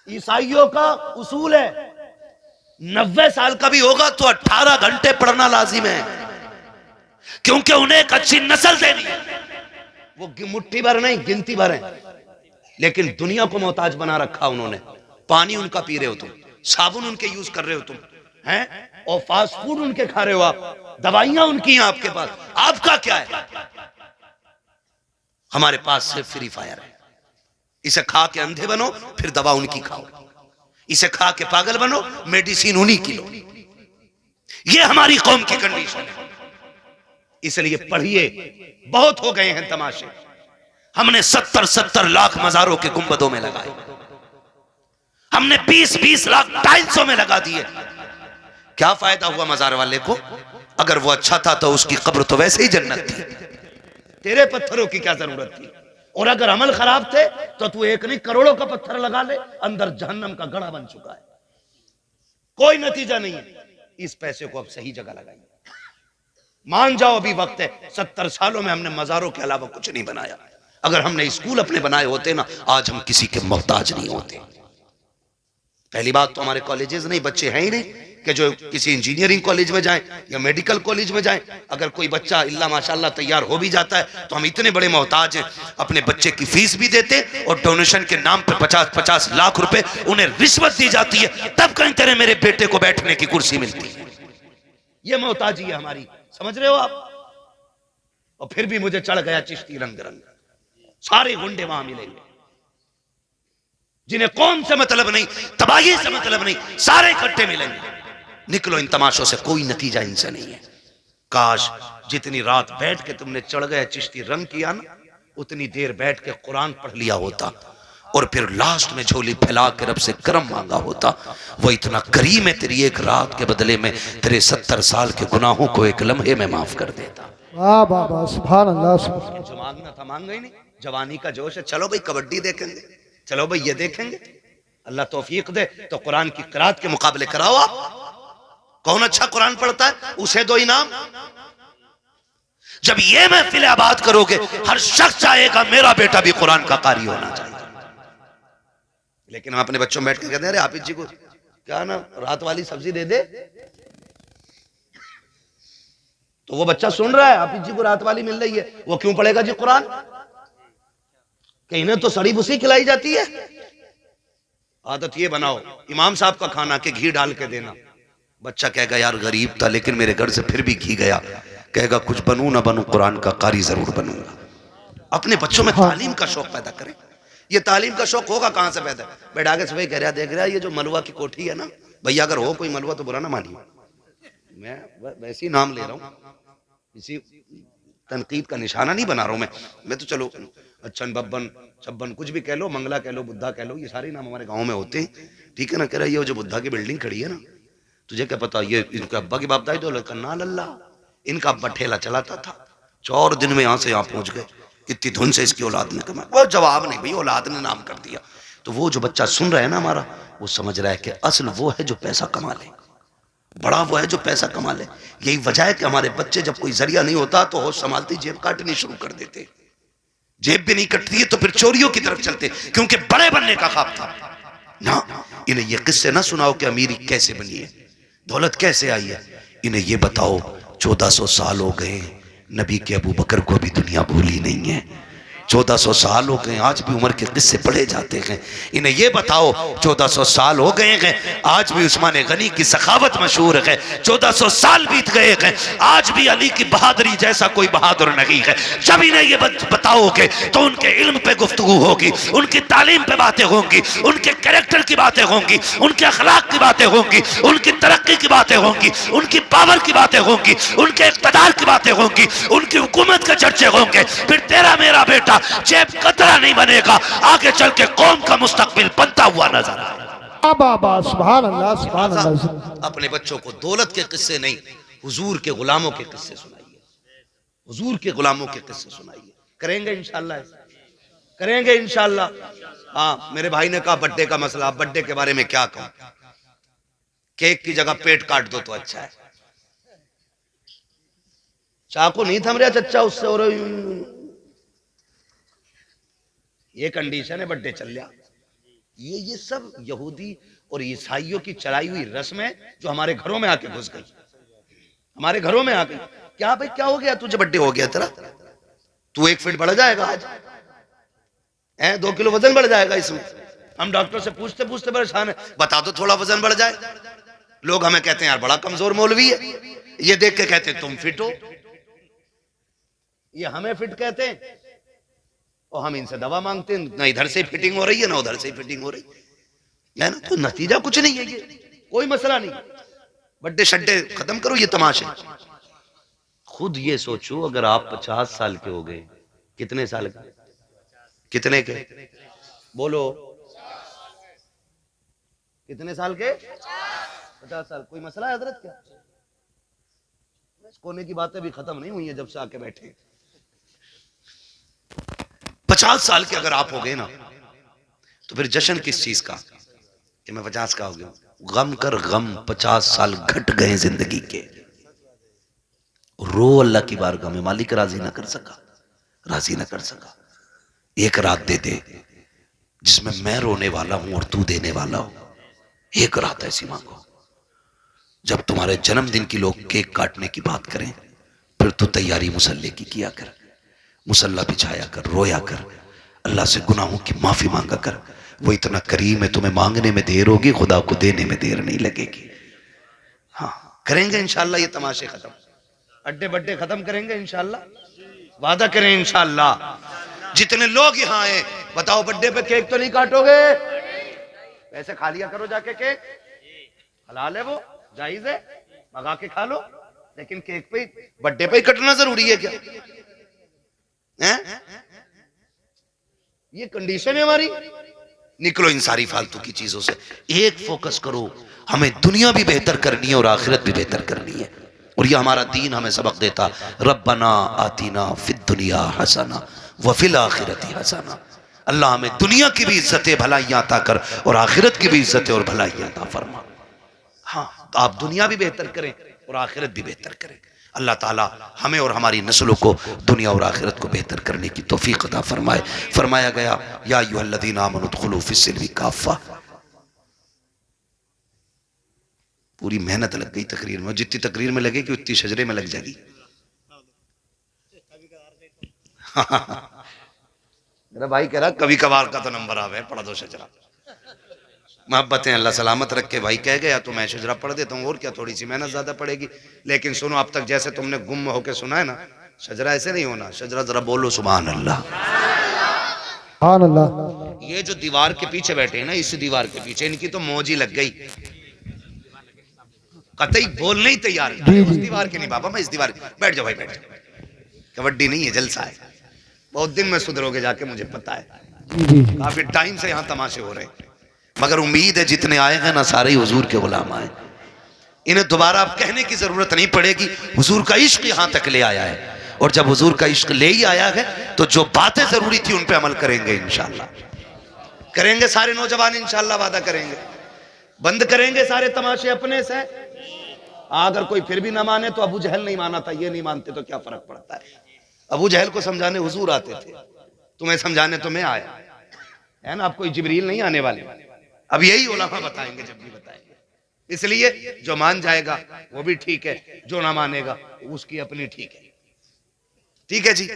ईसाइयों का उसूल है 90 साल का भी होगा तो 18 घंटे पढ़ना लाजिम है, क्योंकि उन्हें एक अच्छी नस्ल देनी है। वो मुट्ठी भर नहीं, गिनती भर है, लेकिन दुनिया को मोहताज बना रखा उन्होंने। पानी उनका पी रहे हो तुम, साबुन उनके यूज कर रहे हो तुम, हैं? और फास्ट फूड उनके खा रहे हो आप, दवाइयां उनकी हैं आपके पास। आपका क्या है? हमारे पास सिर्फ फ्री फायर है। इसे खा के अंधे बनो, फिर दवा उनकी खाओ। इसे खा के पागल बनो, मेडिसिन उन्हीं की लो। ये हमारी कौम की कंडीशन है। इसलिए पढ़िए, बहुत हो गए हैं तमाशे। हमने 70-70 लाख मजारों के गुंबदों में लगाए, हमने 20-20 लाख टाइल्सों में लगा दिए। क्या फायदा हुआ मजार वाले को? अगर वो अच्छा था तो उसकी कब्र तो वैसे ही जन्नत थी, तेरे पत्थरों की क्या जरूरत थी? और अगर अमल खराब थे तो तू एक नहीं करोड़ों का पत्थर लगा ले, अंदर जहन्नम का गड़ा बन चुका है। कोई नतीजा नहीं है। इस पैसे को अब सही जगह लगाइए। मान जाओ अभी वक्त है। 70 सालों में हमने मजारों के अलावा कुछ नहीं बनाया। अगर हमने स्कूल अपने बनाए होते ना, आज हम किसी के मोहताज नहीं होते। पहली बात तो हमारे कॉलेजेस नहीं, बच्चे हैं ही नहीं कि जो किसी इंजीनियरिंग कॉलेज में जाएं या मेडिकल कॉलेज में जाएं। अगर कोई बच्चा इल्ला माशाल्लाह तैयार हो भी जाता है तो हम इतने बड़े मोहताज हैं, अपने बच्चे की फीस भी देते और डोनेशन के नाम पे 50-50 लाख रुपए उन्हें रिश्वत दी जाती है, तब कहीं तेरे मेरे बेटे को बैठने की कुर्सी मिलती है। ये मोहताजी है हमारी, समझ रहे हो आप? और फिर भी मुझे चढ़ गया चिश्ती रंग रंग। सारे गुंडे वहां मिलेंगे जिन्हें कौम से मतलब नहीं, तबाही से मतलब नहीं, सारे इकट्ठे मिलेंगे। निकलो इन तमाशों से, कोई नतीजा इनसे नहीं है। काश जितनी रात बैठ के तुमने चढ़ गए चिश्ती रंग किया ना, उतनी देर बैठ के कुरान पढ़ लिया होता और फिर लास्ट में झोली फैला के रब से करम मांगा होता। वो इतना करीम है, तेरी एक रात के बदले में तेरे 70 साल के गुनाहों को एक लम्हे में माफ कर देता। वाह वाह वाह, सुभान अल्लाह, सुभान। जो मांगना था मांगा ही नहीं। जवानी का जोश है, चलो भाई कबड्डी देखेंगे, चलो भाई ये देखेंगे। अल्लाह तौफीक दे तो कुरान की किरात के मुकाबले कराओ आप। कौन अच्छा कुरान पढ़ता है उसे दो इनाम। जब ये महफिल आबाद करोगे, हर शख्स चाहेगा मेरा बेटा भी कुरान का कारी होना चाहिए। लेकिन हम अपने बच्चों में बैठ कर कहते हैं, अरे हाफिज जी को क्या ना रात वाली सब्जी दे दे, तो वो बच्चा सुन रहा है हाफिज जी को रात वाली मिल रही है, वो क्यों पढ़ेगा जी कुरान? कि इन्हें तो सड़ी भूसी खिलाई जाती है। आदत ये बनाओ, इमाम साहब का खाना के घी डाल के देना। बच्चा कहेगा यार गरीब था लेकिन मेरे घर से फिर भी घी गया, कहेगा कुछ बनूं ना बनूं कुरान का कारी जरूर बनूंगा। अपने बच्चों में तालीम का शौक पैदा करें। ये तालीम का शौक होगा कहां से पैदा? बैठा के सुबह कह रहा देख रहा ये जो मलुआ की कोठी है ना, भैया अगर हो कोई मलुआ तो बुरा ना मानिए, मैं वैसे ही नाम ले रहा हूँ, किसी तनकीद का निशाना नहीं बना रहा हूं मैं तो चलो अच्छन बब्बन छब्बन कुछ भी कह लो, मंगला कह लो, बुद्धा कह लो, ये सारे नाम हमारे गांव में होते हैं, ठीक है ना। कह रहा ये जो बुद्धा की बिल्डिंग खड़ी है ना, तुझे क्या पता ये इनके अब्बा की बापदाई तो करना लल्ला, इनका अब्बा ठेला चलाता था, 4 दिन में यहां से यहां पहुंच गए, इतनी धुन से इसकी औलाद ने कमाया। वो जवाब नहीं भाई, औलाद ने नाम कर दिया। तो वो जो बच्चा सुन रहा है ना हमारा, वो समझ रहा है कि असल वो है जो पैसा कमा ले, बड़ा वो है जो पैसा कमा ले। यही वजह है कि हमारे बच्चे जब कोई जरिया नहीं होता तो होश संभालती जेब काटनी शुरू कर देते। जेब भी नहीं कटती है तो फिर चोरियों की तरफ चलते, क्योंकि बड़े बनने का ख्वाब था ना। इन्हें ये किस्से ना सुनाओ कि अमीरी कैसे बनी है, दौलत कैसे आई है। इन्हें ये बताओ 1400 साल हो गए, नबी के अबू बकर को भी दुनिया भूली नहीं है। 1400 साल हो गए, आज भी उमर के किस्से पढ़े जाते हैं। इन्हें ये बताओ 1400 साल हो गए हैं, आज भी उस्मान गनी की सखावत मशहूर है। 1400 साल बीत गए हैं, आज भी अली की बहादुरी जैसा कोई बहादुर नहीं है। जब इन्हें ये बताओगे तो उनके इल्म पे गुफ्तगू होगी, उनकी तालीम पे बातें होंगी, उनके कैरेक्टर की बातें होंगी, उनके अखलाक की बातें होंगी, उनकी तरक्की की बातें होंगी, उनकी पावर की बातें होंगी, उनके इक़्तिदार की बातें होंगी, उनकी हुकूमत के चर्चे होंगे। फिर तेरा मेरा बेटा जेब कतरा नहीं बनेगा, आगे चल के कौम का मुस्तकबिल बनता हुआ नजर आएगा। बाबा सुभान अल्लाह, सुभान अल्लाह। अपने बच्चों को दौलत के किस्से नहीं, हुजूर के गुलामों के किस्से सुनाइए, हुजूर के गुलामों के किस्से सुनाइए। करेंगे इंशाल्लाह, करेंगे इंशाल्लाह। हाँ, मेरे भाई ने कहा बर्थडे का मसला, बर्थडे के बारे में क्या कहूं, केक की जगह पेट काट दो तो अच्छा है। चाकू नहीं थम रहा चच्चा उससे, और ये कंडीशन है, बर्थडे चल रहा। ये सब यहूदी और ईसाइयों की चलाई हुई रस्म है जो हमारे घरों में आके घुस गई, हमारे घरों में आ गई। क्या भाई क्या हो गया, तुझे बर्थडे हो गया तेरा, तू 1 फीट बढ़ जाएगा आज, 2 किलो वजन बढ़ जाएगा इसमें। हम डॉक्टर से पूछते पूछते परेशान है, बता दो थोड़ा वजन बढ़ जाए। लोग हमें कहते हैं यार बड़ा कमजोर मौलवी है, ये देख के कहते हैं तुम फिट हो, ये हमें फिट कहते हैं और हम इनसे दवा मांगते हैं, ना इधर से फिटिंग हो रही है ना उधर से फिटिंग हो रही है ना। तो नतीजा कुछ नहीं है, ये कोई मसला नहीं। बड्डे शड्डे खत्म करो ये तमाशे। खुद ये सोचो अगर आप 50 साल के हो गए, कितने साल के, कितने के बोलो, कितने साल के, 50 साल। कोई मसला है हजरत क्या? कोने की बातें भी खत्म नहीं हुई है जब से आके बैठे। 50 साल के अगर आप हो गए ना तो फिर जश्न किस चीज का कि मैं 50 का हो गया। गम कर गम, 50 साल घट गए जिंदगी के, रो अल्लाह की बारगाह में, मालिक राजी ना कर सका, राजी ना कर सका। एक रात दे दे जिसमें मैं रोने वाला हूं और तू देने वाला हो। एक रात ऐसी मांगो जब तुम्हारे जन्मदिन की लोग केक काटने की बात करें, फिर तू तैयारी मुसल्ले की किया कर, मुसल्ला बिछाया कर, रोया कर, अल्लाह से गुनाहों की माफी मांगा कर। वो इतना करीम है, तुम्हें मांगने में देर होगी, खुदा को देने में देर नहीं लगेगी। हाँ करेंगे इंशाल्लाह, ये तमाशे खत्म, अड्डे बड्डे खत्म करेंगे इंशाल्लाह, वादा करें इंशाल्लाह। जितने लोग यहाँ आए बताओ बर्थडे पे केक तो नहीं काटोगे? पैसे खा लिया करो जाके, केक हलाल है, वो जायज है, मंगा के खा लो, लेकिन केक पे बर्थडे पे ही कटना जरूरी है क्या है? ये कंडीशन है हमारी। निकलो इन सारी फालतू की चीजों से, एक फोकस करो, हमें दुनिया भी बेहतर करनी है और आखिरत भी बेहतर करनी है। और ये हमारा दीन हमें सबक देता, रब्बना आतीना फिद दुनिया हसना व फिल आखिरती हसना। अल्लाह हमें दुनिया की भी इज्जत भलाइयां अता कर और आखिरत की भी इज्जत और भलाइयां अता फरमा। हाँ तो आप दुनिया भी बेहतर करें और आखिरत भी बेहतर करें। अल्लाह ताला हमें और हमारी नस्लों को दुनिया और आखिरत को बेहतर करने की तौफीक अता फरमाए। फरमाया गया या अय्युहल्लज़ीना आमनू उदखुलू फिस्सिल्मी काफ़ा। पूरी मेहनत लग गई तकरीर में, जितनी तकरीर में लगेगी उतनी शजरे में लग जाएगी। मेरा भाई कह रहा कभी कभार का तो नंबर आवे, पढ़ा दो शजरा। मोहब्बतें अल्लाह सलामत रख के भाई कह गया तो मैं शजरा पढ़ देता हूँ, और क्या थोड़ी सी मेहनत ज्यादा पड़ेगी। लेकिन सुनो, अब तक जैसे तुमने गुम होके सुना है ना, शजरा ऐसे नहीं होना। शजरा जरा बोलो सुभान अल्लाह, सुभान अल्लाह। ये जो दीवार के पीछे बैठे हैं ना, इस दीवार के पीछे इनकी तो मौज ही लग गई, कतई बोलने ही तैयार है। उस दीवार के नहीं बाबा, मैं इस दीवार। बैठ जाओ भाई, बैठ जाओ, कबड्डी नहीं है जलसा है। बहुत दिन में सुधरोगे जाके, मुझे पता है, काफी टाइम से यहाँ तमाशे हो रहे हैं, मगर उम्मीद है जितने आए हैं ना सारे ही हुजूर के गुलाम आए। इन्हें दोबारा अब कहने की जरूरत नहीं पड़ेगी, हुजूर का इश्क यहाँ तक ले आया है। और जब हुजूर का इश्क ले ही आया है तो जो बातें जरूरी थी उन पे अमल करेंगे इंशाल्लाह, करेंगे सारे नौजवान इंशाल्लाह, वादा करेंगे। बंद करेंगे सारे तमाशे अपने से। अगर कोई फिर भी ना माने तो अबू जहल नहीं माना था, ये नहीं मानते तो क्या फर्क पड़ता है। अबू जहल को समझाने हुजूर आते थे, तुम्हें समझाने तो मैं आया, है ना। अब कोई जिब्रील नहीं आने वाले, अब यही उलमा बताएंगे जब भी बताएंगे। इसलिए जो मान जाएगा वो भी ठीक है, जो ना मानेगा उसकी अपनी ठीक है। ठीक है जी।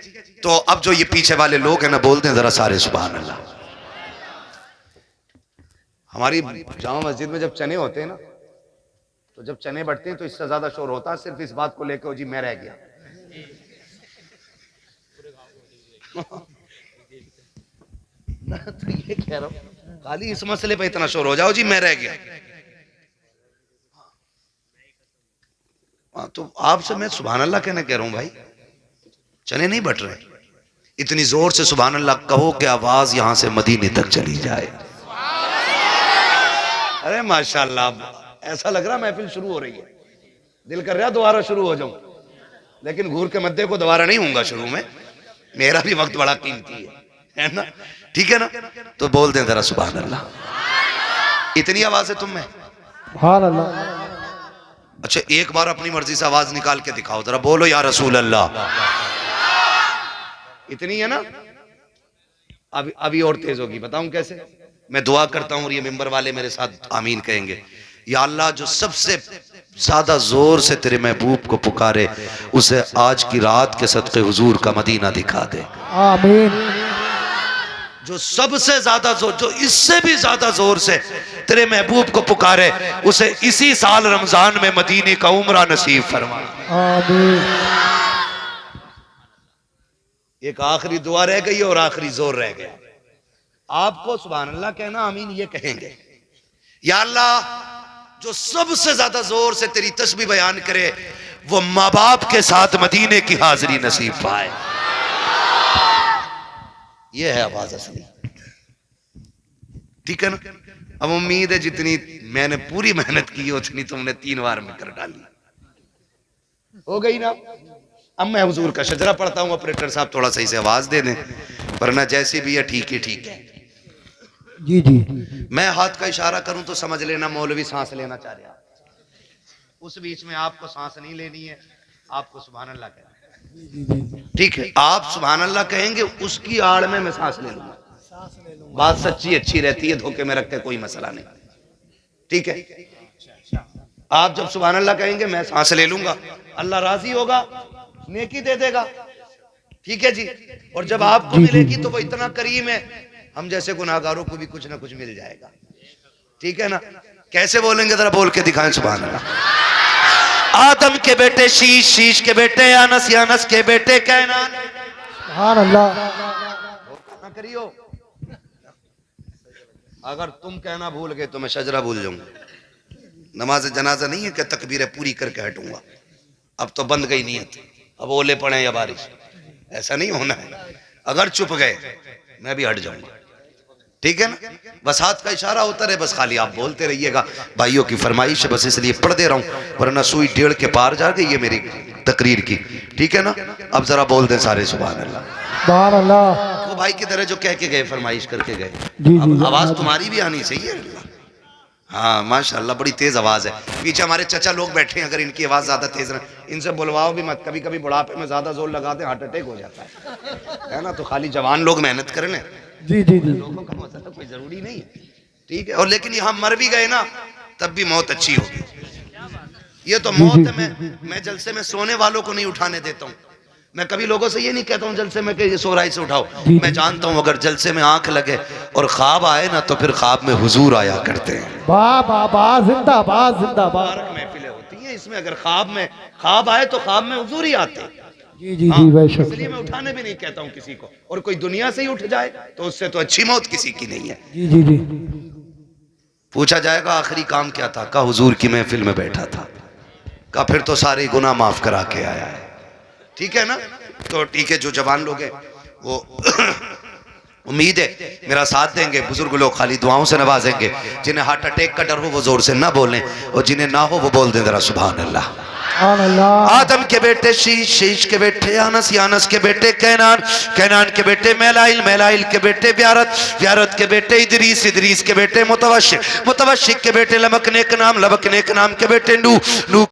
तो अब जो ये पीछे वाले लोग हैं ना, बोलते हैं जरा सारे सुभान अल्लाह। हमारी जामा मस्जिद में जब चने होते हैं ना, तो जब चने बढ़ते हैं तो इससे ज्यादा शोर होता है सिर्फ इस बात को लेकर, जी मैं रह गया। तो ये कह रहा हूं, खाली इस मसले पे इतना शोर हो जाओ जी मैं रह गया। तो आपसे मैं सुभान अल्लाह कहने कह रहा हूं भाई, चने नहीं बट रहे, इतनी जोर से सुभान अल्लाह कहो कि आवाज यहां से मदीने तक चली जाए। अरे माशाल्लाह, ऐसा लग रहा महफिल शुरू हो रही है, दिल कर रहा दोबारा शुरू हो जाऊं, लेकिन घूर के मध्य को दोबारा नहीं होऊंगा शुरू में, मेरा भी वक्त बड़ा कीमती है ना। ठीक है ना। तो बोल दें जरा सुभान अल्लाह। इतनी आवाज है तुम में? सुभान अल्लाह। अच्छा एक बार अपनी मर्जी से आवाज निकाल के दिखाओ जरा, बोलो या रसूल अल्लाह। इतनी है ना। अभी और तेज होगी, बताऊं कैसे? मैं दुआ करता हूँ और ये मिंबर वाले मेरे साथ आमीन कहेंगे। या अल्लाह, जो सबसे ज्यादा जोर से तेरे महबूब को पुकारे उसे आज की रात के सदक़े हुजूर का मदीना दिखा दे। आमीन। जो सबसे ज्यादा जोर, जो इससे भी ज्यादा जोर से तेरे महबूब को पुकारे उसे इसी साल रमजान में मदीने का उम्रा नसीब फरमा। आमीन। एक आखिरी दुआ रह गई और आखिरी जोर रह गया। आपको सुभान अल्लाह कहना, आमीन ये कहेंगे। या अल्लाह, जो सबसे ज्यादा जोर से तेरी तस्बीह बयान करे वो माँ बाप के साथ मदीने की हाजिरी नसीब पाए। ये है आवाज असली, ठीक है ना। अब उम्मीद है जितनी मैंने पूरी मेहनत की है उतनी तुमने 3 बार में कर डाली, हो गई ना। अब मैं हुजूर का शजरा पढ़ता हूँ, ऑपरेटर साहब थोड़ा सही से आवाज दे दें, वरना जैसे भी है ठीक है। जी जी। मैं हाथ का इशारा करूं तो समझ लेना मौलवी सांस लेना चाह रहा। उस बीच में आपको सांस नहीं लेनी है, आपको सुभान अल्लाह कहना है, ठीक है। आप सुभान अल्लाह कहेंगे, उसकी आड़ में मैं सांस ले लूंगा। बात सच्ची अच्छी रहती है, धोखे में रख के कोई मसला नहीं, ठीक है। आप जब सुभान अल्लाह कहेंगे मैं सांस ले लूंगा, अल्लाह राजी होगा, नेकी दे देगा, ठीक है जी। और जब आपको मिलेगी तो वो इतना करीम है, हम जैसे गुनाहगारों को भी कुछ ना कुछ मिल जाएगा, ठीक है ना। कैसे बोलेंगे जरा बोल के दिखाएं सुभान अल्लाह। आदम के बेटे शीश, शीश के बेटे यानस, यानस के बेटे कैनान। सुभान अल्लाह। ना करियो, अगर तुम कहना भूल गए तो मैं शजरा भूल जाऊंगा। नमाज जनाजा नहीं है कि तकबीरें पूरी करके हटूंगा, अब तो बंद गई नीयत, अब ओले पड़े या बारिश, ऐसा नहीं होना है। अगर चुप गए मैं भी हट जाऊंगा, ठीक है ना। बस हाथ का इशारा होता रहे, बस खाली आप बोलते रहिएगा। भाइयों की फरमाइश है, बस इसलिए पढ़ दे रहा हूं, वरना सुई 1.5 के पार जा गई ये मेरी तकरीर की, ठीक है ना। अब जरा बोल दें सारे सुभान अल्लाह। सुभान अल्लाह। वो भाई की तरह जो कह के गए, फरमाइश करके गए, जी, अब जी, आवाज तुम्हारी भी आनी चाहिए। हाँ माशाल्लाह, बड़ी तेज आवाज है। पीछे हमारे चचा लोग बैठे हैं, अगर इनकी आवाज ज्यादा तेज ना, इनसे बुलवाओ भी मत। कभी कभी बुढ़ापे में ज्यादा जोर लगाते हार्ट अटैक हो जाता है ना। तो खाली जवान लोग मेहनत कर लें, जी जी जी। लोगों का मसला कोई जरूरी नहीं है, ठीक है। और लेकिन यहाँ मर भी गए ना तब भी मौत अच्छी होगी। ये तो मौत है, मैं जलसे में सोने वालों को नहीं उठाने देता हूँ। मैं कभी लोगों से ये नहीं कहता हूँ जलसे में कि ये सो रहा है इसे उठाओ। मैं जानता हूँ अगर जलसे में आंख लगे और ख्वाब आए ना तो फिर ख्वाब में हुजूर आया करते हैं। वाह वाह वाह, जिंदाबाद जिंदाबाद। महफिलें होती हैं, इसमें अगर ख्वाब आए तो ख्वाब में हुजूर ही आते। जी जी जी, वैसे इसलिए मैं उठाने भी नहीं कहता हूँ किसी को। और कोई दुनिया से ही उठ जाए तो उससे तो अच्छी मौत किसी की नहीं है। जी जी जी। पूछा जाएगा आखिरी काम क्या था, का हुजूर की महफिल में बैठा था, का फिर तो सारे गुनाह माफ करा के आया है, ठीक है ना। तो ठीक है, जो जवान लोग हैं वो उम्मीद है मेरा साथ देंगे। बुजुर्ग लोग खाली दुआओं से नवाजेंगे। जिन्हें हार्ट अटैक का डर हो वो जोर से ना बोलें, और जिन्हें ना हो वो बोल दें जरा सुभान अल्लाह। आदम के बेटे शीश, शीश के बेटे यानस, यानस के बेटे कैनान, कैनान के बेटे मैलाइल, मैलाइल के बेटे व्यारत, व्यारत के बेटे इदरीस, इदरीस के बेटे मुतवशिक, मुतवशिक के बेटे लबक नेक नाम, लबक नेक नाम के बेटे नूह, नूह